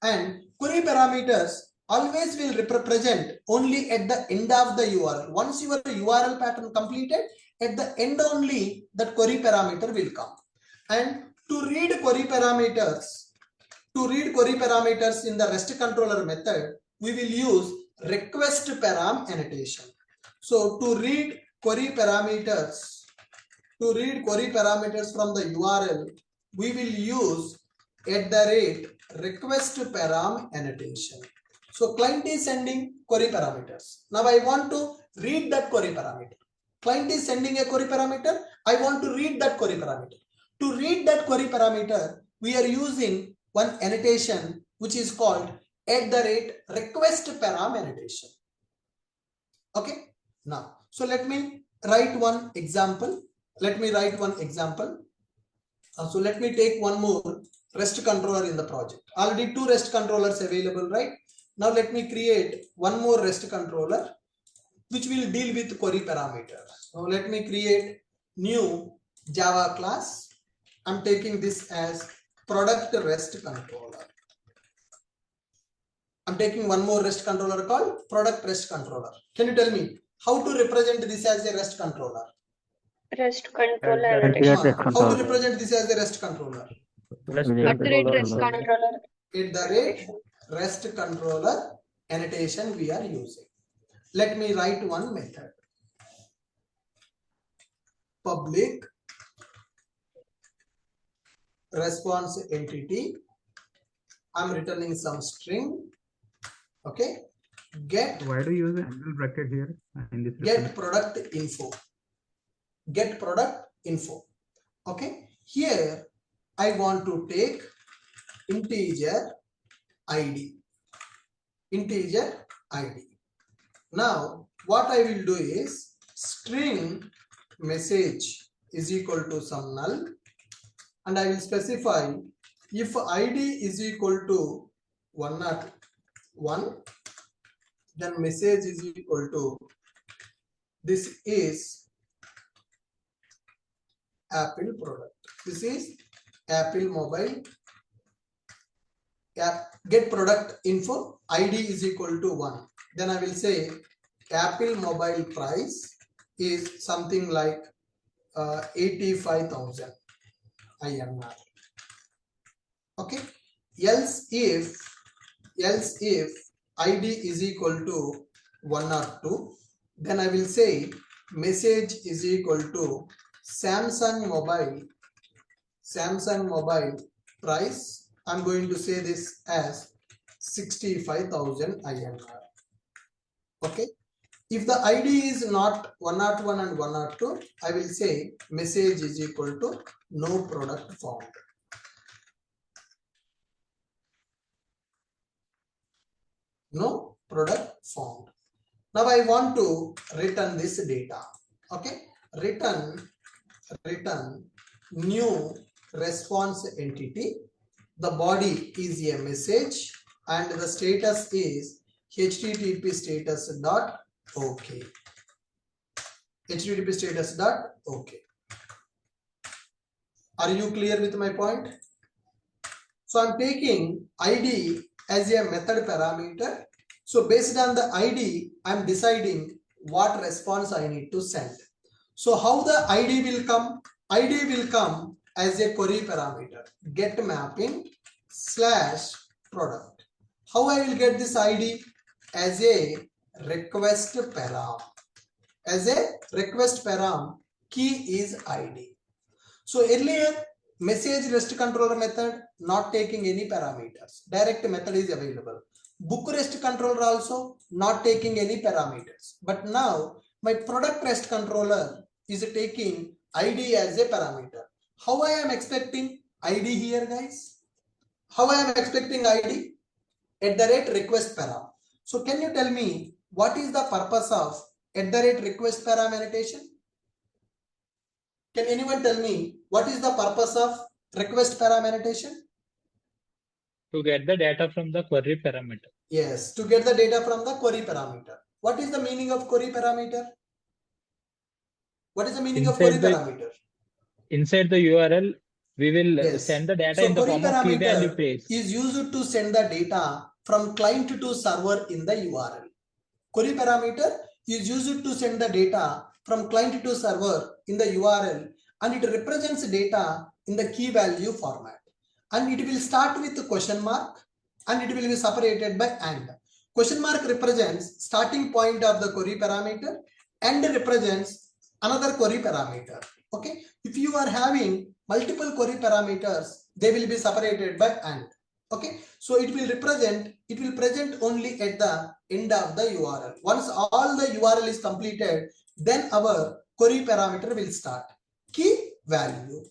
and query parameters always will represent only at the end of the URL. Once your URL pattern completed, at the end only that query parameter will come. And to read query parameters in the REST controller method, we will use request param annotation. So to read query parameters from the URL, we will use @request param annotation. So client is sending query parameters. Now I want to read that query parameter. Client is sending a query parameter. I want to read that query parameter. To read that query parameter, we are using one annotation which is called @request param annotation. Okay. Now, so let me write one example. So let me take one more REST controller in the project. Already two REST controllers available, right? Now let me create one more REST controller which will deal with query parameters. So let me create new Java class. I'm taking this as product REST controller. I'm taking one more REST controller called product REST controller. Can you tell me how to represent this as a REST controller? REST controller annotation. How to represent this as a REST controller? REST controller annotation we are using. Let me write one method. Public response entity. I'm returning some string. Okay. Why do you use an angle bracket here in this? Get product info. Get product info. Okay. Here I want to take integer ID. Now what I will do is string message is equal to some null, and I will specify if ID is equal to 101, then message is equal to this is Apple product. This is Apple mobile. Get product info, ID is equal to 1. Then I will say Apple mobile price is something like 85,000 INR. Okay. Else if ID is equal to 102, then I will say message is equal to Samsung mobile price. I'm going to say this as 65,000 INR. Okay. If the ID is not 101 and 102, I will say message is equal to no product found. No product found. Now I want to return this data. Okay. Return new response entity. The body is a message and the status is http status dot OK. http status dot OK. Are you clear with my point? So I'm taking ID as a method parameter. So based on the ID, I'm deciding what response I need to send. So how the ID will come? ID will come as a query parameter. Get mapping slash product. How I will get this ID? As a request param. As a request param, key is ID. So earlier, message REST controller method not taking any parameters. Direct method is available. Book REST controller also not taking any parameters. But now my product REST controller is taking ID as a parameter. How I am expecting ID here, guys? How I am expecting ID? At the rate request param. So can you tell me what is the purpose of at the rate request param annotation? Can anyone tell me what is the purpose of request param annotation? To get the data from the query parameter. Yes, to get the data from the query parameter. What is the meaning of query parameter? What is the meaning of query parameter? Inside the URL, we will send the data in the query form of key value parameter pairs. is used to send the data from client to server in the URL. Query parameter is used to send the data from client to server in the URL, and it represents data in the key value format. And it will start with a question mark and it will be separated by and. Question mark represents starting point of the query parameter and represents another query parameter. Okay, if you are having multiple query parameters, they will be separated by and. Okay, so it will present only at the end of the URL. Once all the URL is completed, then our query parameter will start. Key value.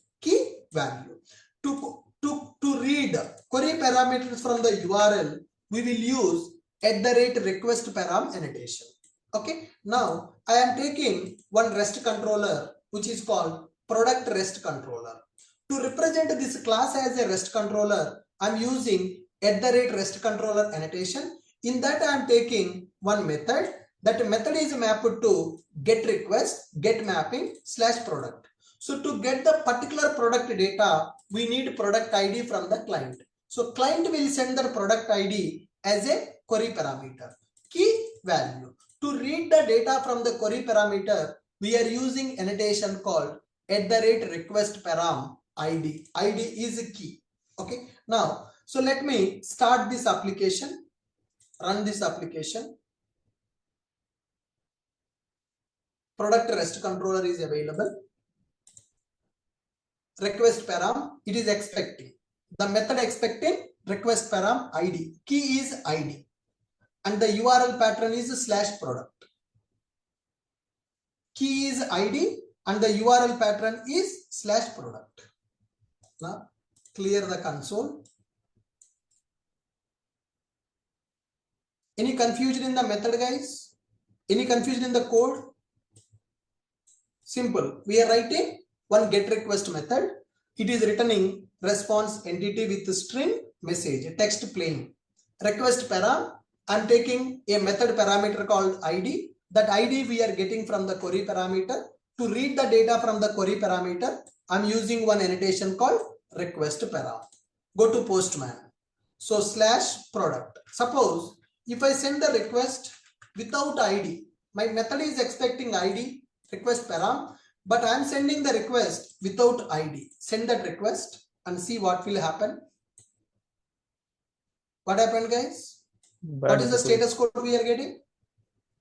To read query parameters from the URL, we will use @request param annotation. Okay, now I am taking one REST controller which is called product REST controller. To represent this class as a REST controller, I'm using @REST controller annotation. In that I am taking one method. That method is mapped to get request, get mapping slash product. So to get the particular product data, we need product ID from the client. So client will send the product ID as a query parameter. Key value. To read the data from the query parameter, we are using annotation called @request param ID. ID is a key. Okay. Now, so let me start this application, run this application. Product REST controller is available. Request param, it is expecting. The method expecting request param ID. Key is ID. And the URL pattern is /product. Key is ID and the URL pattern is /product. Now clear the console. Any confusion in the method, guys? Any confusion in the code? Simple. We are writing one get request method. It is returning response entity with string message, text plain. Request param, I'm taking a method parameter called ID. That ID we are getting from the query parameter. To read the data from the query parameter, I'm using one annotation called request param. Go to Postman. So /product. Suppose if I send the request without ID, my method is expecting ID, request param, but I am sending the request without ID. Send that request and see what will happen. What happened, guys? What is the status code we are getting?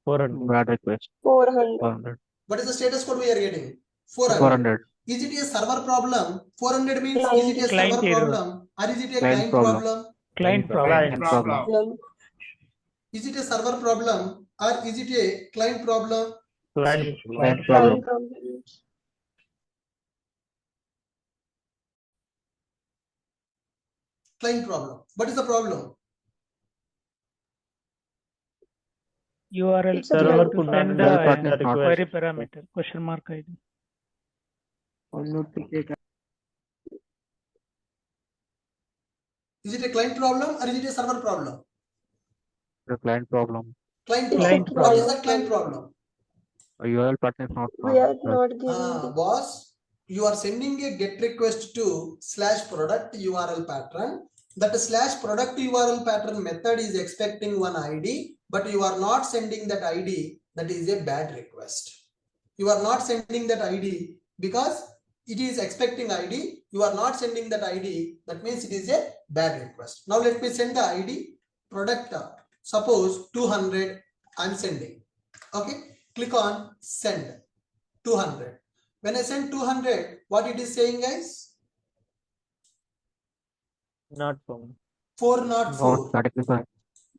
400. Bad request. 400. What is the status code we are getting? 400. Is it a server problem? 400 means is it a server problem or is it a client problem? Client problem. Is it a server problem or is it a client problem? Client problem. Client problem. What is the problem? URL Server to send the query parameter question mark ID. Is it a client problem or is it a server problem? The client problem. Client problem. What is the client problem? A URL pattern is not We are not giving Boss, you are sending a get request to /product URL pattern. That /product URL pattern method is expecting one ID, but you are not sending that ID. That is a bad request. You are not sending that ID because it is expecting ID. You are not sending that ID. That means it is a bad request. Now let me send the ID product. Suppose 200 I'm sending. Okay. Click on send 200. When I send 200, what it is saying, guys? Not found. 404.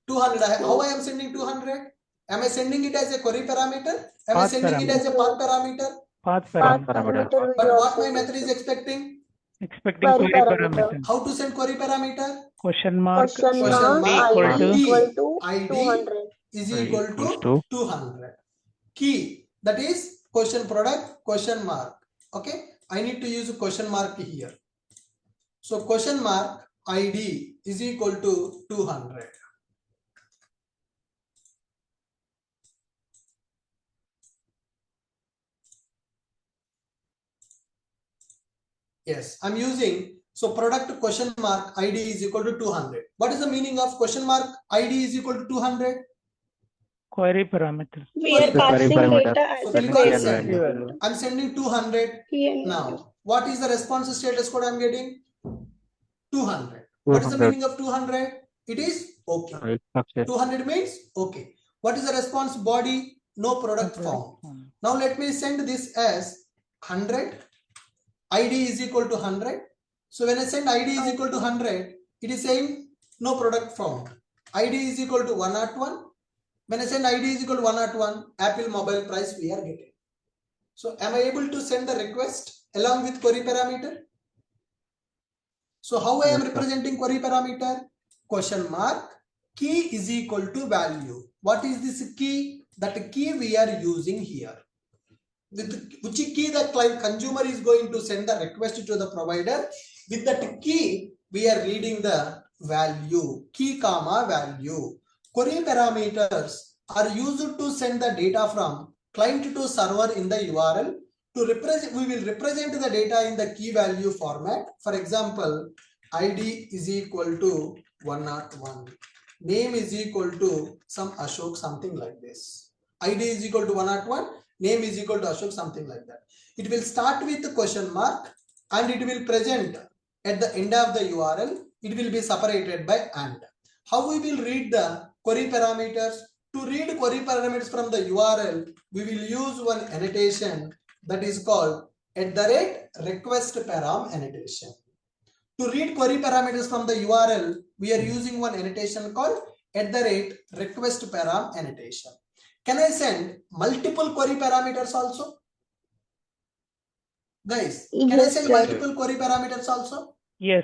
200. How I am Not sending 200? Am I sending it as a query parameter? Am I Path sending it as a parameter. path parameter? Path Path parameter. parameter But you are what my sending method is to expecting? Expecting query query parameter. parameter. How to send query parameter? Question mark Question Question mark mark equal ID to equal T to ID 200. is equal to 200. Key, that is question product question mark. Okay, I need to use a question mark here. So question mark ID is equal to 200. Yes, I'm using, so product question mark ID is equal to 200. What is the meaning of question mark ID is equal to 200? query parameter. We are passing data as So a click on query. send. I'm sending 200. Key and value. Now, what is the response status code I'm getting? 200. What is the meaning of 200? It is okay. 200 means okay. What is the response body? No product found. Now let me send this as 100. ID is equal to 100. So when I send ID is equal to 100, it is saying no product found. ID is equal to 101. When I send ID is equal to 101, Apple mobile price we are getting. So am I able to send the request along with query parameter? So how I am representing query parameter? Question mark key is equal to value. What is this key? That key we are using here. With which key the client consumer is going to send the request to the provider. With that key, we are reading the value, key comma value. Query parameters are used to send the data from client to server in the URL. To represent, we will represent the data in the key value format. For example, ID is equal to 101. Name is equal to some Ashok, something like this. ID is equal to 101. Name is equal to Ashok, something like that. It will start with the question mark and it will present at the end of the URL. It will be separated by and. How we will read the query parameters? To read query parameters from the URL, we will use one annotation that is called @request param annotation. To read query parameters from the URL, we are using one annotation called @request param annotation. Can I send multiple query parameters also? Guys, can I send multiple query parameters also? Yes.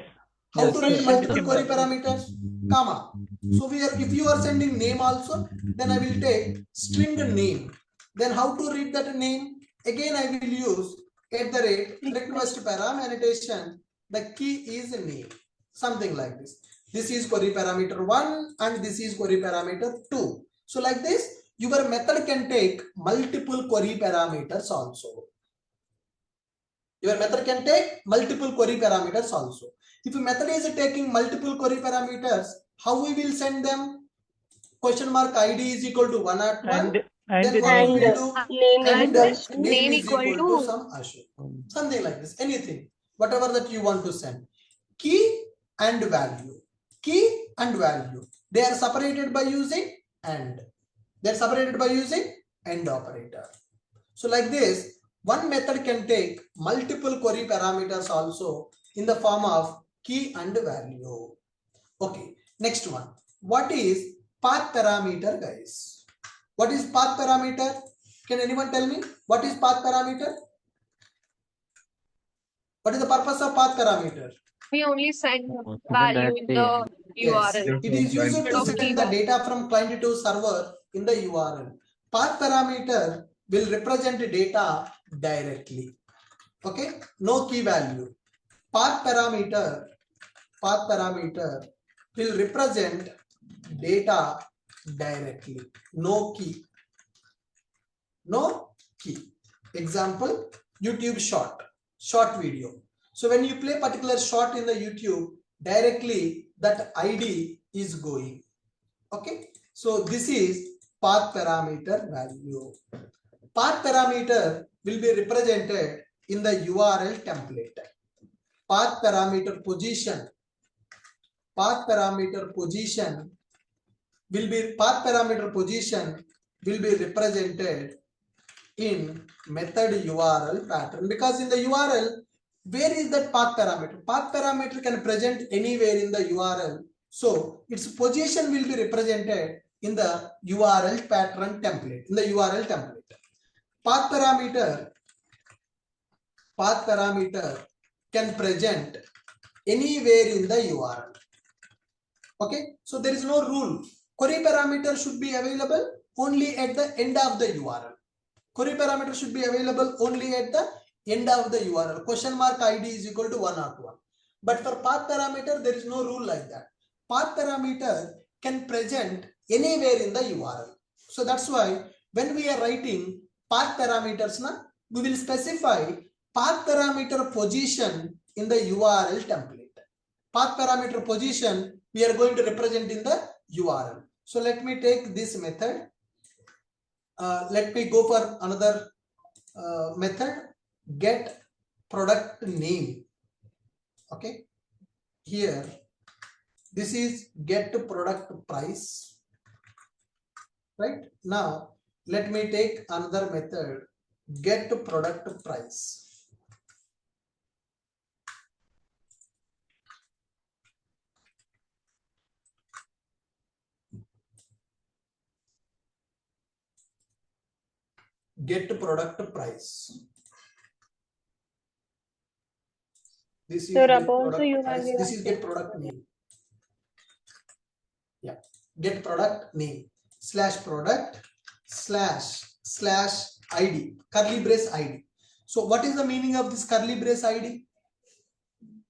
How to read multiple query parameters? Comma. So if you are sending name also, then I will take string name. Then how to read that name? Again, I will use @request param annotation. The key is name. Something like this. This is query parameter 1 and this is query parameter 2. So like this, your method can take multiple query parameters also. Your method can take multiple query parameters also. If your method is taking multiple query parameters, how we will send them? Question mark ID is equal to 101. Then what we will do? Name is And equals to name is equal to some Ashok. Something like this. Anything. Whatever that you want to send. Key and value. Key and value. They are separated by using AND. They are separated by using AND operator. So like this, one method can take multiple query parameters also in the form of key and value. Okay, next one. What is path parameter, guys? What is path parameter? Can anyone tell me what is path parameter? What is the purpose of path parameter? We only send value in the Yes, URL. it is used Instead to of send key the value. data from client to server in the URL. Path parameter will represent data directly. Okay, no key value. Path parameter will represent data directly. No key. No key. Example, YouTube short video. So when you play particular short in the YouTube, directly that ID is going. Okay. So this is path parameter value. path parameter will be represented in the URL template. Path parameter position will be represented in method URL pattern, because in the URL, where is that path parameter? Path parameter can present anywhere in the URL. So its position will be represented in the URL pattern template, in the URL template. Path parameter can present anywhere in the URL. Okay, so there is no rule. Query parameter should be available only at the end of the URL. Query parameter should be available only at the end of the URL. Question mark ID is equal to 101. But for path parameter, there is no rule like that. Path parameter can present anywhere in the URL. So that's why when we are writing path parameters, we will specify path parameter position in the URL template. Path parameter position we are going to represent in the URL. So let me take this method. Let me go for another method, get product name. Okay, here this is get product price. Right now, let me take another method, get product price. Get product price. This is Sir, get above product you price. have This is get product name. Yeah, get product name slash product slash ID, curly brace ID. So what is the meaning of this curly brace ID?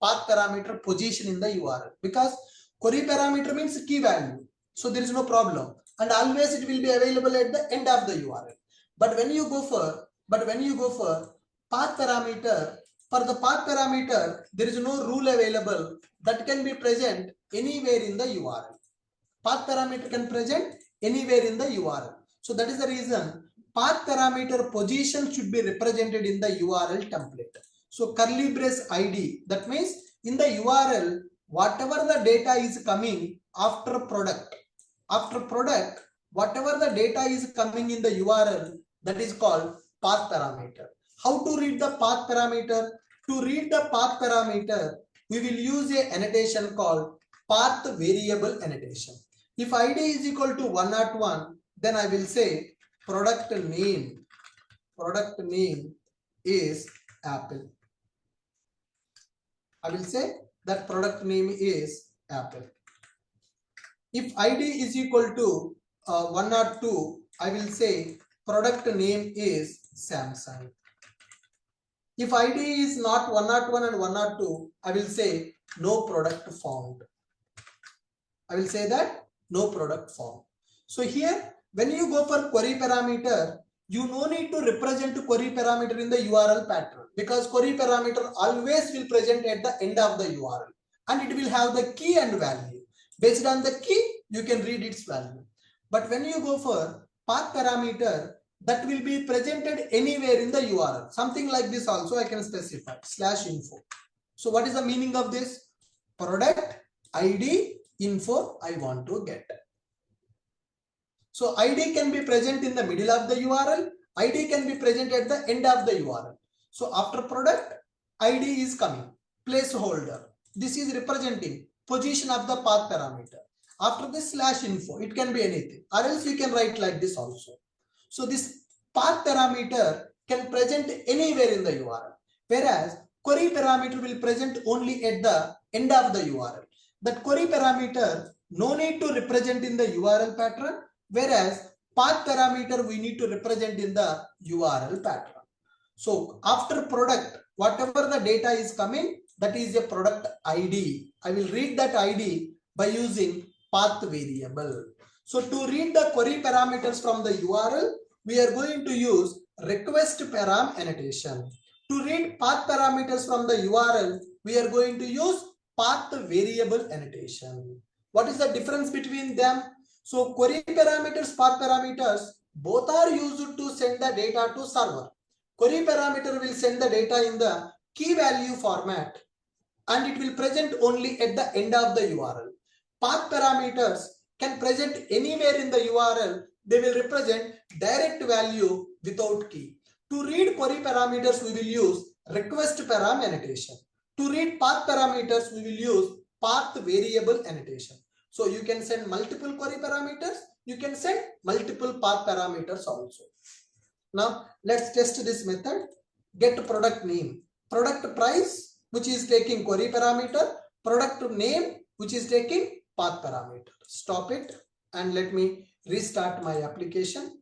Path parameter position in the URL, because query parameter means key value. So there is no problem, and always it will be available at the end of the URL. But when you go for path parameter, for the path parameter, there is no rule available that can be present anywhere in the URL. Path parameter can present anywhere in the URL. So that is the reason path parameter position should be represented in the URL template. So curly brace ID, that means in the URL, whatever the data is coming after product, whatever the data is coming in the URL, that is called path parameter. How to read the path parameter? To read the path parameter, we will use a annotation called path variable annotation. If ID is equal to 101, then I will say product name is Apple. I will say that product name is Apple. If ID is equal to 102, I will say product name is Samsung. If ID is not 101 and 102, I will say no product found. I will say that no product found. So here, when you go for query parameter, you no need to represent query parameter in the URL pattern, because query parameter always will present at the end of the URL, and it will have the key and value. Based on the key, you can read its value. But when you go for path parameter, that will be presented anywhere in the URL. Something like this also I can specify /info. So what is the meaning of this? Product ID info I want to get. So ID can be present in the middle of the URL. ID can be present at the end of the URL. So after product, ID is coming. Placeholder. This is representing position of the path parameter. After this /info, it can be anything. Or else you can write like this also. So this path parameter can present anywhere in the URL. Whereas query parameter will present only at the end of the URL. That query parameter no need to represent in the URL pattern, whereas path parameter we need to represent in the URL pattern. So after product, whatever the data is coming, that is a product ID. I will read that ID by using path variable. So to read the query parameters from the URL, we are going to use request param annotation. To read path parameters from the URL, we are going to use path variable annotation. What is the difference between them? So query parameters, path parameters, Both are used to send the data to server. Query parameter will send the data in the key value format and it will present only at the end of the URL. Path parameters can present anywhere in the URL. They will represent direct value without key. To read query parameters, we will use request param annotation. To read path parameters, we will use path variable annotation. So you can send multiple query parameters. You can send multiple path parameters also. Now let's test this method. Get product name, product price, which is taking query parameter, product name, which is taking path parameter. Stop it and let me restart my application.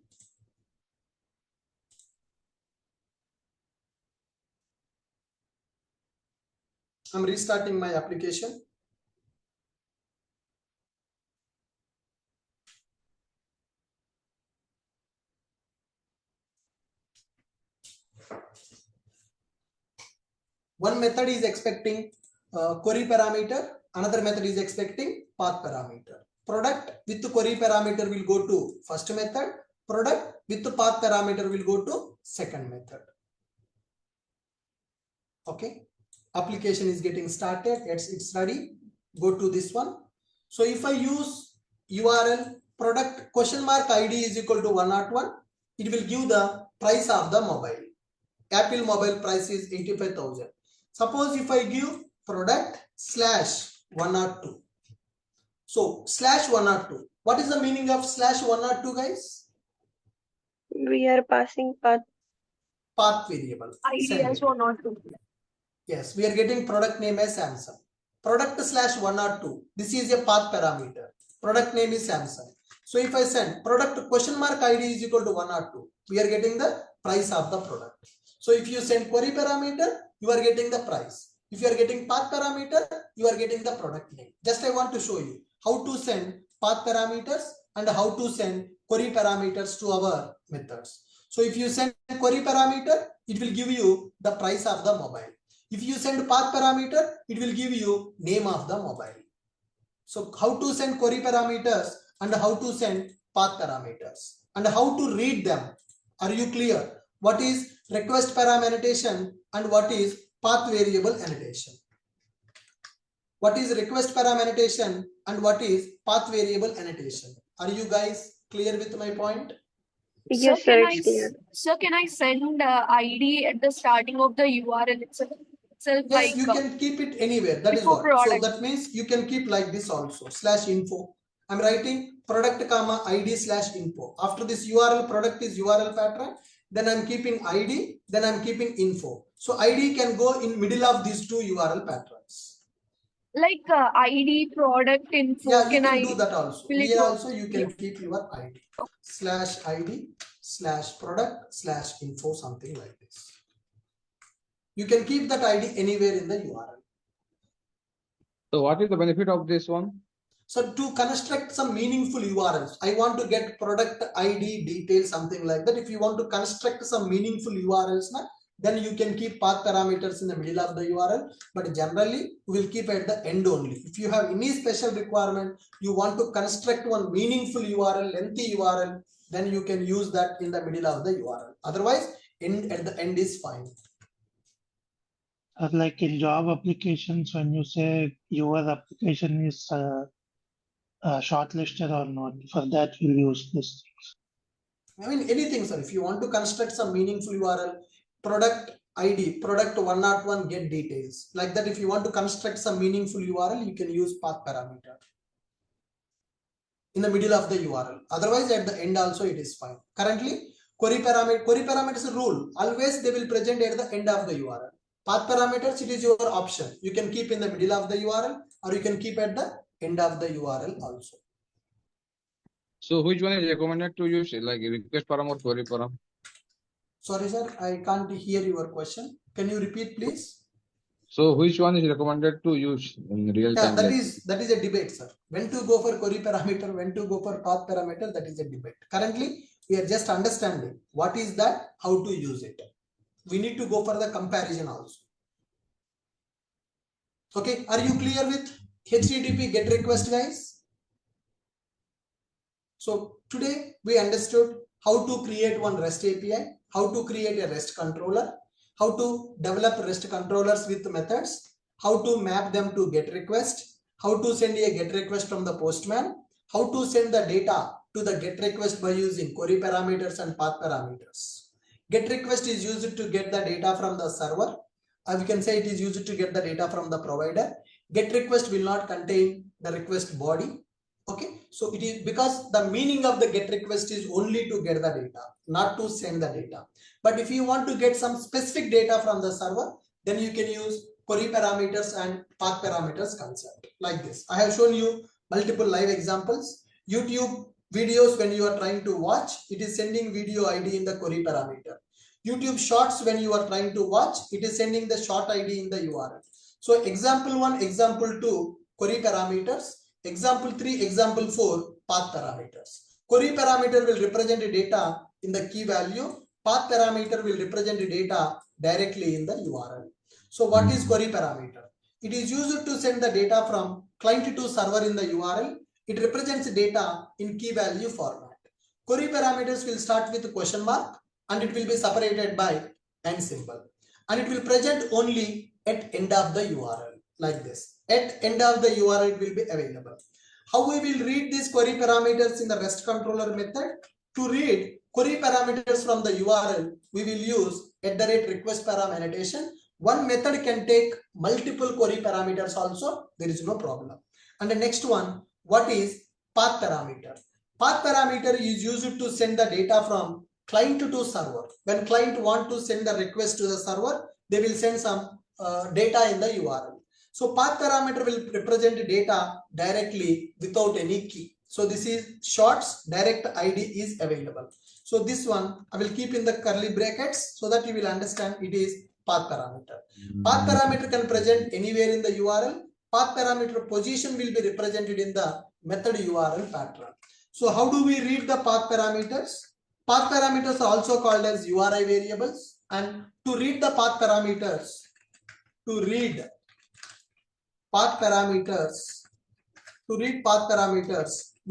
I'm restarting my application. One method is expecting query parameter, another method is expecting path parameter. Product with the query parameter will go to first method, product with the path parameter will go to second method. Okay, application is getting started. It's ready. Go to this one. So if I use URL product question mark ID is equal to 101, it will give the price of the mobile. Apple mobile price is 85,000. Suppose if I give product slash 102. So slash 102. What is the meaning of slash 102, guys? We are passing path variable. ID as 102. Yes, we are getting product name as Samsung. Product slash 102. This is a path parameter. Product name is Samsung. So if I send product question mark ID is equal to 102, we are getting the price of the product. So if you send query parameter, you are getting the price. If you are getting path parameter, you are getting the product name. Just I want to show you how to send path parameters and how to send query parameters to our methods. So if you send query parameter, it will give you the price of the mobile. If you send path parameter, it will give you name of the mobile. So how to send query parameters and how to send path parameters and how to read them. Are you clear? What is request param annotation and what is path variable annotation? What is request param annotation and what is path variable annotation? Are you guys clear with my point? Yes, sir, it's clear. Sir, can I send ID at the starting of the URL itself? Yes, like, you can keep it anywhere. That is what. So that means you can keep like this also, /info. I'm writing product comma ID /info. After this URL, product is URL pattern. Then I'm keeping ID. Then I'm keeping info. So ID can go in middle of these two URL patterns. Like ID product info. Yeah, you can do that also. Here also you can keep your ID /ID/product/info, something like this. You can keep that ID anywhere in the URL. So what is the benefit of this one? So to construct some meaningful URLs, I want to get product ID details, something like that. If you want to construct some meaningful URLs, then you can keep path parameters in the middle of the URL, but generally we will keep at the end only. If you have any special requirement, you want to construct one meaningful URL, lengthy URL, then you can use that in the middle of the URL. Otherwise, at the end is fine. Like in job applications, when you say your application is shortlisted or not, for that we'll use this. I mean, anything, sir. If you want to construct some meaningful URL, product ID, product 101 get details. Like that, if you want to construct some meaningful URL, you can use path parameter in the middle of the URL. Otherwise, at the end also it is fine. Currently, query parameters rule. Always they will present at the end of the URL. Path parameters, it is your option. You can keep in the middle of the URL or you can keep at the end of the URL also. So which one is recommended to use, like request param or query param? Sorry, sir, I can't hear your question. Can you repeat, please? So which one is recommended to use in real time? That is a debate, sir. When to go for query parameter, when to go for path parameter, that is a debate. Currently, we are just understanding what is that, how to use it. We need to go for the comparison also. Okay, are you clear with HTTP GET request, guys? So today we understood how to create one REST API, how to create a REST controller, how to develop REST controllers with methods, how to map them to GET request, how to send a GET request from the postman, how to send the data to the GET request by using query parameters and path parameters. GET request is used to get the data from the server. We can say it is used to get the data from the provider. GET request will not contain the request body. Okay, so it is because the meaning of the GET request is only to get the data, not to send the data. But if you want to get some specific data from the server, then you can use query parameters and path parameters concept like this. I have shown you multiple live examples. YouTube videos, when you are trying to watch, it is sending video ID in the query parameter. YouTube shorts, when you are trying to watch, it is sending the short ID in the URL. So example 1, example 2, query parameters. Example 3, example 4, path parameters. Query parameter will represent the data in the key value. Path parameter will represent the data directly in the URL. So what is query parameter? It is used to send the data from client to server in the URL. It represents data in key value format. Query parameters will start with question mark and it will be separated by and symbol. And it will present only at end of the URL like this. At end of the URL it will be available. How we will read these query parameters in the REST controller method? To read query parameters from the URL, we will use @request param annotation. One method can take multiple query parameters also, there is no problem. And the next one, what is path parameter? Path parameter is used to send the data from client to server. When client want to send the request to the server, they will send some data in the URL. So path parameter will represent data directly without any key. So this is shorts, direct ID is available. So this one I will keep in the curly brackets so that you will understand it is path parameter. Path parameter can present anywhere in the URL. Path parameter position will be represented in the method URL pattern. So how do we read the path parameters? Path parameters are also called as URI variables. And to read the path parameters, we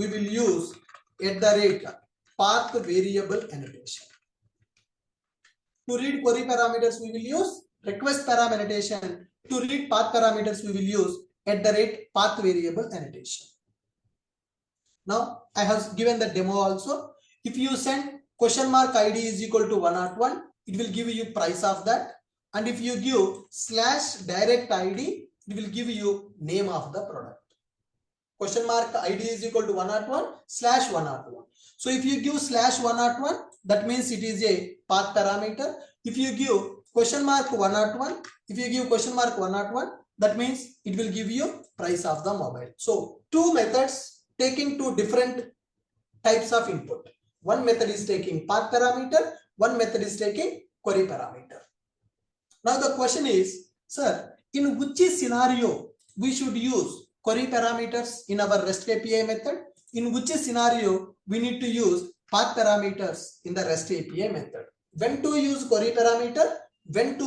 will use @path variable annotation. To read query parameters, we will use request param annotation. To read path parameters, we will use @path variable annotation. Now I have given the demo also. If you send question mark ID is equal to 101, it will give you price of that. And if you give /direct ID, it will give you name of the product. Question mark ID is equal to 101 /101. So if you give /101, that means it is a path parameter. If you give question mark 101, that means it will give you price of the mobile. So two methods taking two different types of input. One method is taking path parameter, one method is taking query parameter. Now the question is, sir, in which scenario we should use query parameters in our REST API method? In which scenario we need to use path parameters in the REST API method? When to use query parameter? In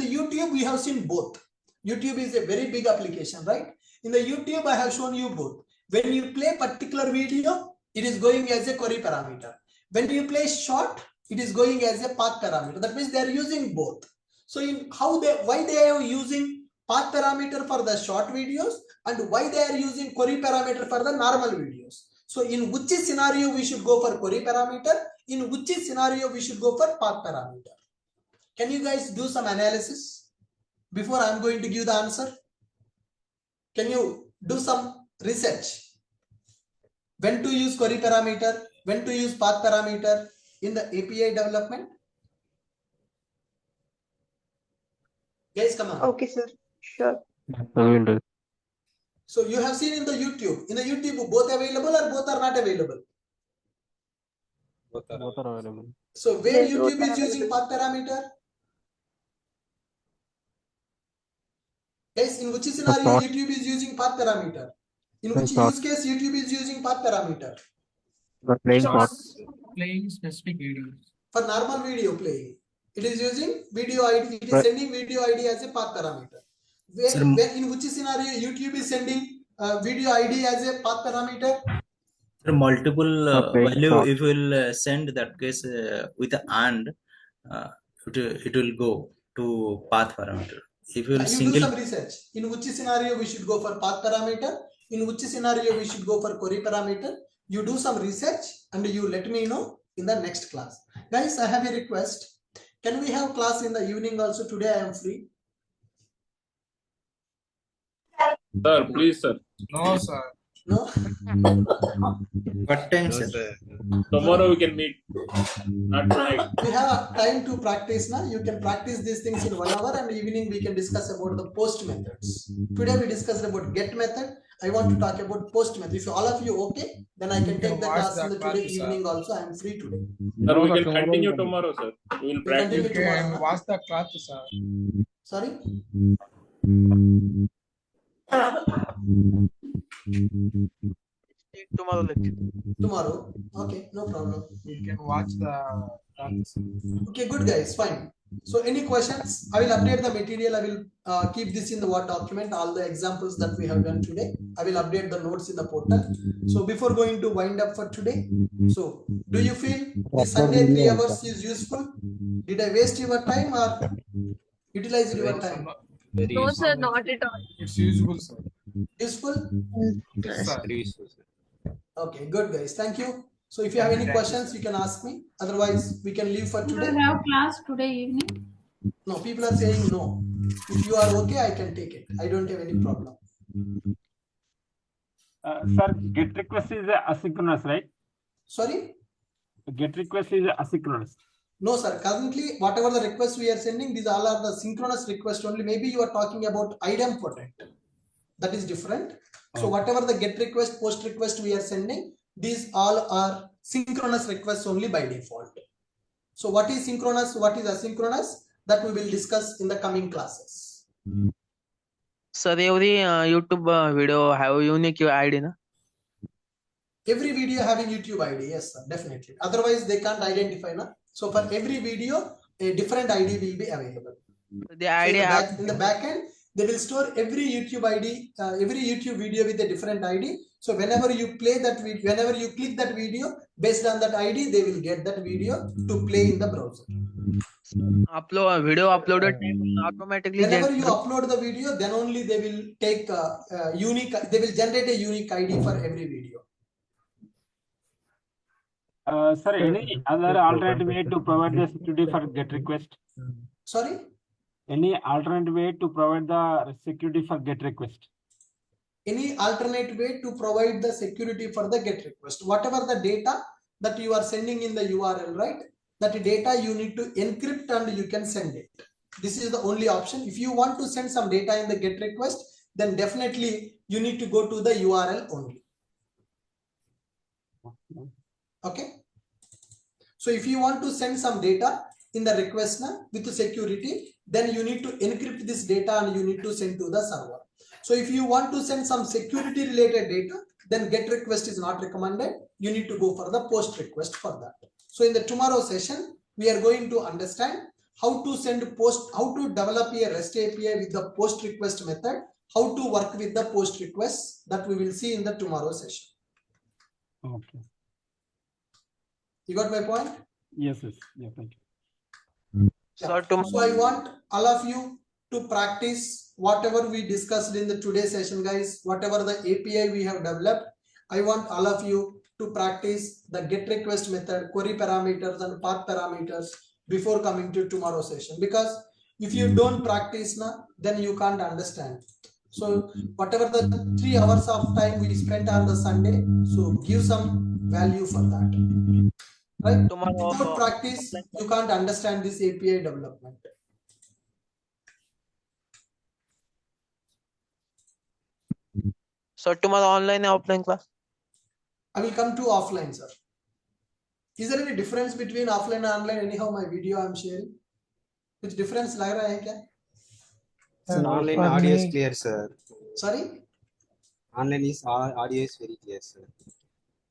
the YouTube we have seen both. YouTube is a very big application, right? In the YouTube I have shown you both. When you play particular video, it is going as a query parameter. When you play short, it is going as a path parameter. That means they are using both. So why they are using path parameter for the short videos and why they are using query parameter for the normal videos? So in which scenario we should go for query parameter? In which scenario we should go for path parameter? Can you guys do some analysis before I am going to give the answer? Can you do some research? When to use query parameter? When to use path parameter in the API development? Guys, come on. Okay, sir. Sure. So you have seen in the YouTube. In the YouTube, both available or both are not available? Both are available. So where Yes, YouTube both are is using path parameter? Guys, in which scenario YouTube is using path parameter? In which use case YouTube is using path parameter? The playing part. Playing specific videos. For normal video playing, it is using video ID. It is sending video ID as a path parameter. In which scenario YouTube is sending video ID as a path parameter? multiple playing value. short. If you will send that case with the and, it will go to path parameter. If you will You do single, some research. In which scenario we should go for path parameter, in which scenario we should go for query parameter. You do some research and you let me know in the next class. Guys, I have a request. Can we have class in the evening also? Today I am free. Sir, please, sir. No, sir. No? what time, No, sir? sir. Tomorrow we can meet. Not tonight. We have time to practice now. You can practice these things in 1 hour and evening we can discuss about the post methods. Today we discussed about get method. I want to talk about post method. If all of you okay, then I can take the class in the today evening also. I am free today. Sir, we can continue tomorrow, sir. We will practice. Continue tomorrow. Watch the class, sir. Sorry? Tomorrow lecture. Tomorrow. Okay, no problem. We can watch the class. Okay, good guys, fine. So any questions? I will update the material. I will keep this in the Word document, all the examples that we have done today. I will update the notes in the portal. So before going to wind up for today, so do you feel the Sunday 3 hours is useful? Did I waste your time or utilize your time? No, sir, not at all. It's useful, sir. Useful? Yes, sir. Okay, good guys. Thank you. So if you have any questions, you can ask me. Otherwise, we can leave for today. We have class today evening. No, people are saying no. If you are okay, I can take it. I don't have any problem. Sir, get request is asynchronous, right? Sorry? Get request is asynchronous. No, sir. Currently, whatever the requests we are sending, these all are the synchronous requests only. Maybe you are talking about idempotent. That is different. So whatever the get request, post request we are sending, these all are synchronous requests only by default. So what is synchronous, what is asynchronous, that we will discuss in the coming classes. Sir, every YouTube video have unique ID, na? Every video having YouTube ID, yes, sir, definitely. Otherwise, they can't identify, na? So for every video, a different ID will be available. The ID in the back end, they will store every YouTube ID, every YouTube video with a different ID. So whenever you play that video, whenever you click that video, based on that ID, they will get that video to play in the browser. Upload video uploaded automatically. Whenever you upload the video, then only they will take unique. They will generate a unique ID for every video. Sir, any other alternate way to provide the security for get request? Sorry? Any alternate way to provide the security for get request? Any alternate way to provide the security for the get request? Whatever the data that you are sending in the URL, right? That data you need to encrypt and you can send it. This is the only option. If you want to send some data in the get request, then definitely you need to go to the URL only. Okay. So if you want to send some data in the request with the security, then you need to encrypt this data and you need to send to the server. So if you want to send some security related data, then get request is not recommended. You need to go for the post request for that. So in the tomorrow session, we are going to understand how to send post, how to develop a REST API with the post request method, how to work with the post requests, that we will see in the tomorrow session. Okay. You got my point? Yes, yes. Yeah, thank you. Yeah. So I want all of you to practice whatever we discussed in the today's session, guys. Whatever the API we have developed, I want all of you to practice the get request method, query parameters and path parameters before coming to tomorrow's session. Because if you don't practice now, then you can't understand. So whatever the 3 hours of time we spent on the Sunday, so give some value for that. Right? Without practice, you can't understand this API development. So tomorrow online and offline class? I will come to offline, sir. Is there any difference between offline and online? Anyhow, my video I am sharing. Which difference lag raha hai kya? Sir, online audio is clear, sir. Sorry? Online is audio is very clear, sir.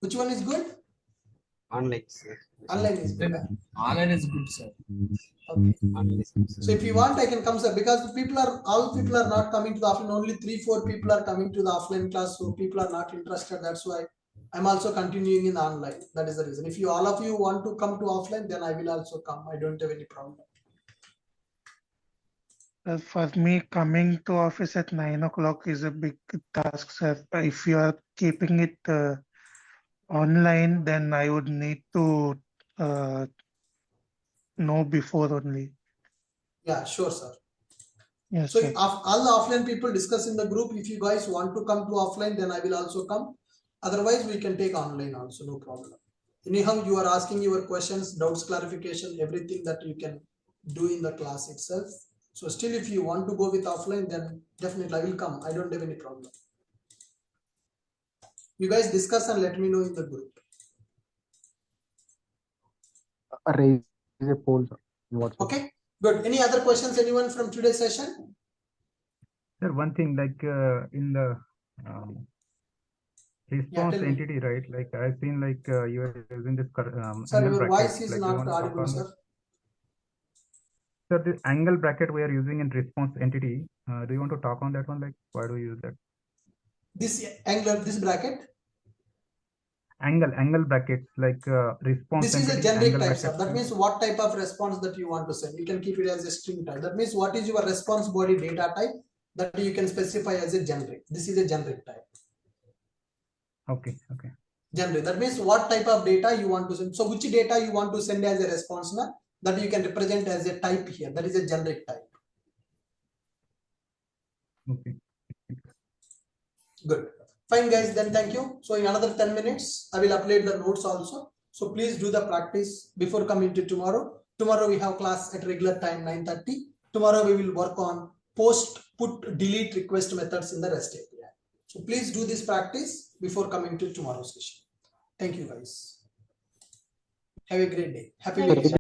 Which one is good? Online, sir. Online is good. Online is good, sir. Okay. Online is good, sir. So if you want, I can come, sir. Because all people are not coming to the offline. Only 3-4 people are coming to the offline class. So people are not interested. That's why I'm also continuing in online. That is the reason. If you all of you want to come to offline, then I will also come. I don't have any problem. For me, coming to office at 9 o'clock is a big task, sir. If you are keeping it online, then I would need to know before only. Yeah, sure, sir. Yes, So sir. all the offline people discuss in the group. If you guys want to come to offline, then I will also come. Otherwise, we can take online also, no problem. Anyhow, you are asking your questions, doubts, clarification, everything that you can do in the class itself. So still, if you want to go with offline, then definitely I will come. I don't have any problem. You guys discuss and let me know in the group. Raise a poll, sir, in WhatsApp. Okay, good. Any other questions, anyone from today's session? Sir, one thing like in the response tell me. entity, right? Like I've seen like you are using this Sir, angle your bracket. voice is Like you not want to talk audible, on sir. that? Sir, this angle bracket we are using in response entity. Do you want to talk on that one? Like why do we use that? This angle, this bracket. Angle brackets like response This is entity. a generic Angle type, sir. brackets. That means what type of response that you want to send. You can keep it as a string type. That means what is your response body data type that you can specify as a generic. This is a generic type. Okay. Okay. Generic. That means what type of data you want to send. So which data you want to send as a response now that you can represent as a type here. That is a generic type. Okay. Good. Fine, guys. Then thank you. So in another 10 minutes, I will upload the notes also. So please do the practice before coming to tomorrow. Tomorrow we have class at regular time 9:30. Tomorrow we will work on post, put, delete request methods in the REST API. So please do this practice before coming to tomorrow's session. Thank you, guys. Have a great day. Happy weekend.